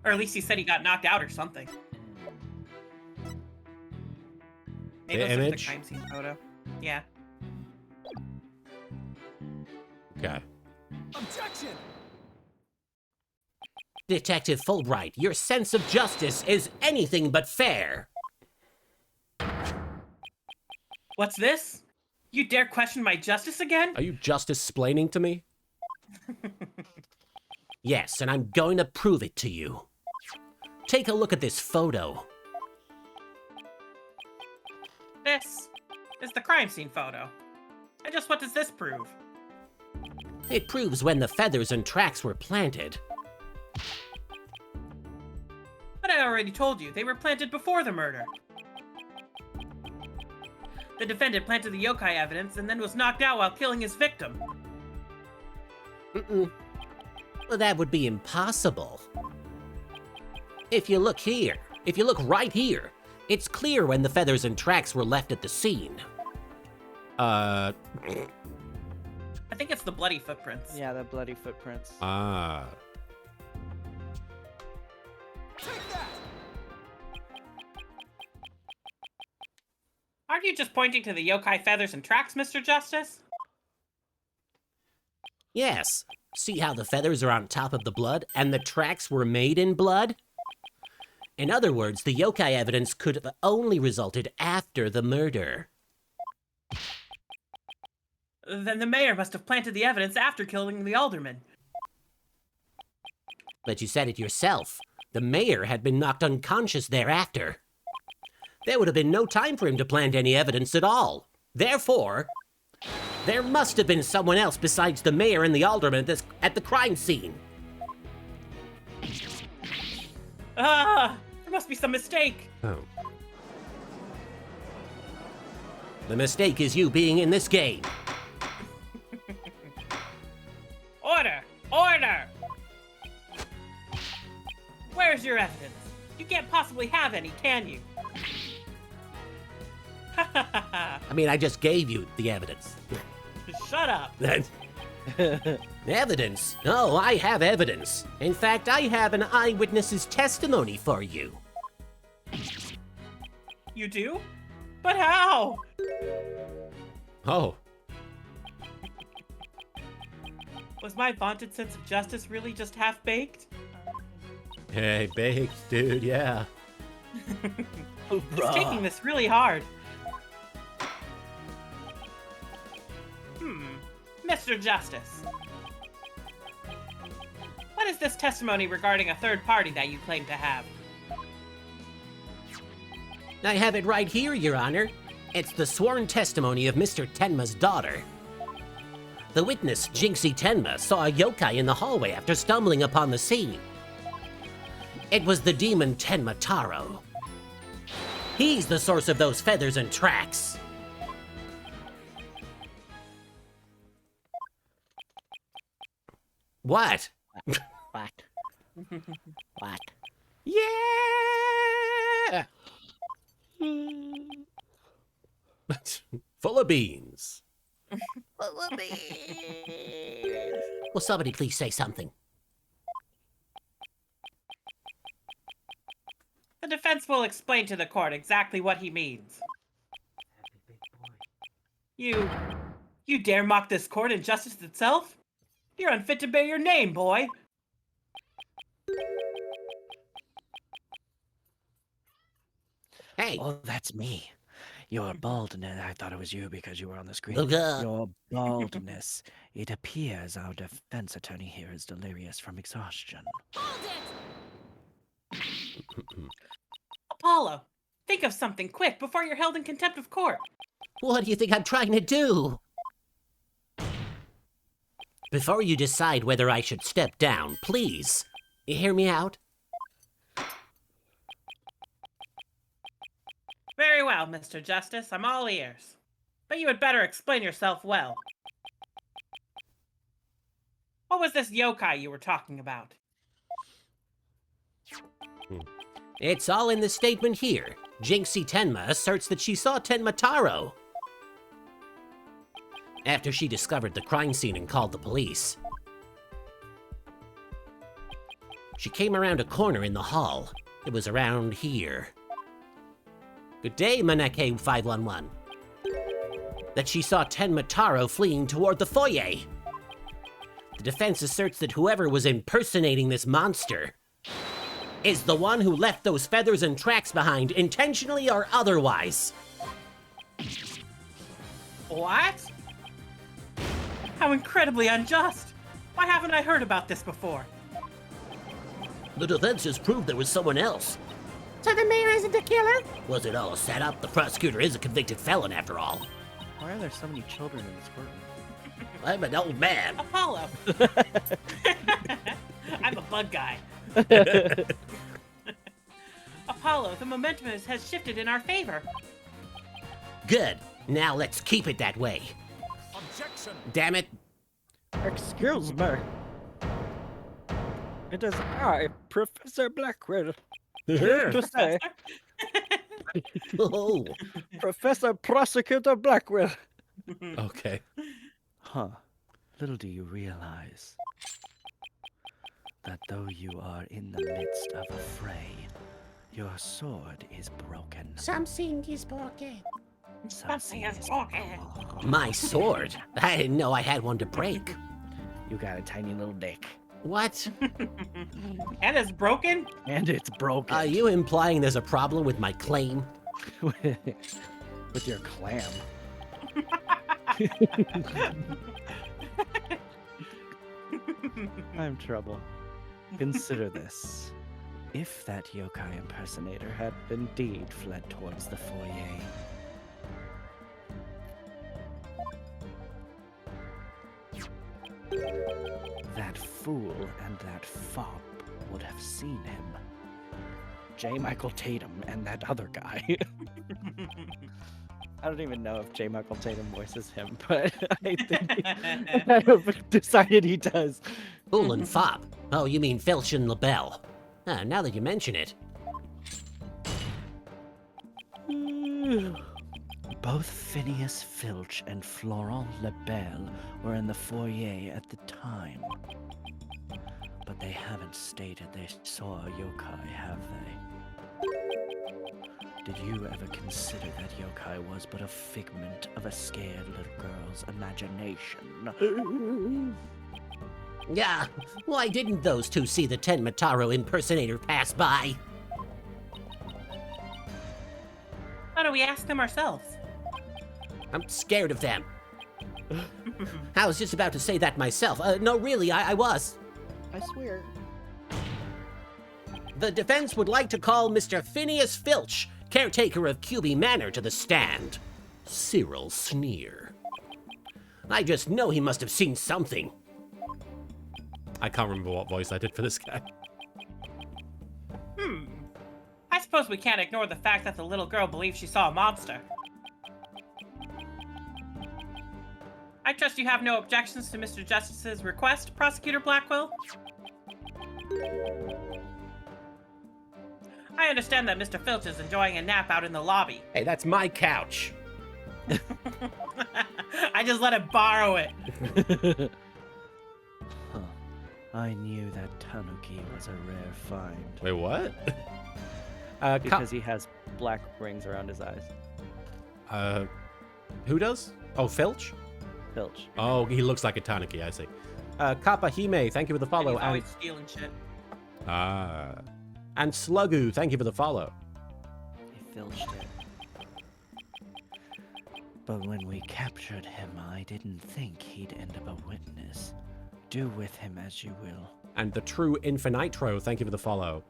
S3: Or at least he said he got knocked out or something. Maybe
S1: The
S3: let's look at
S1: image?
S3: the crime scene photo. Yeah.
S1: Okay.
S8: Objection!
S6: Detective Fulbright, your sense of justice is anything but fair.
S3: What's this? You dare question my justice again?
S1: Are you just explaining to me?
S6: Yes, and I'm going to prove it to you. Take a look at this photo.
S3: This is the crime scene photo. And just what does this prove?
S6: It proves when the feathers and tracks were planted.
S3: But I already told you, they were planted before the murder. The defendant planted the yokai evidence and then was knocked out while killing his victim.
S6: Mm-mm. Well, that would be impossible. If you look here, if you look right here, it's clear when the feathers and tracks were left at the scene.
S3: I think it's the bloody footprints.
S2: Yeah, the bloody footprints.
S1: Ah.
S8: Take that!
S3: Aren't you just pointing to the yokai feathers and tracks, Mr. Justice?
S6: Yes. See how the feathers are on top of the blood and the tracks were made in blood? In other words, the yokai evidence could have only resulted after the murder.
S3: Then the mayor must have planted the evidence after killing the alderman.
S6: But you said it yourself. The mayor had been knocked unconscious thereafter. There would have been no time for him to plant any evidence at all. Therefore, there must have been someone else besides the mayor and the alderman at the crime scene.
S3: Ah, there must be some mistake.
S1: Oh.
S6: The mistake is you being in this game.
S3: Order! Order! Where's your evidence? You can't possibly have any, can you?
S6: I mean, I just gave you the evidence.
S3: Shut up.
S6: Evidence? Oh, I have evidence. In fact, I have an eyewitness's testimony for you.
S3: You do? But how?
S1: Oh.
S3: Was my vaunted sense of justice really just half-baked?
S1: Hey, baked, dude, yeah.
S3: It's taking this really hard. Mr. Justice. What is this testimony regarding a third party that you claim to have?
S6: I have it right here, Your Honor. It's the sworn testimony of Mr. Tenma's daughter. The witness, Jinxie Tenma, saw a yokai in the hallway after stumbling upon the scene. It was the demon Tenma Taro. He's the source of those feathers and tracks. What?
S9: What? What?
S6: Yeah!
S1: Full of beans.
S6: Will somebody please say something?
S3: The defense will explain to the court exactly what he means. You dare mock this court and justice itself? You're unfit to bear your name, boy.
S6: Hey!
S9: Oh, that's me. Your baldness. I thought it was you because you were on the screen.
S6: Look up.
S9: Your baldness. It appears our defense attorney here is delirious from exhaustion.
S3: Apollo, think of something quick before you're held in contempt of court.
S6: What do you think I'm trying to do? Before you decide whether I should step down, please, you hear me out?
S3: Very well, Mr. Justice, I'm all ears. But you had better explain yourself well. What was this yokai you were talking about?
S6: It's all in the statement here. Jinxie Tenma asserts that she saw Tenma Taro after she discovered the crime scene and called the police. She came around a corner in the hall. It was around here. Good day, Maneke 511. That she saw Tenma Taro fleeing toward the foyer. The defense asserts that whoever was impersonating this monster is the one who left those feathers and tracks behind, intentionally or otherwise.
S3: What? How incredibly unjust! Why haven't I heard about this before?
S6: The defense has proved there was someone else.
S7: So the mayor isn't the killer?
S6: Was it all a setup? The prosecutor is a convicted felon after all.
S9: Why are there so many children in this courtroom?
S6: I'm an old man.
S3: Apollo! I'm a bug guy. Apollo, the momentum has shifted in our favor.
S6: Good. Now let's keep it that way.
S8: Objection!
S6: Damn it.
S9: Excuse me. It is I, Professor Blackwell. Here to say,
S6: Oh.
S9: Professor Prosecutor Blackwell.
S1: Okay.
S9: Huh. Little do you realize that though you are in the midst of a fray, your sword is broken.
S7: Something is broken.
S3: Something is broken.
S6: My sword? I didn't know I had one to break.
S9: You got a tiny little dick.
S6: What?
S3: And it's broken?
S9: And it's broken.
S6: Are you implying there's a problem with my claim?
S9: With your clam. I'm trouble. Consider this. If that yokai impersonator had indeed fled towards the foyer, that fool and that fop would have seen him. J. Michael Tatum and that other guy. I don't even know if J. Michael Tatum voices him, but I think I've decided he does.
S6: Fool and fop. Oh, you mean Filch and LaBelle. Now that you mention it.
S9: Both Phineas Filch and Florent LaBelle were in the foyer at the time. But they haven't stated they saw a yokai, have they? Did you ever consider that yokai was but a figment of a scared little girl's imagination?
S6: Yeah, why didn't those two see the Tenma Taro impersonator pass by?
S3: Why don't we ask them ourselves?
S6: I'm scared of them. I was just about to say that myself. No, really, I was.
S9: I swear.
S6: The defense would like to call Mr. Phineas Filch, caretaker of QB Manor, to the stand. Cyril sneer. I just know he must have seen something.
S1: I can't remember what voice I did for this guy.
S3: I suppose we can't ignore the fact that the little girl believes she saw a monster. I trust you have no objections to Mr. Justice's request, Prosecutor Blackwell? I understand that Mr. Filch is enjoying a nap out in the lobby.
S1: Hey, that's my couch.
S3: I just let him borrow it.
S9: Huh. I knew that Tanuki was a rare find.
S1: Wait, what?
S2: Because he has black rings around his eyes.
S1: Who does? Oh, Filch?
S2: Filch.
S1: Oh, he looks like a tanuki, I see. Kappa Hime, thank you for the
S3: And
S1: follow.
S3: he's always stealing shit.
S1: And Sluggu, thank you for the follow.
S9: He filched it. But when we captured him, I didn't think he'd end up a witness. Do with him as you will.
S1: And the true Infinitro, thank you for the follow.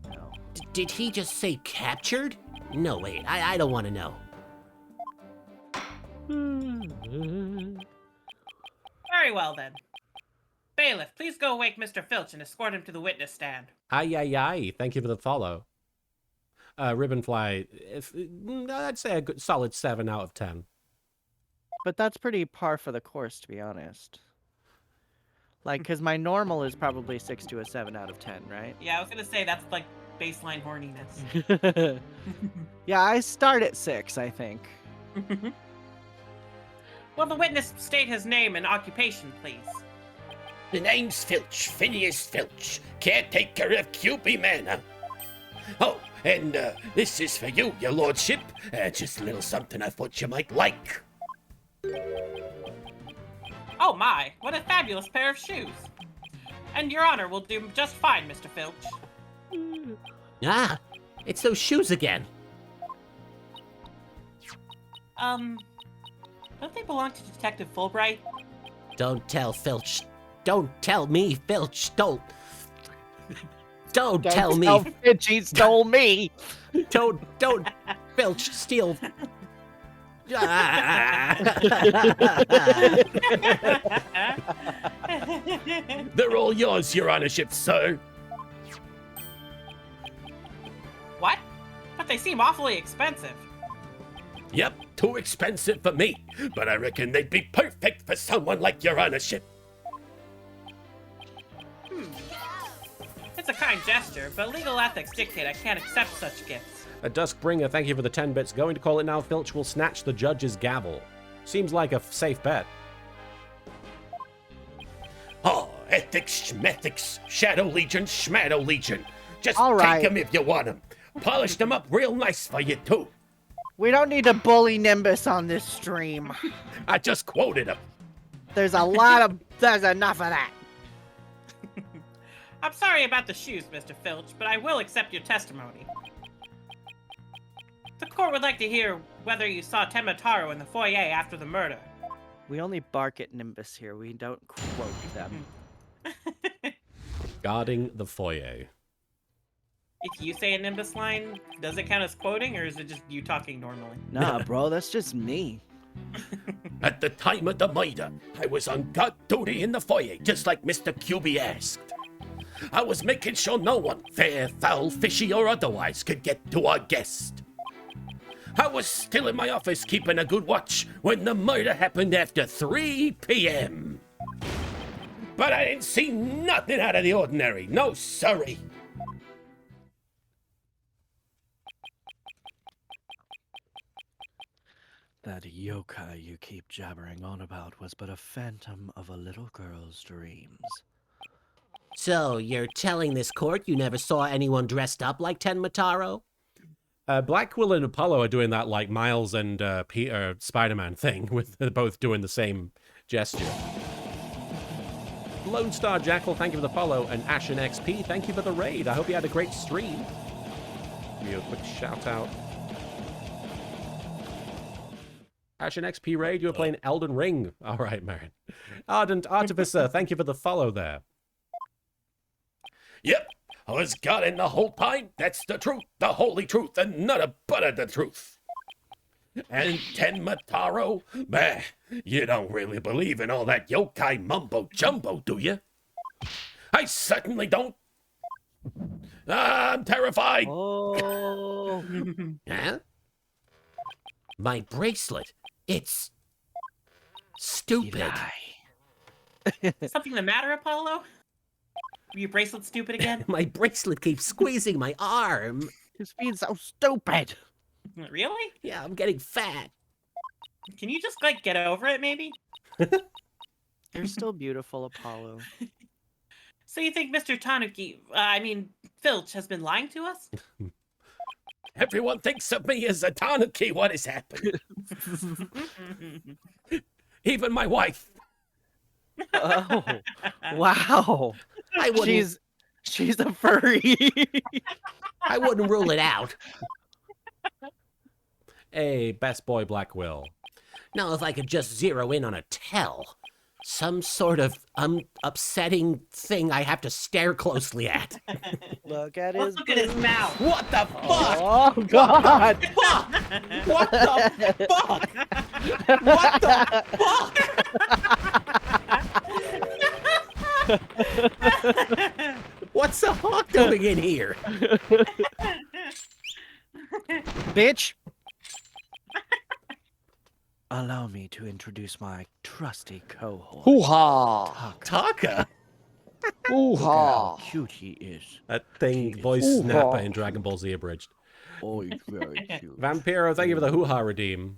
S9: No.
S6: Did he just say captured? No, wait, I don't want to know.
S3: Very well then. Bailiff, please go wake Mr. Filch and escort him to the witness stand.
S1: Ay, thank you for the follow. Ribbonfly, I'd say a good solid 7 out of 10.
S2: But that's pretty par for the course, to be honest. Like, because my normal is probably 6 to a 7 out of 10, right?
S3: Yeah, I was gonna say that's like baseline horniness.
S2: Yeah, I start at 6, I think.
S3: Will the witness state his name and occupation, please?
S5: The name's Filch, Phineas Filch, caretaker of QB Manor. Oh, and this is for you, your lordship. Just a little something I thought you might like.
S3: Oh my, what a fabulous pair of shoes. And your honor will do just fine, Mr. Filch.
S6: Ah, it's those shoes again.
S3: Don't they belong to Detective Fulbright?
S6: Don't tell Filch. Don't tell me, Filch. Don't tell me.
S2: Fitchy stole me.
S6: Don't Filch steal.
S5: They're all yours, your honorship, sir.
S3: What? But they seem awfully expensive.
S5: Yep, too expensive for me, but I reckon they'd be perfect for someone like your honorship.
S3: It's a kind gesture, but legal ethics dictate I can't accept such gifts.
S1: A Duskbringer, thank you for the 10 bits. Going to call it now. Filch will snatch the judge's gavel. Seems like a safe bet.
S5: Oh, ethics, schmethics, Shadow Legion, Schmadow Legion. Just
S2: All right.
S5: take them if you want them. Polish them up real nice for you, too.
S2: We don't need to bully Nimbus on this stream.
S5: I just quoted him.
S2: There's enough of that.
S3: I'm sorry about the shoes, Mr. Filch, but I will accept your testimony. The court would like to hear whether you saw Temataro in the foyer after the murder.
S2: We only bark at Nimbus here. We don't quote them.
S1: Guarding the foyer.
S3: If you say a Nimbus line, does it count as quoting, or is it just you talking normally?
S2: Nah, bro, that's just me.
S5: At the time of the murder, I was on guard duty in the foyer, just like Mr. QB asked. I was making sure no one, fair, foul, fishy, or otherwise, could get to our guest. I was still in my office keeping a good watch when the murder happened after 3 p.m. But I didn't see nothing out of the ordinary, no sorry.
S9: That yokai you keep jabbering on about was but a phantom of a little girl's dreams.
S6: So, you're telling this court you never saw anyone dressed up like Tenmataro?
S1: Blackquill and Apollo are doing that like Miles and Peter Spider-Man thing, with both doing the same gesture. Lone Star Jackal, thank you for the follow, and Ashen XP, thank you for the raid. I hope you had a great stream. Give you a quick shout out. Ashen XP raid, you were playing Elden Ring. All right, Marin. Ardent Artificer, thank you for the follow there.
S5: Yep, I was guarding the whole time. That's the truth, the holy truth, and none but of the truth. And Tenmataro? Bah, you don't really believe in all that yokai mumbo-jumbo, do you? I certainly don't. I'm terrified.
S2: Oh.
S6: Huh? My bracelet. It's stupid.
S3: Something the matter, Apollo? Were your bracelet stupid again?
S6: My bracelet keeps squeezing my arm.
S2: It's being so stupid.
S3: Really?
S6: Yeah, I'm getting fat.
S3: Can you just, like, get over it, maybe?
S2: You're still beautiful, Apollo.
S3: So you think Mr. Filch has been lying to us?
S5: Everyone thinks of me as a Tanuki. What has happened? Even my wife.
S2: Oh, wow.
S6: I wouldn't.
S2: She's a furry.
S6: I wouldn't rule it out.
S1: Hey, best boy Blackquill.
S6: Now, if I could just zero in on a tell. Some sort of upsetting thing I have to stare closely at.
S2: Look at
S3: Let's look at his mouth.
S5: What the fuck?
S2: Oh, God.
S5: Fuck? What the fuck? What the fuck?
S6: What's the hawk doing in here?
S2: Bitch.
S9: Allow me to introduce my trusty cohort.
S2: Hoo-ha.
S5: Taka?
S9: Look at how
S6: Ooh-ha.
S9: cute he is.
S1: That thing
S9: Jeez.
S1: voice
S6: Ooh-ha.
S1: Snapper in Dragon Ball Z Abridged.
S9: Oh, he's very cute.
S1: Vampiro, thank you for the hoo-ha redeem.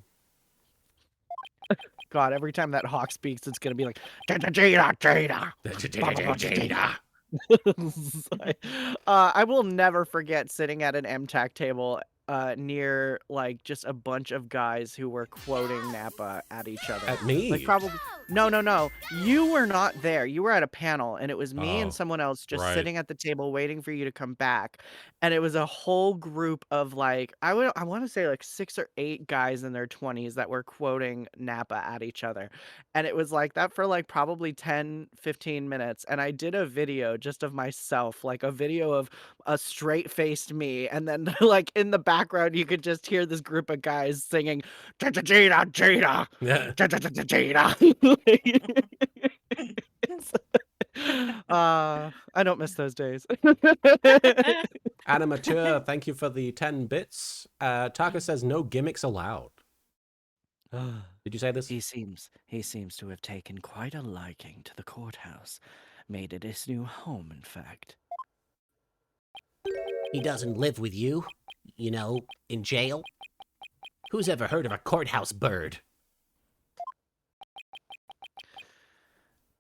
S2: God, every time that hawk speaks, it's gonna be like Jada, Jada.
S1: Jada.
S2: I will never forget sitting at an MTAC table near like just a bunch of guys who were quoting Nappa at each other.
S1: At me.
S2: Like probably no. You were not there. You were at a panel and it was me
S1: Oh,
S2: and someone else just
S1: right.
S2: sitting at the table waiting for you to come back. And it was a whole group of like I want to say like 6 or 8 guys in their 20s that were quoting Nappa at each other. And it was like that for like probably 10-15 minutes and I did a video just of myself, like a video of a straight-faced me and then like in the background you could just hear this group of guys singing Jada, Jada.
S1: Yeah.
S2: I don't miss those days.
S1: Animateur, thank you for the 10 bits. Taka says no gimmicks allowed. Did you say this?
S9: He seems to have taken quite a liking to the courthouse. Made it his new home, in fact.
S6: He doesn't live with you, you know, in jail. Who's ever heard of a courthouse bird?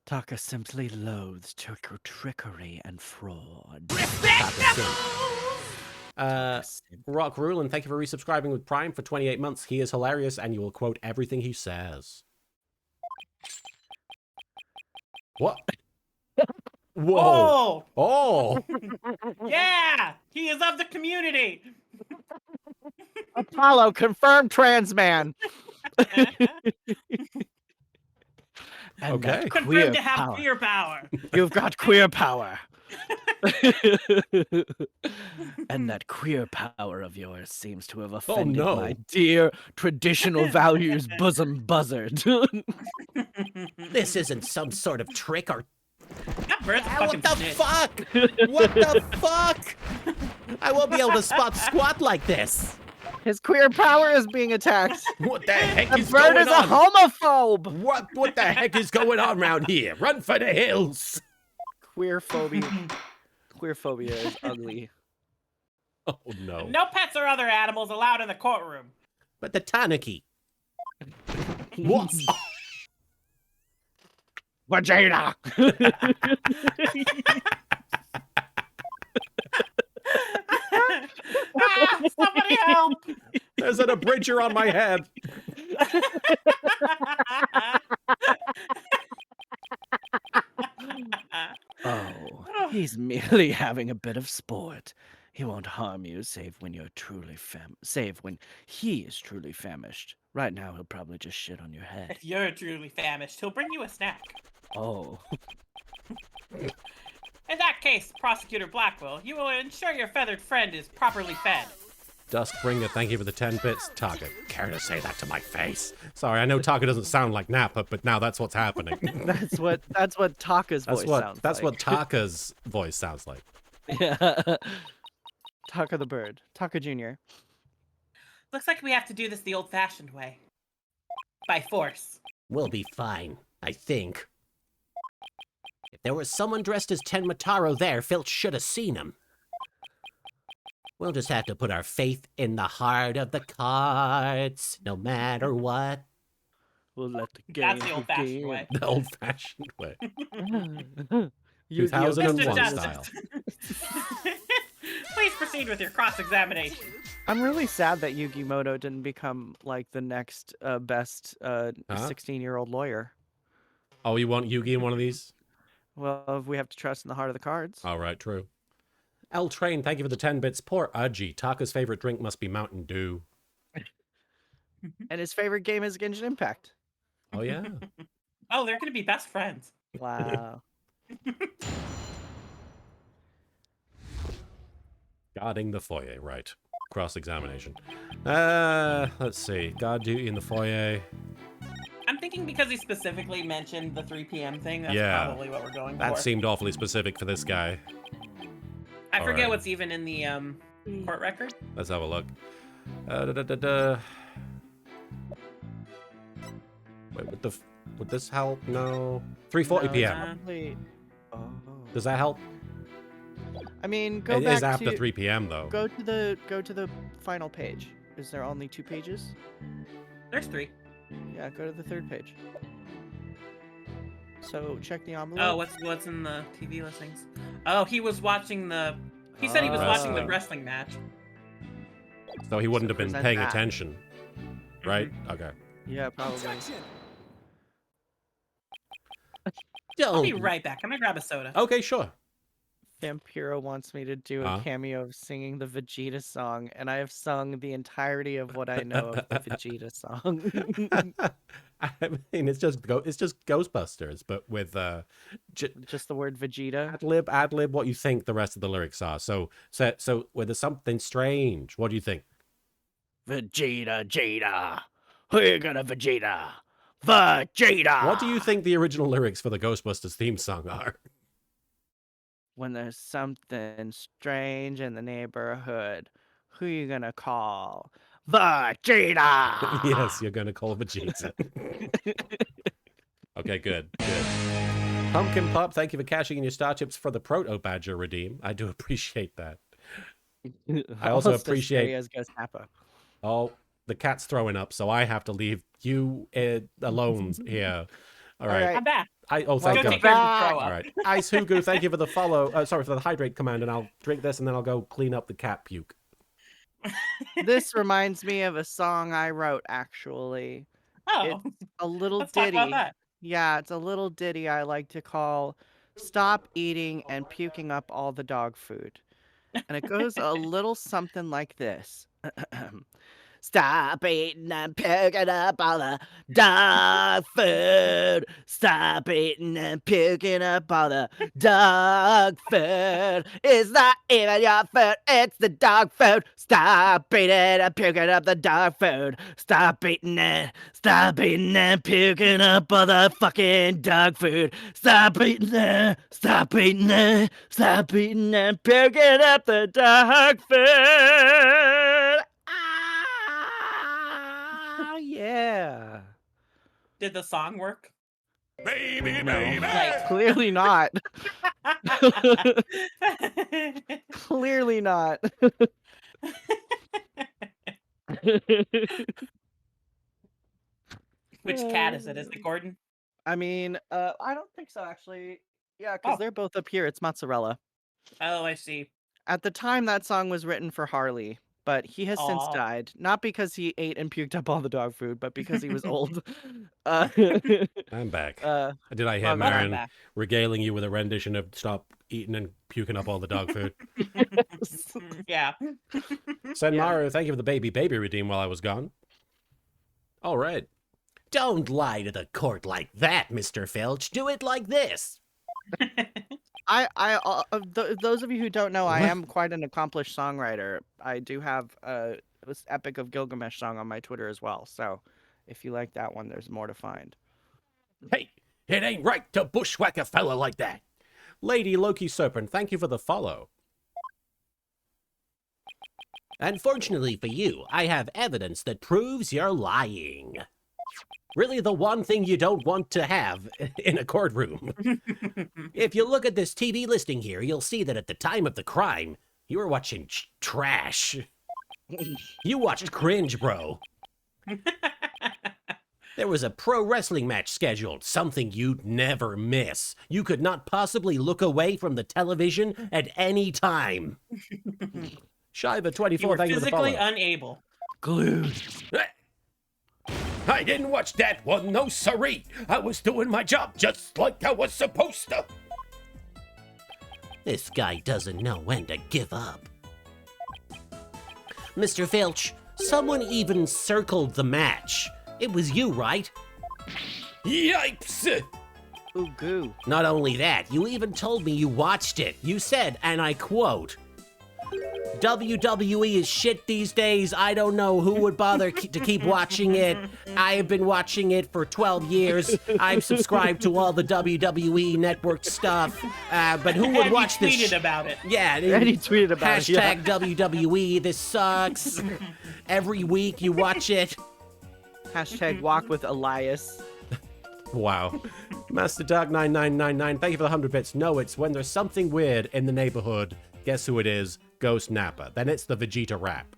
S9: Taka simply loathes trickery and fraud.
S1: Rock Rulin, thank you for resubscribing with Prime for 28 months. He is hilarious and you will quote everything he says. What? Whoa.
S3: Oh,
S1: Oh.
S3: yeah, he is of the community.
S2: Apollo, confirmed trans man.
S9: And
S1: Okay.
S9: that
S3: Confirmed
S9: queer
S3: to have
S9: power.
S3: queer power.
S2: You've got queer power.
S9: And that queer power of yours seems to have offended
S1: no.
S9: my dear traditional values bosom buzzard.
S6: This isn't some sort of trick or...
S3: That bird's a
S6: Ah,
S3: fucking
S6: what the
S3: bitch.
S6: fuck? What the fuck? I won't be able to spot squat like this.
S2: His queer power is being attacked.
S1: What the heck
S2: The
S1: is
S2: bird
S1: going
S2: is a
S1: on?
S2: homophobe.
S1: What the heck is going on around here? Run for the hills.
S2: Queer phobia. Queer phobia is ugly.
S1: Oh no.
S3: No pets or other animals allowed in the courtroom.
S6: But the tanuki.
S1: What?
S2: Vagina.
S3: Ah, somebody help!
S1: There's an abridger on my head.
S9: Oh, he's merely having a bit of sport. He won't harm you save when you're truly save when he is truly famished. Right now he'll probably just shit on your head.
S3: If you're truly famished, he'll bring you a snack.
S9: Oh.
S3: In that case, Prosecutor Blackwell, you will ensure your feathered friend is properly fed.
S1: Duskbringer, thank you for the 10 bits. Taka, care to say that to my face? Sorry, I know Taka doesn't sound like Nappa, but now that's what's happening.
S2: That's what Taka's voice sounds
S1: That's
S2: like.
S1: what Taka's voice sounds like.
S2: Yeah. Taka the bird. Taka Jr.
S3: Looks like we have to do this the old-fashioned way. By force.
S6: We'll be fine, I think. If there was someone dressed as Tenmataro there, Filch should have seen him. We'll just have to put our faith in the heart of the cards, no matter what.
S9: We'll let the game
S3: That's the old-fashioned
S9: begin.
S3: way.
S1: The old-fashioned way.
S2: Yu-Gi-Oh!
S1: 2001
S3: Mr.
S1: style.
S3: Please proceed with your cross-examination.
S2: I'm really sad that Yugi Moto didn't become like the next best 16-year-old lawyer.
S1: Oh, you want Yugi in one of these?
S2: Well, we have to trust in the heart of the cards.
S1: All right, true. L Train, thank you for the 10 bits. Poor Aji. Taka's favorite drink must be Mountain Dew.
S2: And his favorite game is Genshin Impact.
S1: Oh, yeah.
S3: Oh, they're gonna be best friends.
S2: Wow.
S1: Guarding the foyer, right. Cross-examination. Let's see. Guard duty in the foyer.
S3: I'm thinking because he specifically mentioned the 3 p.m. thing, that's
S1: Yeah.
S3: probably what we're going
S1: That
S3: for.
S1: seemed awfully specific for this guy.
S3: I forget
S1: Alright.
S3: what's even in the court record.
S1: Let's have a look. Wait, would this help? No. 3:40
S3: No,
S1: p.m.
S3: it's not.
S2: Wait. Oh.
S1: Does that help?
S2: I mean, go
S1: It
S2: back
S1: is after
S2: to
S1: 3 p.m. though.
S2: go to the final page. Is there only 2 pages?
S3: There's 3.
S2: Yeah, go to the 3rd page. So check the envelope.
S3: Oh, what's in the TV listings? Oh, he was watching the. He said he was watching the
S1: Wrestling.
S3: wrestling match.
S1: So he wouldn't have been
S2: present
S1: paying
S2: that.
S1: attention, right? Okay.
S2: Yeah, probably.
S8: Objection!
S3: I'll be
S6: Don't.
S3: right back. I'm gonna grab a soda.
S1: Okay, sure.
S2: Vampiro wants me to do a
S1: Huh?
S2: cameo of singing the Vegeta song, and I have sung the entirety of what I know of the Vegeta song.
S1: I mean, it's just Ghostbusters, but with
S2: Just the word Vegeta.
S1: ad lib what you think the rest of the lyrics are. So with the something strange, what do you think?
S9: Vegeta, Jada. Who you gonna Vegeta? Vegeta!
S1: What do you think the original lyrics for the Ghostbusters theme song are?
S2: When there's something strange in the neighborhood, who you gonna call?
S9: Vegeta!
S1: Yes, you're gonna call Vegeta. Okay, good. Pumpkin Pop, thank you for cashing in your star chips for the Proto Badger redeem. I do appreciate that. I also
S2: Almost as
S1: appreciate-
S2: scary as Gestapo.
S1: Oh, the cat's throwing up, so I have to leave you alone here. All right.
S2: Alright.
S3: I'm back.
S1: Thank
S3: Go
S1: God.
S3: take care of the throw
S1: All
S3: up.
S1: right. Ice Hugu, thank you for the follow. Sorry, for the hydrate command, and I'll drink this, and then I'll go clean up the cat puke.
S2: This reminds me of a song I wrote, actually.
S3: Oh,
S2: It's a little
S3: let's talk
S2: ditty.
S3: about that.
S2: Yeah, it's a little ditty I like to call Stop Eating and Puking Up All the Dog Food. And it goes a little something like this.
S9: Stop eating and puking up all the dog food. Stop eating and puking up all the dog food. It's not even your food, it's the dog food. Stop eating and puking up the dog food. Stop eating and puking up all the fucking dog food. Stop eating and puking up the dog food. Ah, yeah.
S3: Did the song work?
S8: Baby,
S2: No.
S8: baby!
S3: Like-
S2: Clearly not. Clearly not.
S3: Which cat is it? Is it Gordon?
S2: I mean, I don't think so, actually. Yeah, because
S3: Oh.
S2: they're both up here. It's mozzarella.
S3: Oh, I see.
S2: At the time, that song was written for Harley, but he has since
S3: Aw.
S2: died. Not because he ate and puked up all the dog food, but because he was old.
S1: I'm back.
S2: uh,
S1: Did I hear
S2: I'm
S3: Well, I'm
S1: Marion
S3: back.
S1: regaling you with a rendition of Stop Eating and Puking Up All the Dog Food?
S3: Yeah.
S1: Senmaru, thank you for the baby redeem while I was gone. All right.
S6: Don't lie to the court like that, Mr. Filch. Do it like this.
S2: Those of you who don't know, I
S1: What?
S2: am quite an accomplished songwriter. I do have this Epic of Gilgamesh song on my Twitter as well. So if you like that one, there's more to find.
S5: Hey, it ain't right to bushwhack a fella like that.
S1: Lady Loki Serpent, thank you for the follow.
S6: Unfortunately for you, I have evidence that proves you're lying. Really, the one thing you don't want to have in a courtroom. If you look at this TV listing here, you'll see that at the time of the crime, you were watching trash. You watched cringe, bro. There was a pro wrestling match scheduled, something you'd never miss. You could not possibly look away from the television at any time.
S1: Shiva24,
S3: You were
S1: thank you for the follow.
S3: physically unable.
S9: Glued.
S5: I didn't watch that one, no siree. I was doing my job just like I was supposed to.
S6: This guy doesn't know when to give up. Mr. Filch, someone even circled the match. It was you, right?
S5: Yipes!
S2: Ooh, goo.
S6: Not only that, you even told me you watched it. You said, and I quote, WWE is shit these days. I don't know who would bother to keep watching it. I have been watching it for 12 years. I've subscribed to all the WWE network stuff. But who would
S3: And
S6: watch
S3: he
S6: this?
S3: tweeted about it.
S6: Yeah,
S2: And he tweeted about it. Yeah.
S6: hashtag WWE. This sucks. Every week you watch it.
S2: Hashtag walk with Elias.
S1: Wow. Master Dark 9999, thank you for the 100 bits. No, it's when there's something weird in the neighborhood. Guess who it is? Ghost Nappa. Then it's the Vegeta rap.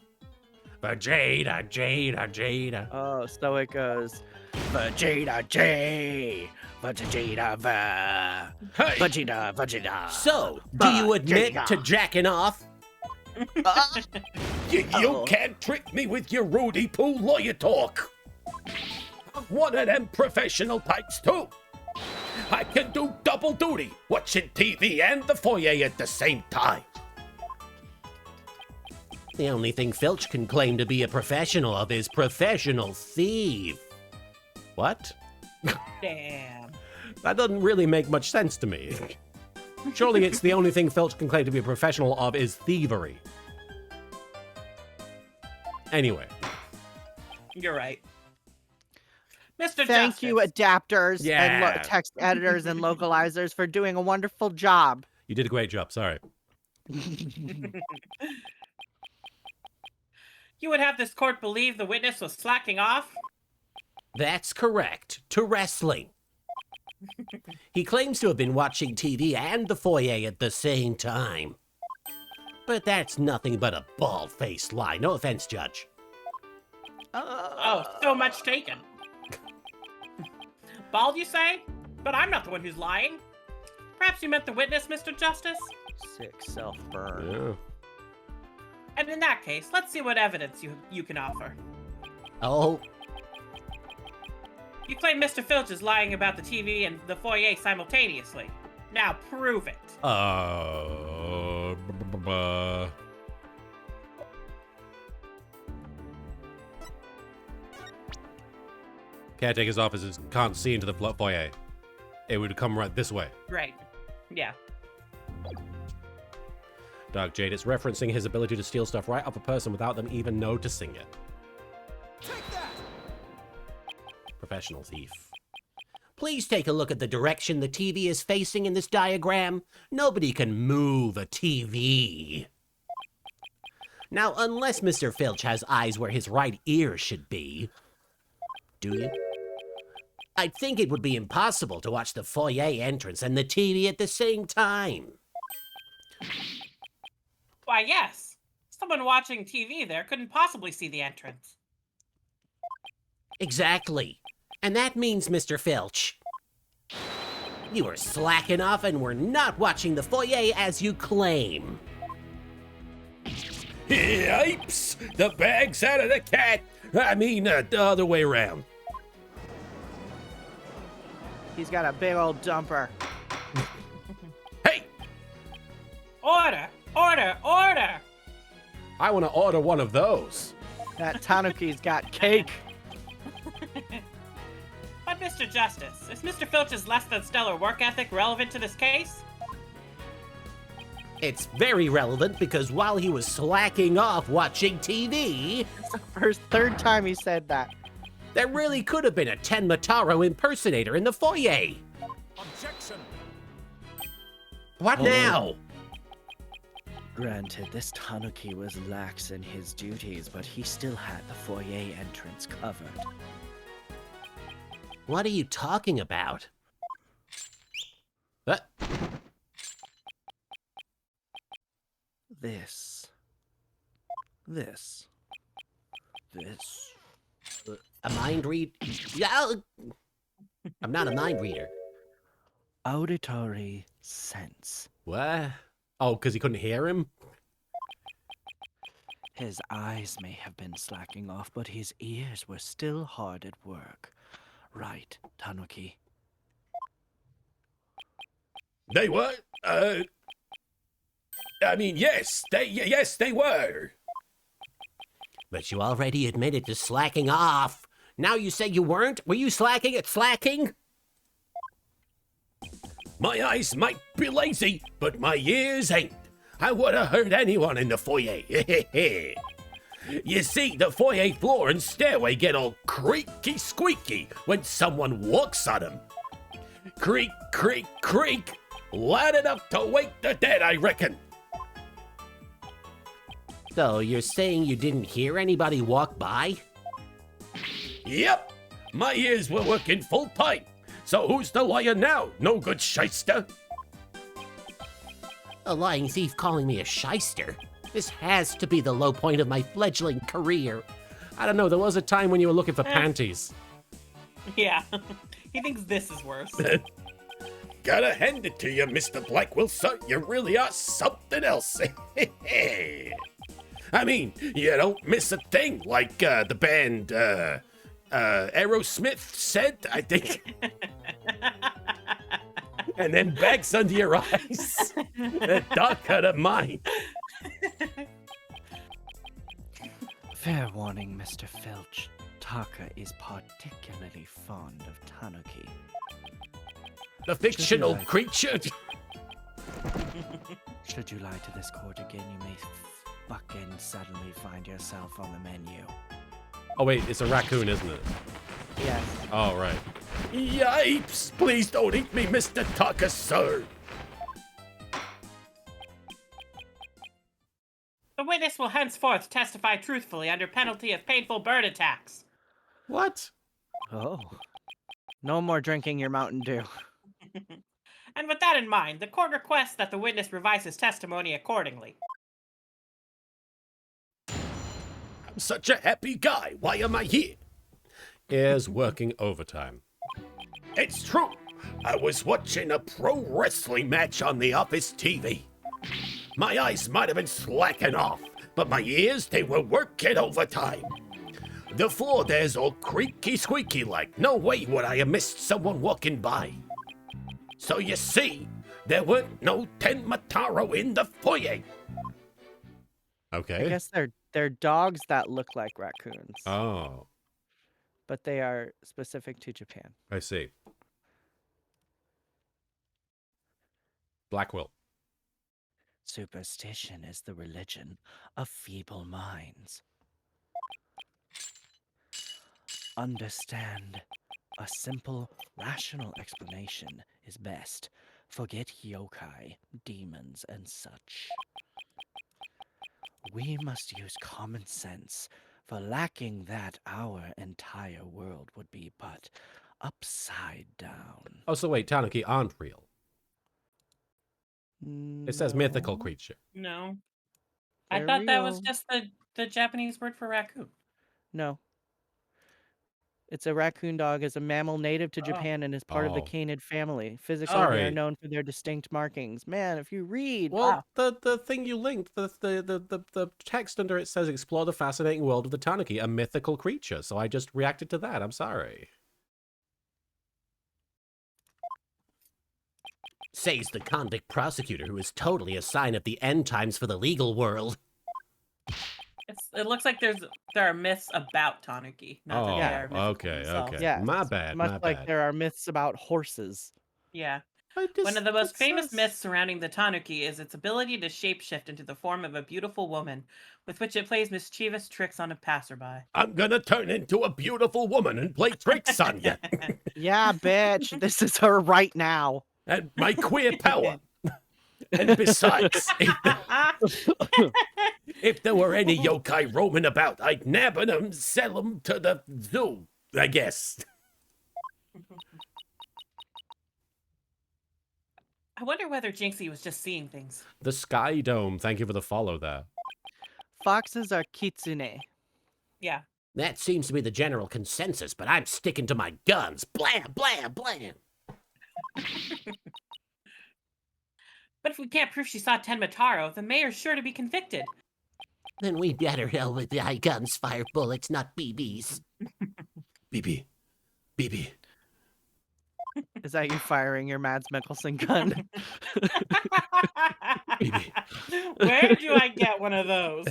S1: Vegeta, Jada, Jada.
S2: Oh, so it goes. Vegeta J, Vegeta Va,
S5: Hey,
S2: Vegeta, Vegeta.
S6: So, do you admit to jacking off?
S5: you
S2: Oh.
S5: can't trick me with your Rudy Poo lawyer talk. I'm one of them professional types too. I can do double duty, watching TV and the foyer at the same time.
S6: The only thing Filch can claim to be a professional of is professional thief.
S1: What?
S3: Damn.
S1: That doesn't really make much sense to me. Surely it's the only thing Filch can claim to be a professional of is thievery. Anyway.
S3: You're right. Mr.
S2: Thank you,
S3: Justice.
S2: adapters and
S1: Yeah.
S2: text editors and localizers, for doing a wonderful job.
S1: You did a great job, sorry.
S3: You would have this court believe the witness was slacking off?
S6: That's correct. To wrestling. He claims to have been watching TV and the foyer at the same time. But that's nothing but a bald-faced lie. No offense, Judge.
S3: Oh, so much taken. Bald, you say? But I'm not the one who's lying. Perhaps you meant the witness, Mr. Justice?
S2: Sick self-burn.
S1: Yeah.
S3: And in that case, let's see what evidence you can offer.
S6: Oh,
S3: You claim Mr. Filch is lying about the TV and the foyer simultaneously. Now prove it.
S1: Caretaker's offices can't see into the foyer. It would come right this way.
S3: Right. Yeah.
S1: Dark Jade, it's referencing his ability to steal stuff right off a person without them even noticing it.
S8: Take that!
S1: Professional thief.
S6: please take a look at the direction the TV is facing in this diagram. Nobody can move a TV. Now, unless Mr. Filch has eyes where his right ear should be, do you? I think it would be impossible to watch the foyer entrance and the TV at the same time.
S3: Why, yes. Someone watching TV there couldn't possibly see the entrance.
S6: Exactly. And that means, Mr. Filch, you are slacking off and we're not watching the foyer as you claim.
S5: Yipes! The bag's out of the cat! I mean, the other way around.
S2: He's got a big old dumper.
S5: Hey!
S3: Order! Order! Order!
S1: I want to order one of those.
S2: That Tanuki's got cake.
S3: But Mr. Justice, is Mr. Filch's less than stellar work ethic relevant to this case?
S6: It's very relevant because while he was slacking off watching TV,
S2: Third time he said that.
S6: there really could have been a Ten Mataro impersonator in the foyer.
S8: Objection!
S6: What now?
S9: Granted, this Tanuki was lax in his duties, but he still had the foyer entrance covered.
S6: What are you talking about?
S9: This.
S6: A mind read? Yeah. I'm not a mind reader.
S9: Auditory sense.
S1: What? Oh, because he couldn't hear him?
S9: His eyes may have been slacking off, but his ears were still hard at work. Right, Tanuki?
S5: They were? I mean, yes, they were.
S6: But you already admitted to slacking off. Now you say you weren't? Were you slacking at slacking?
S5: My eyes might be lazy, but my ears ain't. I would have heard anyone in the foyer. You see, the foyer floor and stairway get all creaky squeaky when someone walks on them. Creak, creak, creak. Loud enough to wake the dead, I reckon.
S6: So you're saying you didn't hear anybody walk by?
S5: Yep, my ears were working full time. So who's the liar now? No good shyster.
S6: A lying thief calling me a shyster? This has to be the low point of my fledgling career.
S1: I don't know, there was a time when you were looking for panties.
S3: Yeah. He thinks this is worse.
S5: Gotta hand it to you, Mr. Blackwell, sir. You really are something else. I mean, you don't miss a thing, like the band Aerosmith said, I think. And then bags under your eyes. The darker the mind.
S9: Fair warning, Mr. Filch. Taka is particularly fond of tanuki.
S5: The fictional
S9: like-
S5: creature.
S9: Should you lie to this court again, you may fucking suddenly find yourself on the menu.
S1: Oh wait, it's a raccoon, isn't it?
S2: Yes.
S1: Oh, right.
S5: Yipes! Please don't eat me, Mr. Tucker, sir.
S3: The witness will henceforth testify truthfully under penalty of painful bird attacks.
S1: What?
S2: Oh. No more drinking your Mountain Dew.
S3: And with that in mind, the court requests that the witness revise his testimony accordingly.
S5: I'm such a happy guy. Why am I here?
S1: Is working overtime.
S5: It's true. I was watching a pro wrestling match on the office TV. My eyes might have been slacking off, but my ears, they were working overtime. The floor there's all creaky squeaky like. No way would I have missed someone walking by. So you see, there weren't no Ten Mataro in the foyer.
S2: I
S1: Okay.
S2: guess they're dogs that look like raccoons,
S1: Oh,
S2: but they are specific to Japan.
S1: I see. Blackwell.
S9: Superstition is the religion of feeble minds. Understand, a simple, rational explanation is best. Forget yokai, demons, and such. We must use common sense, for lacking that, our entire world would be but upside down.
S1: Oh, so wait, Tanuki aren't real. It says mythical
S2: No.
S1: creature.
S3: No. I
S2: They're
S3: thought that was
S2: real.
S3: just the Japanese word for raccoon.
S2: No. It's a raccoon dog is a mammal native to
S3: Oh.
S2: Japan and is part of the
S1: Oh.
S2: canid family. Physically,
S1: All
S2: they are
S1: right.
S2: known for their distinct markings. Man, if you read,
S1: Well, the thing you linked, the text under it says explore the fascinating world of the Tanuki, a mythical creature. So I just reacted to that. I'm sorry.
S6: Says the convict prosecutor, who is totally a sign of the end times for the legal world.
S3: It looks like there are myths about Tanuki, not that
S1: Oh,
S3: they are mythical
S1: okay,
S3: themselves.
S1: okay.
S2: yeah,
S1: My bad,
S2: much
S1: my
S2: like
S1: bad.
S2: there are myths about horses.
S3: Yeah.
S1: But
S3: One of the most
S1: it
S3: famous
S1: says-
S3: myths surrounding the Tanuki is its ability to shapeshift into the form of a beautiful woman, with which it plays mischievous tricks on a passerby.
S5: I'm gonna turn into a beautiful woman and play tricks on you.
S2: Yeah, bitch, this is her right now.
S5: And my queer power. And besides, if there were any yokai roaming about, I'd nab 'em and sell 'em to the zoo, I guess.
S3: I wonder whether Jinxie was just seeing things.
S1: The Sky Dome. Thank you for the follow there.
S2: Foxes are kitsune.
S3: Yeah.
S6: That seems to be the general consensus, but I'm sticking to my guns. Blam, blam, blam.
S3: But if we can't prove she saw Tenmataro, the mayor's sure to be convicted.
S6: Then we better know with the guns fire bullets, not BBs.
S5: BB. BB.
S2: Is that you firing your Mads Mikkelsen gun?
S3: Where do I get one of those?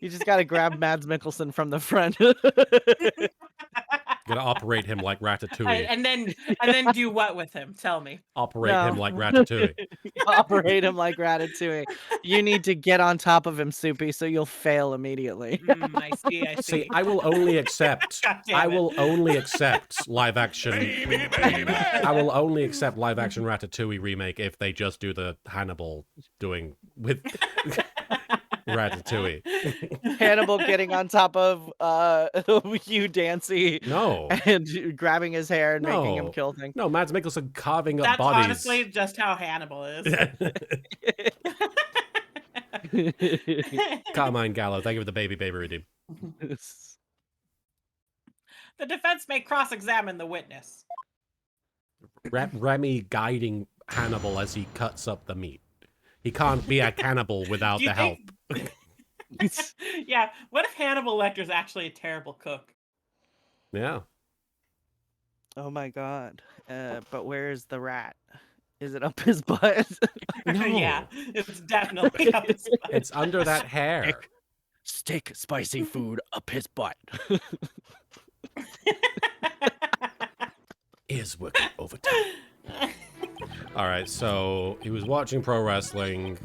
S2: You just gotta grab Mads Mikkelsen from the front.
S1: Gonna operate him like Ratatouille.
S3: and then do what with him? Tell me.
S1: Operate
S2: No.
S1: him like Ratatouille.
S2: Operate him like Ratatouille. You need to get on top of him, Soupy, so you'll fail immediately.
S3: I see. I see.
S1: See, I will only accept.
S3: God damn
S1: I
S3: it.
S1: will only accept live action. I will only accept live action Ratatouille remake if they just do the Hannibal doing with Ratatouille.
S2: Hannibal getting on top of Hugh Dancy
S1: No.
S2: and grabbing his hair and making him
S1: No.
S2: kill things.
S1: No, Mads Mikkelsen carving up
S3: That's
S1: bodies.
S3: honestly just how Hannibal is.
S1: Carmine Gallo, thank you for the baby redeem.
S3: The defense may cross-examine the witness.
S1: Remy guiding Hannibal as he cuts up the meat. He can't be a cannibal without
S3: Do you
S1: the help.
S3: Yeah, what if Hannibal Lecter's actually a terrible cook?
S1: Yeah.
S2: Oh my god. But where's the rat? Is it up his butt?
S1: No.
S3: Yeah, it's definitely up his butt.
S1: It's under that hair.
S9: Stick spicy food up his butt.
S5: Is working overtime.
S1: All right, so he was watching pro wrestling.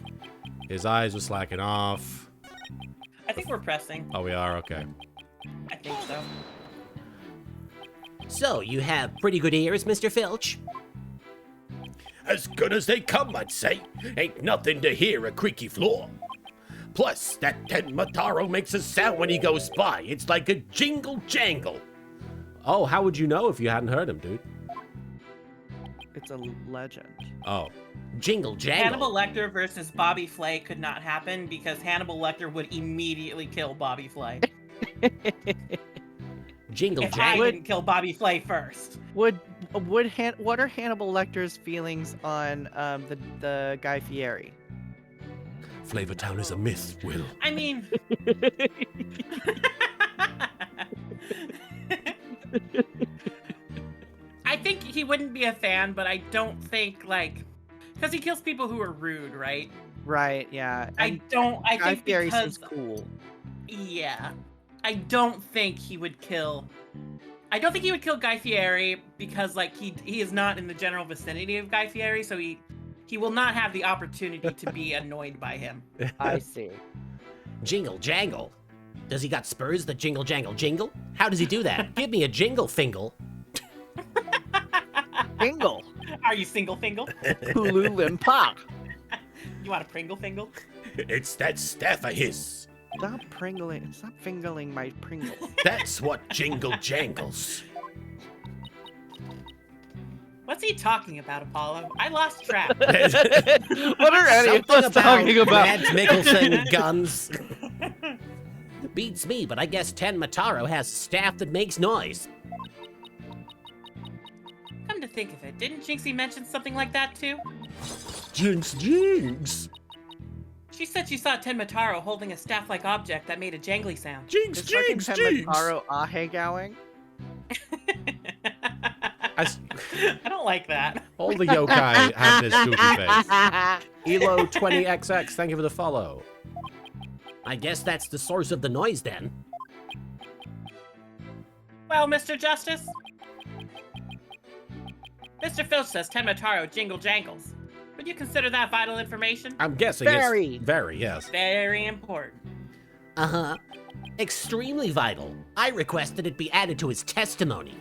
S1: His eyes were slacking off.
S3: I think we're pressing.
S1: Oh, we are? Okay.
S3: I think so.
S6: So, you have pretty good ears, Mr. Filch?
S5: As good as they come, I'd say. Ain't nothing to hear a creaky floor. Plus, that Ted Mataro makes a sound when he goes by. It's like a jingle jangle.
S1: Oh, how would you know if you hadn't heard him, dude?
S2: It's a legend.
S1: Oh.
S6: Jingle jangle.
S3: Hannibal Lecter versus Bobby Flay could not happen because Hannibal Lecter would immediately kill Bobby Flay.
S6: Jingle
S3: If I
S6: jangle.
S3: didn't kill Bobby Flay first.
S2: What are Hannibal Lecter's feelings on the Guy Fieri?
S5: Flavortown is a myth, Will.
S3: I mean... I think he wouldn't be a fan, but I don't think, like... Because he kills people who are rude, right?
S2: Right, yeah.
S3: I
S2: Guy
S3: think
S2: Fieri
S3: because...
S2: seems cool.
S3: Yeah. I don't think he would kill... I don't think he would kill Guy Fieri because, like, he is not in the general vicinity of Guy Fieri, so he will not have the opportunity to be annoyed by him.
S2: I see.
S6: Jingle jangle. Does he got spurs that jingle jangle jingle? How does he do that? Give me a jingle fingle.
S2: Fingle.
S3: Are you single fingle?
S2: Hulu Limpa.
S3: You want a Pringle fingle?
S5: It's that staff of his.
S2: Stop fingering my Pringles.
S5: That's what jingle jangles.
S3: What's he talking about, Apollo? I lost track.
S2: What are any of
S6: Something
S2: us talking about?
S6: Mads Mikkelsen guns. Beats me, but I guess Ten Mataro has a staff that makes noise.
S3: Come to think of it, didn't Jinxie mention something like that too?
S5: Jinx, jinx.
S3: She said she saw Ten Mataro holding a staff-like object that made a jangly sound.
S5: Jinx,
S2: Is fucking
S5: jinx, jinx.
S2: Tenmataro ahe gowing?
S3: I don't like that.
S1: All the yokai have this goofy face. Elo 20XX, thank you for the follow.
S6: I guess that's the source of the noise then.
S3: Well, Mr. Justice? Mr. Filch says Ten Mataro jingle jangles. Would you consider that vital information?
S1: I'm guessing
S2: Very.
S1: it's very, yes.
S3: Very important.
S6: Uh-huh. Extremely vital. I requested it be added to his testimony.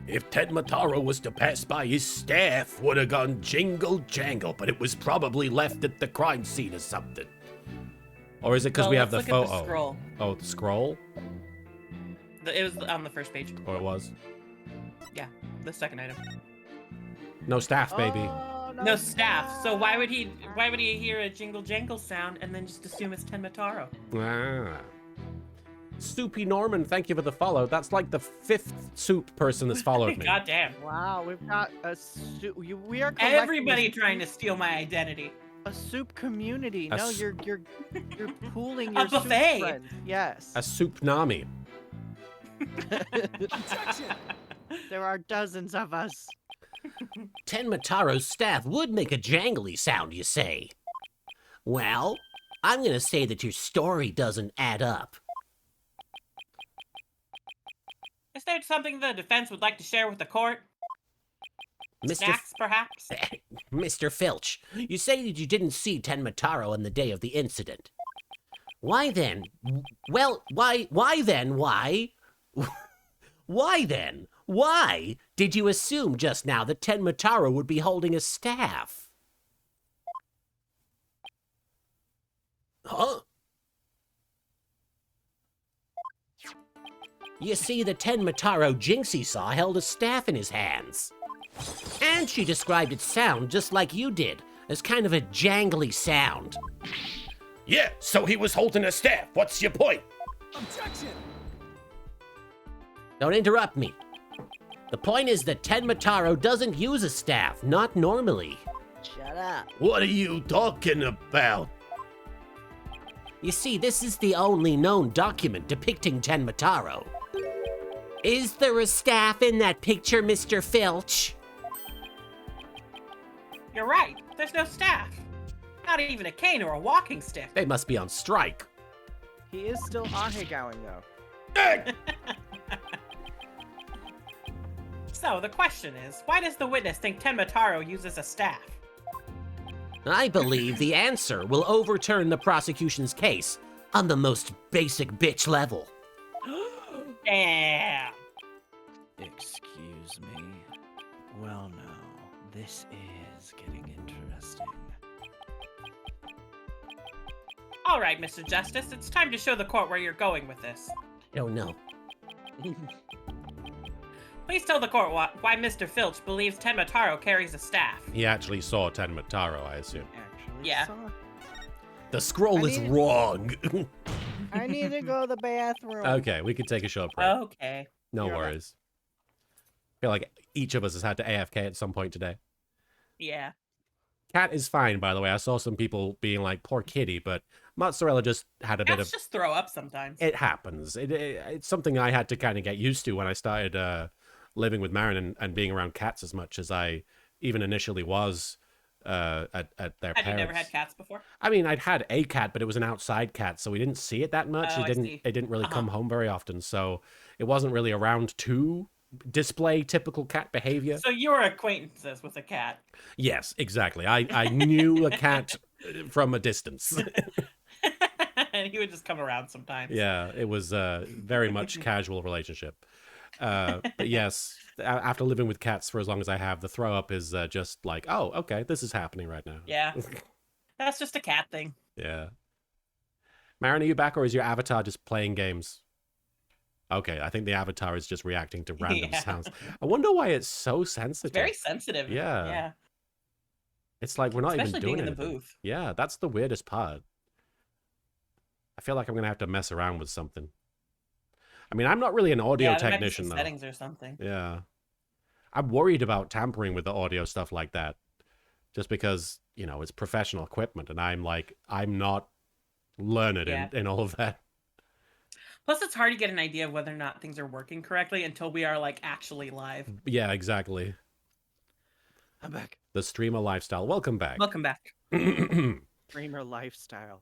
S5: If Ted Mataro was to pass by, his staff would have gone jingle jangle, but it was probably left at the crime scene or something.
S1: Or is it because
S3: Well,
S1: we have the
S3: let's look at
S1: photo?
S3: the scroll.
S1: Oh, the scroll?
S3: It was on the first page.
S1: Or it was?
S3: Yeah, the second item.
S1: No staff, baby.
S2: Oh,
S3: No staff. So why would he hear a jingle jangle sound and then just assume it's Ten Mataro?
S1: Ah. Soupy Norman, thank you for the follow. That's like the 5th soup person that's followed me.
S3: God damn.
S2: Wow, we've got a soup. We are collecting
S3: Everybody
S2: a
S3: trying to steal my identity.
S2: a soup community.
S1: A
S2: No,
S1: s-
S2: you're pooling
S3: A
S2: your soup
S3: buffet.
S2: friends. Yes.
S1: A soup nami.
S8: Objection!
S2: There are dozens of us.
S6: Ten Mataro's staff would make a jangly sound, you say? Well, I'm gonna say that your story doesn't add up.
S3: Is there something the defense would like to share with the court?
S6: Mr.
S3: Snacks, perhaps?
S6: Mr. Filch, you say that you didn't see Ten Mataro on the day of the incident. Why then? Well, why then? Why then? Why did you assume just now that Ten Mataro would be holding a staff?
S5: Huh?
S6: You see, the Tenmataro Jinxie saw held a staff in his hands. And she described its sound just like you did, as kind of a jangly sound.
S5: Yeah, so he was holding a staff. What's your point?
S8: Objection!
S6: Don't interrupt me. The point is that Tenmataro doesn't use a staff, not normally.
S9: Shut up.
S5: What are you talking about?
S6: You see, this is the only known document depicting Tenmataro. Is there a staff in that picture, Mr. Filch?
S3: You're right. There's no staff. Not even a cane or a walking stick.
S1: They must be on strike.
S2: He is still ahegowing though.
S3: So the question is, why does the witness think Tenmataro uses a staff?
S6: I believe the answer will overturn the prosecution's case on the most basic bitch level.
S3: Damn.
S9: Excuse me. Well, no, this is getting interesting.
S3: All right, Mr. Justice, it's time to show the court where you're going with this.
S6: Oh no.
S3: Please tell the court why Mr. Filch believes Tenmataro carries a staff.
S1: He actually saw Tenmataro, I assume.
S2: Actually,
S3: Yeah.
S2: saw.
S1: The scroll
S2: I
S1: is
S2: mean-
S1: wrong.
S2: I need to go to the bathroom.
S1: Okay, we could take a short break.
S3: Okay.
S1: No
S2: You're right.
S1: worries. I feel like each of us has had to AFK at some point today.
S3: Yeah.
S1: Cat is fine, by the way. I saw some people being like, poor kitty, but Mozzarella just had a bit
S3: Cats
S1: of...
S3: just throw up sometimes.
S1: It happens. It's something I had to kind of get used to when I started living with Marin and being around cats as much as I even initially was at their
S3: Have
S1: parents.
S3: you never had cats before?
S1: I mean, I'd had a cat, but it was an outside cat, so we didn't see it that much.
S3: Oh,
S1: it
S3: I
S1: didn't.
S3: see.
S1: It didn't really
S3: Uh-huh.
S1: come home very often, so it wasn't really around to display typical cat behavior.
S3: So you were acquaintances with a cat.
S1: Yes, exactly. I knew a cat from a distance.
S3: And he would just come around sometimes.
S1: Yeah, it was very much casual relationship. But yes, after living with cats for as long as I have, the throw up is just like, oh, okay, this is happening right now.
S3: Yeah. That's just a cat thing.
S1: Yeah. Marin, are you back, or is your avatar just playing games? Okay, I think the avatar is just reacting to random
S3: Yeah.
S1: sounds. I wonder why it's so
S3: It's
S1: sensitive.
S3: very sensitive.
S1: Yeah.
S3: Yeah.
S1: It's like we're not
S3: Especially
S1: even doing
S3: being in the
S1: anything.
S3: booth.
S1: Yeah, that's the weirdest part. I feel like I'm gonna have to mess around with something. I mean, I'm not really an audio
S3: Yeah, there might be
S1: technician
S3: some
S1: though.
S3: settings or something.
S1: Yeah. I'm worried about tampering with the audio stuff like that. Just because, you know, it's professional equipment and I'm not learned
S3: Yeah.
S1: in all of that.
S3: Plus, it's hard to get an idea of whether or not things are working correctly until we are like actually live.
S1: Yeah, exactly.
S2: I'm back.
S1: The streamer lifestyle. Welcome back.
S3: Welcome back.
S2: Dreamer lifestyle.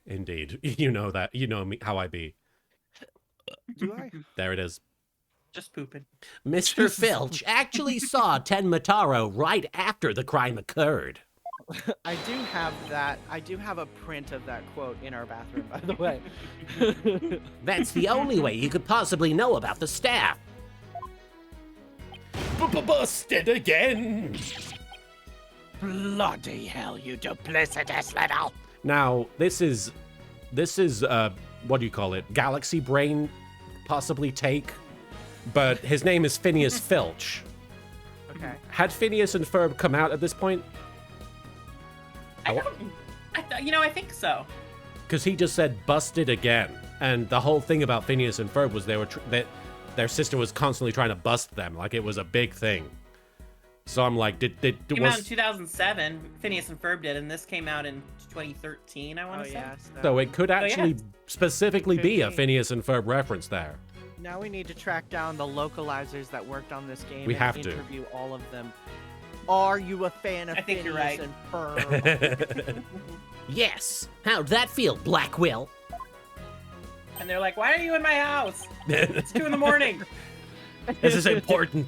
S1: Indeed. You know that. You know me how I be.
S2: Do I?
S1: There it is.
S3: Just pooping.
S6: Mr. Filch actually saw Tenmataro right after the crime occurred.
S2: I do have that. I do have a print of that quote in our bathroom, by the way.
S6: That's the only way you could possibly know about the staff.
S5: Busted again.
S7: Bloody hell, you duplicitous little.
S1: Now, this is what do you call it? Galaxy Brain possibly take. But his name is Phineas Filch.
S2: Okay.
S1: Had Phineas and Ferb come out at this point?
S3: I think so.
S1: Because he just said busted again. And the whole thing about Phineas and Ferb was that their sister was constantly trying to bust them. Like it was a big thing. So I'm like,
S3: Came out in 2007. Phineas and Ferb did, and this came out in 2013. I want
S2: Oh
S3: to say.
S2: yeah.
S1: so it could actually specifically be a
S2: Could be.
S1: Phineas and Ferb reference there.
S2: Now we need to track down the localizers that worked on this game.
S1: We
S2: and
S1: have to.
S2: interview all of them. Are you a fan of
S3: I think you're
S2: Phineas
S3: right.
S2: and Ferb?
S6: Yes. How'd that feel, Black Will?
S3: And they're like, "Why are you in my house? It's 2 a.m."
S1: This is important.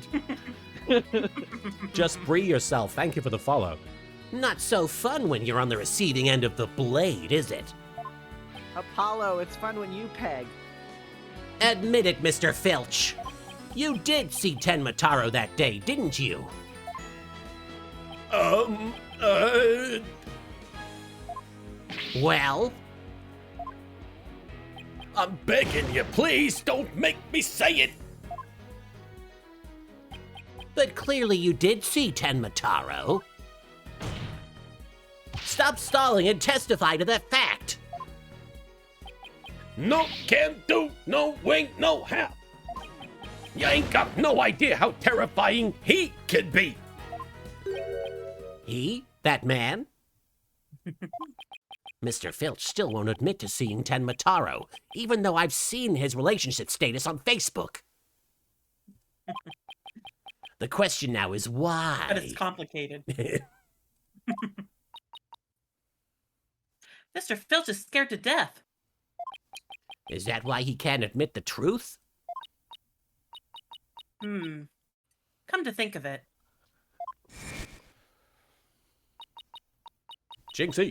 S1: Just free yourself. Thank you for the follow.
S6: Not so fun when you're on the receiving end of the blade, is it?
S2: Apollo, it's fun when you peg.
S6: Admit it, Mr. Filch. You did see Tenmataro that day, didn't you? Well,
S5: I'm begging you, please don't make me say it.
S6: but clearly you did see Tenmataro. Stop stalling and testify to that fact.
S5: No can do, no wing, no how. You ain't got no idea how terrifying he can be.
S6: He? That man? Mr. Filch still won't admit to seeing Tenmataro, even though I've seen his relationship status on Facebook. The question now is why?
S3: But it's complicated. Mr. Filch is scared to death.
S6: Is that why he can't admit the truth?
S3: Come to think of it.
S1: Jinxie.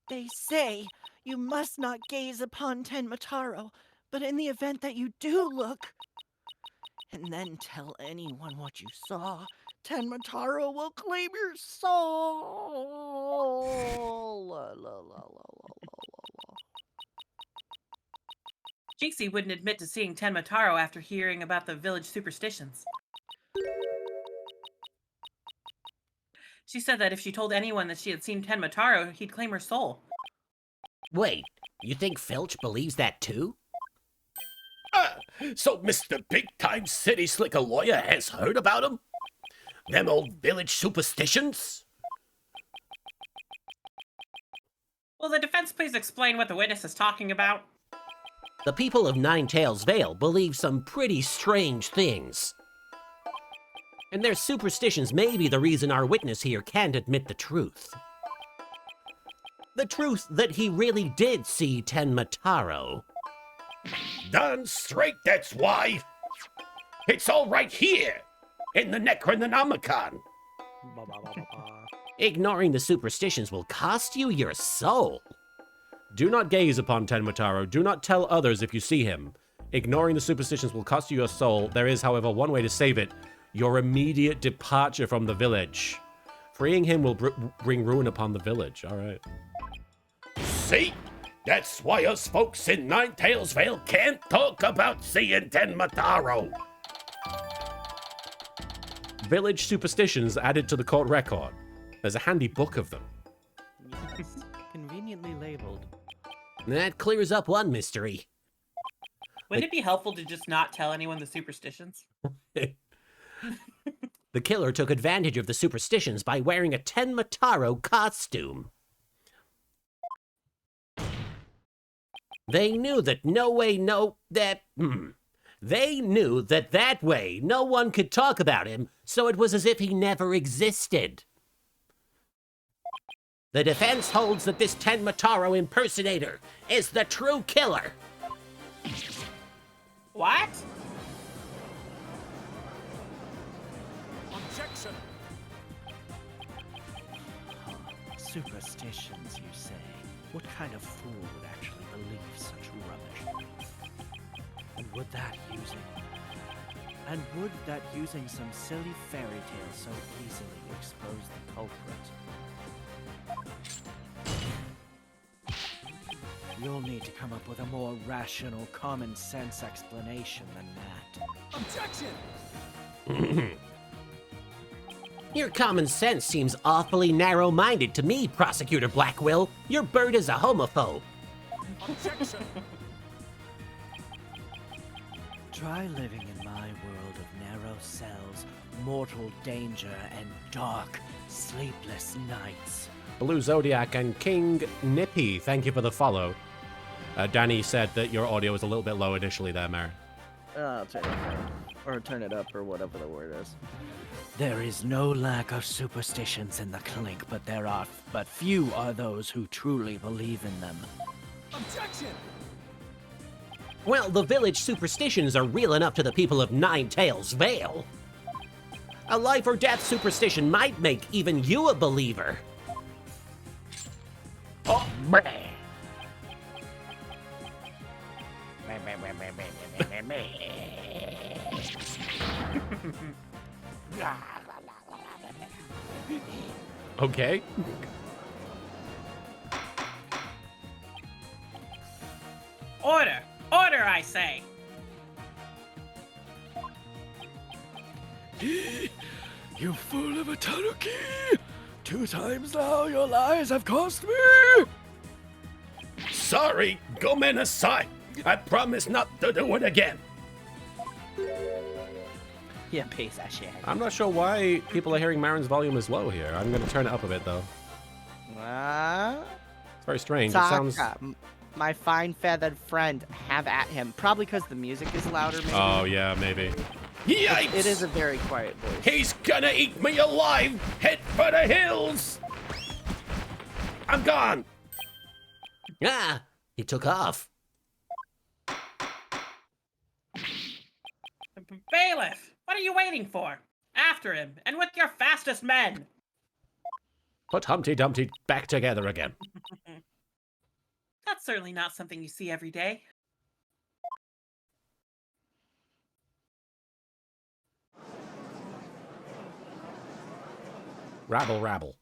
S10: They say you must not gaze upon Tenmataro, but in the event that you do look, and then tell anyone what you saw, Tenmataro will claim your soul. La, la, la, la, la, la.
S3: Jinxie wouldn't admit to seeing Tenmataro after hearing about the village superstitions. She said that if she told anyone that she had seen Tenmataro, he'd claim her soul.
S6: Wait, you think Filch believes that too?
S5: So Mr. Big Time City Slicker Lawyer has heard about him? Them old village superstitions?
S3: Will the defense please explain what the witness is talking about?
S6: The people of Nine Tails Vale believe some pretty strange things. And their superstitions may be the reason our witness here can't admit the truth. The truth that he really did see Tenmataro.
S5: Darn straight, that's why. It's all right here, in the Necronomicon.
S6: Ignoring the superstitions will cost you your soul.
S1: Do not gaze upon Tenmataro. Do not tell others if you see him. Ignoring the superstitions will cost you your soul. There is, however, one way to save it. Your immediate departure from the village. Freeing him will bring ruin upon the village. All right.
S5: See? That's why us folks in Nine Tails Vale can't talk about seeing Tenmataro.
S1: Village superstitions added to the court record. There's a handy book of them.
S2: Yes. Conveniently labeled.
S6: That clears up one mystery.
S3: Wouldn't it be helpful to just not tell anyone the superstitions?
S6: The killer took advantage of the superstitions by wearing a Tenmataro costume. They knew that They knew that way no one could talk about him, so it was as if he never existed. The defense holds that this Tenmataro impersonator is the true killer.
S3: What?
S8: Objection.
S9: Superstitions, you say? What kind of fool would actually believe such rubbish? And would that using some silly fairy tale so easily expose the culprit? You'll need to come up with a more rational, common sense explanation than that.
S8: Objection.
S6: Your common sense seems awfully narrow-minded to me, Prosecutor Blackwill. Your bird is a homophobe.
S8: Objection.
S9: Try living in my world of narrow cells, mortal danger, and dark, sleepless nights.
S1: Blue Zodiac and King Nippy, thank you for the follow. Danny said that your audio was a little bit low initially there, Mary.
S2: I'll turn it down. Or turn it up, or whatever the word is.
S9: There is no lack of superstitions in the clink, but few are those who truly believe in them.
S8: Objection.
S6: Well, the village superstitions are real enough to the people of Nine Tails Vale. A life or death superstition might make even you a believer.
S5: Oh, meh.
S1: Okay.
S9: You fool of a tanuki! 2 times now your lies have cost me!
S5: Sorry, Gomenasai. I promise not to do it again.
S9: You piece of shit.
S1: I'm not sure why people are hearing Marin's volume is low here. I'm going to turn it up a bit, though. It's very strange. It sounds...
S2: My fine feathered friend, have at him. Probably because the music is louder, maybe.
S1: Oh, yeah, maybe.
S5: Yikes!
S2: It is a very quiet voice.
S5: He's gonna eat me alive! Head for the hills! I'm gone!
S6: Ah, he took off.
S3: Bailiff, what are you waiting for? After him, and with your fastest men!
S1: Put Humpty Dumpty back together again.
S3: That's certainly not something you see every day.
S1: Rabble, rabble.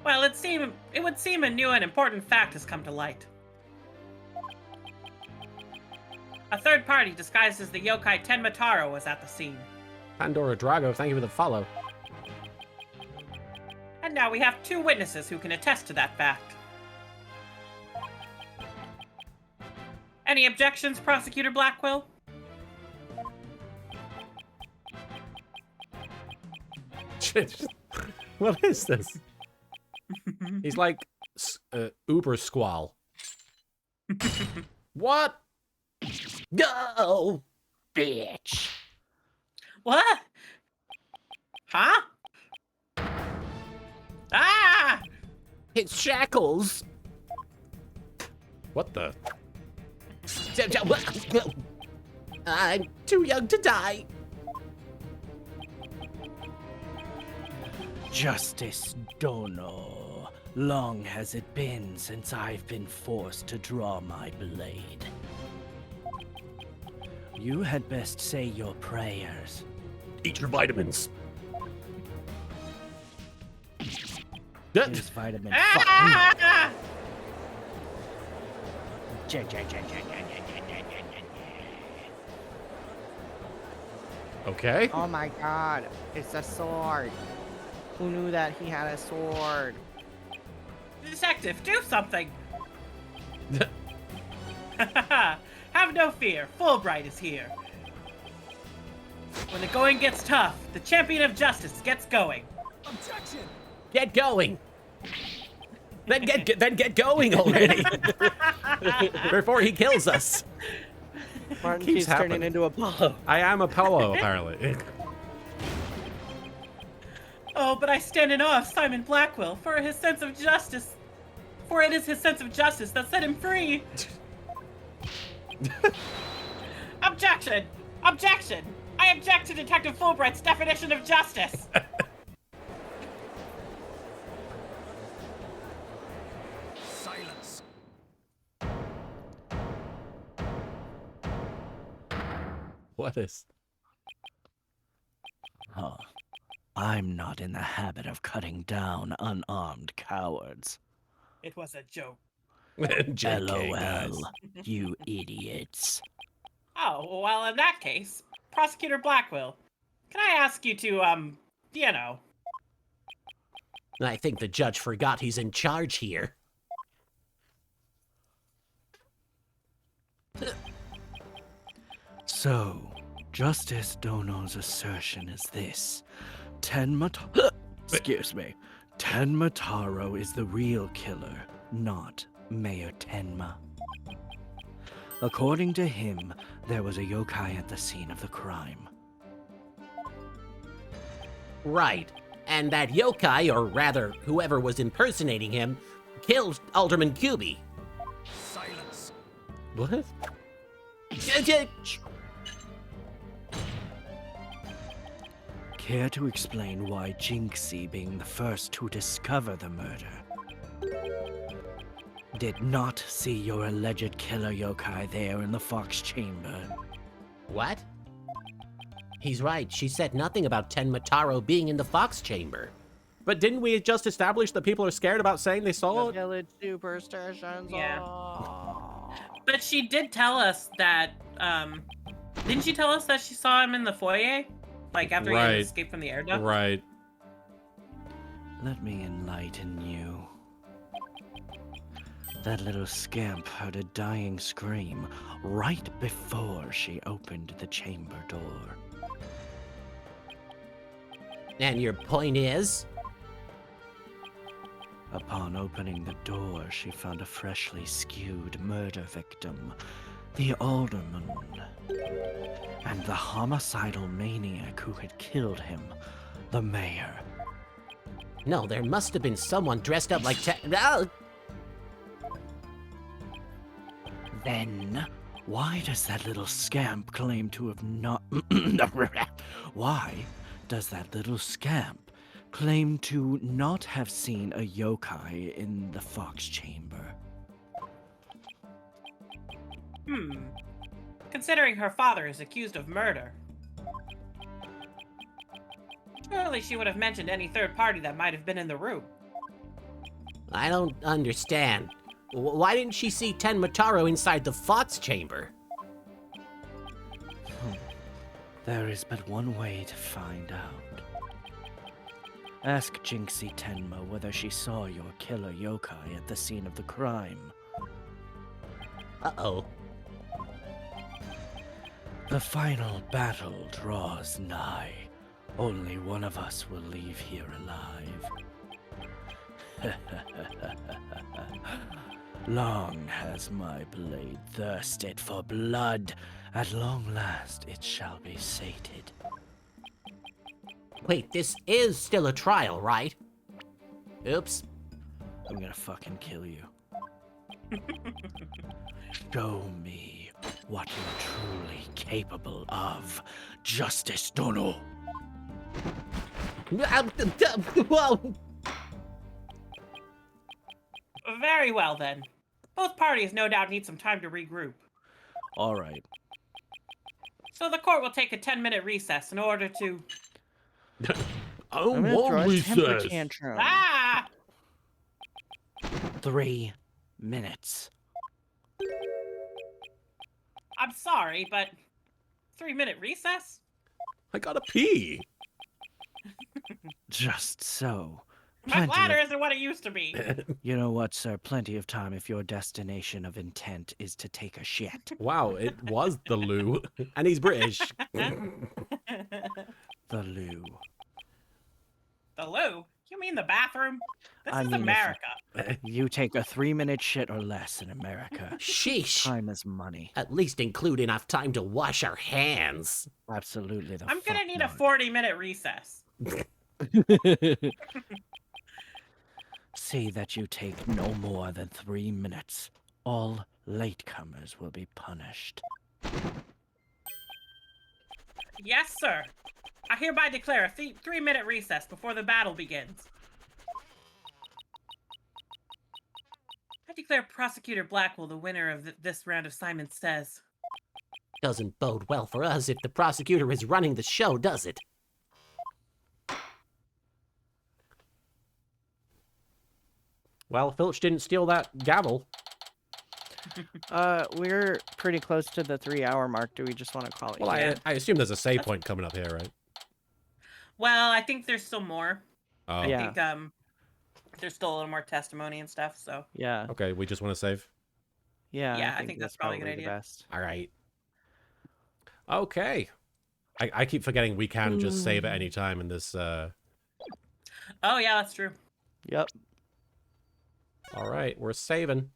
S3: Well, it would seem a new and important fact has come to light. A third party disguised as the yokai Tenmataro was at the scene.
S1: Pandora Drago, thank you for the follow.
S3: And now we have 2 witnesses who can attest to that fact. Any objections, Prosecutor Blackwell?
S1: What is this? He's like Uber Squall. What?
S6: Go, bitch.
S3: What? Huh? Ah!
S6: It's shackles.
S1: What the?
S6: I'm too young to die.
S9: Justice Dono. Long has it been since I've been forced to draw my blade. You had best say your prayers.
S5: Eat your vitamins.
S9: Here's vitamin
S3: Ah!
S1: Okay.
S2: Oh my god, it's a sword. Who knew that he had a sword?
S3: Detective, do something! Have no fear, Fulbright is here. When the going gets tough, the champion of justice gets going.
S8: Objection!
S6: Get going. Then get going already. Before he kills us.
S2: Martin
S1: Keeps
S2: keeps turning
S1: happening.
S2: into Apollo.
S1: I am Apollo, apparently.
S3: Oh, but I stand in awe of Simon Blackwell for his sense of justice. For it is his sense of justice that set him free. Objection! Objection! I object to Detective Fulbright's definition of justice.
S8: Silence.
S1: What is?
S9: Huh. I'm not in the habit of cutting down unarmed cowards.
S3: It was a joke.
S1: JK, guys.
S9: LOL, you idiots.
S3: Oh, well, in that case, Prosecutor Blackwell, can I ask you to, you know...
S6: I think the judge forgot he's in charge here.
S9: So, Justice Dono's assertion is this. Excuse me. Tenmataro is the real killer, not Mayor Tenma. According to him, there was a yokai at the scene of the crime.
S6: Right. And that yokai, or rather, whoever was impersonating him, killed Alderman Cuby.
S8: Silence.
S1: What?
S9: Care to explain why Jinxie, being the first to discover the murder, did not see your alleged killer yokai there in the Fox Chamber?
S6: What? He's right. She said nothing about Tenmataro being in the Fox Chamber.
S1: But didn't we just establish that people are scared about saying they saw
S2: The
S1: it?
S2: village superstitions.
S3: Yeah.
S2: Oh.
S3: But she did tell us that, Didn't she tell us that she saw him in the foyer? Like after he had
S1: Right.
S3: escaped from the air duct?
S1: Right.
S9: Let me enlighten you. That little scamp heard a dying scream right before she opened the chamber door.
S7: And your point is?
S9: Upon opening the door, she found a freshly skewed murder victim, the alderman, and the homicidal maniac who had killed him, the mayor.
S7: No, there must have been someone dressed up like Ah!
S9: Then, why does that little scamp claim to have not... Why does that little scamp claim to not have seen a yokai in the fox chamber?
S3: Considering her father is accused of murder. Surely she would have mentioned any third party that might have been in the room.
S7: I don't understand. Why didn't she see Tenmataro inside the Fox chamber?
S9: There is but one way to find out. Ask Jinxie Tenma whether she saw your killer yokai at the scene of the crime.
S7: Uh-oh.
S9: The final battle draws nigh. Only one of us will leave here alive. Long has my blade thirsted for blood. At long last it shall be sated.
S7: Wait, this is still a trial, right? Oops.
S9: I'm gonna fucking kill you. Show me what you're truly capable of, Justice Dono.
S7: Whoa!
S3: Very well then. Both parties no doubt need some time to regroup.
S9: All right.
S3: So the court will take a 10-minute recess in order to...
S1: Oh,
S2: I'm gonna throw
S1: what
S2: a temper
S1: recess?
S2: tantrum.
S3: Ah!
S9: 3 minutes.
S3: I'm sorry, but 3-minute recess?
S1: I gotta pee.
S9: Just so.
S3: My
S9: Plenty
S3: bladder
S9: of-
S3: isn't what it used to be.
S9: You know what, sir? Plenty of time if your destination of intent is to take a shit.
S1: Wow, it was the loo. And he's British.
S9: The loo.
S3: The loo? You mean the bathroom? This
S9: I
S3: is
S9: mean, if-
S3: America.
S9: You take a 3-minute shit or less in America.
S7: Sheesh.
S9: Time is money.
S7: At least include enough time to wash our hands.
S9: Absolutely the
S3: I'm gonna
S9: fuck
S3: need
S9: not.
S3: a 40-minute recess.
S9: See that you take no more than 3 minutes. All latecomers will be punished.
S3: Yes, sir. I hereby declare a 3-minute recess before the battle begins. I declare Prosecutor Blackwell the winner of this round of Simon Says.
S7: Doesn't bode well for us if the prosecutor is running the show, does it?
S1: Well, Filch didn't steal that gavel.
S2: We're pretty close to the 3-hour mark. Do we just want to call it?
S1: Well,
S2: here?
S1: I assume there's a save point coming up here, right?
S3: Well, I think there's still more.
S1: Oh,
S2: Yeah.
S3: I think there's still a little more testimony and stuff, so...
S2: Yeah.
S1: okay. We just want to save.
S2: Yeah.
S3: Yeah, I think that's probably a good
S2: the
S3: idea.
S2: best.
S1: All right. Okay. I keep forgetting we can just save at any time in this.
S3: Oh, yeah, that's true.
S2: Yep.
S1: All right, we're saving.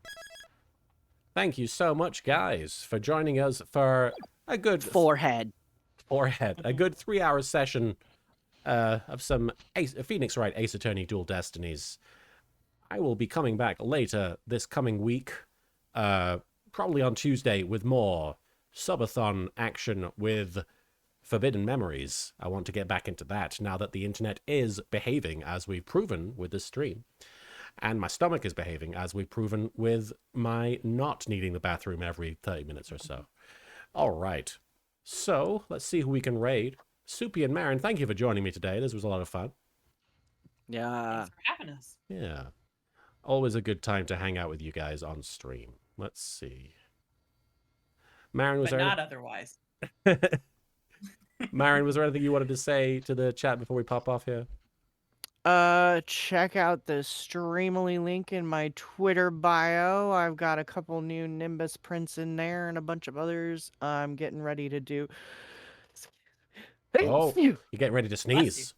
S1: Thank you so much, guys, for joining us for a good
S2: Forehead.
S1: a good 3-hour session of some Phoenix Wright Ace Attorney Dual Destinies. I will be coming back later this coming week, probably on Tuesday, with more subathon action with Forbidden Memories. I want to get back into that now that the internet is behaving as we've proven with this stream. And my stomach is behaving as we've proven with my not needing the bathroom every 30 minutes or so. All right. So, let's see who we can raid. Soupy and Marin, thank you for joining me today. This was a lot of fun.
S2: Yeah.
S3: Thanks for having us.
S1: Yeah. Always a good time to hang out with you guys on stream. Let's see. Marin, was
S3: But
S1: there
S3: not otherwise.
S1: Marion, was there anything you wanted to say to the chat before we pop off here?
S2: Check out the Streamily link in my Twitter bio. I've got a couple new Nimbus prints in there and a bunch of others I'm getting ready to do.
S1: Oh, you're getting ready to
S3: Bless you.
S1: sneeze.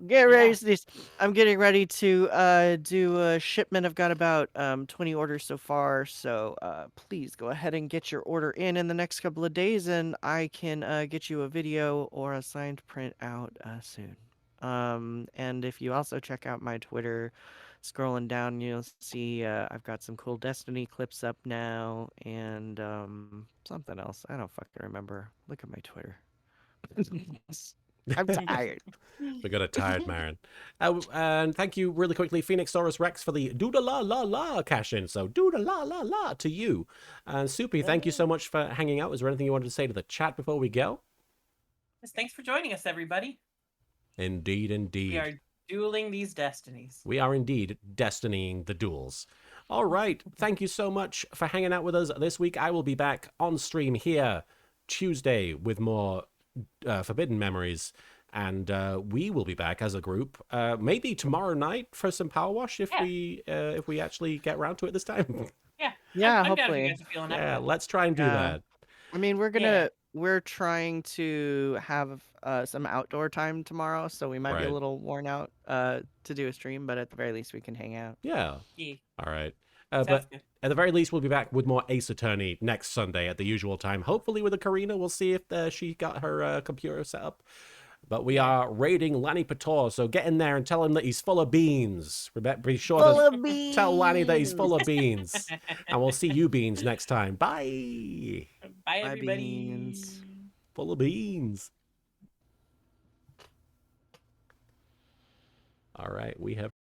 S2: Get ready
S3: Yeah.
S2: to sneeze. I'm getting ready to do a shipment. I've got about 20 orders so far, so please go ahead and get your order in the next couple of days, and I can get you a video or a signed print out soon. And if you also check out my Twitter, scrolling down, you'll see I've got some cool Destiny clips up now, and something else. I don't fucking remember. Look at my Twitter. I'm tired.
S1: We got a tired Marin. And thank you really quickly, Phoenix Saurus Rex, for the dooda la la la cash in. So dooda la la la to you. And Soupy, thank you so much for hanging out. Is there anything you wanted to say to the chat before we go?
S3: Yes, thanks for joining us, everybody.
S1: Indeed, indeed.
S3: We are dueling these destinies.
S1: We are indeed destinying the duels. All right. Thank you so much for hanging out with us this week. I will be back on stream here Tuesday with more Forbidden Memories. And we will be back as a group, maybe tomorrow night for some Power Wash if we actually get around to it this time.
S3: Yeah.
S2: Yeah,
S3: I'm down if
S2: hopefully.
S3: you guys are feeling
S1: Yeah,
S3: up.
S1: let's try and do that.
S2: I mean, we're trying to have some outdoor time tomorrow, so we might be a
S1: Right.
S2: little worn out to do a stream, but at the very least we can hang out.
S1: Yeah.
S3: Yeah.
S1: All right.
S3: Sounds
S1: But
S3: good.
S1: at the very least, we'll be back with more Ace Attorney next Sunday at the usual time. Hopefully with a Karina. We'll see if she got her computer set up. But we are raiding Lanny Pator, so get in there and tell him that he's full of beans. Be sure to tell Lanny that he's full of beans. And we'll see you, Beans, next time. Bye.
S3: Bye,
S2: Bye,
S3: everybody.
S2: beans.
S1: Full of beans. All right, we have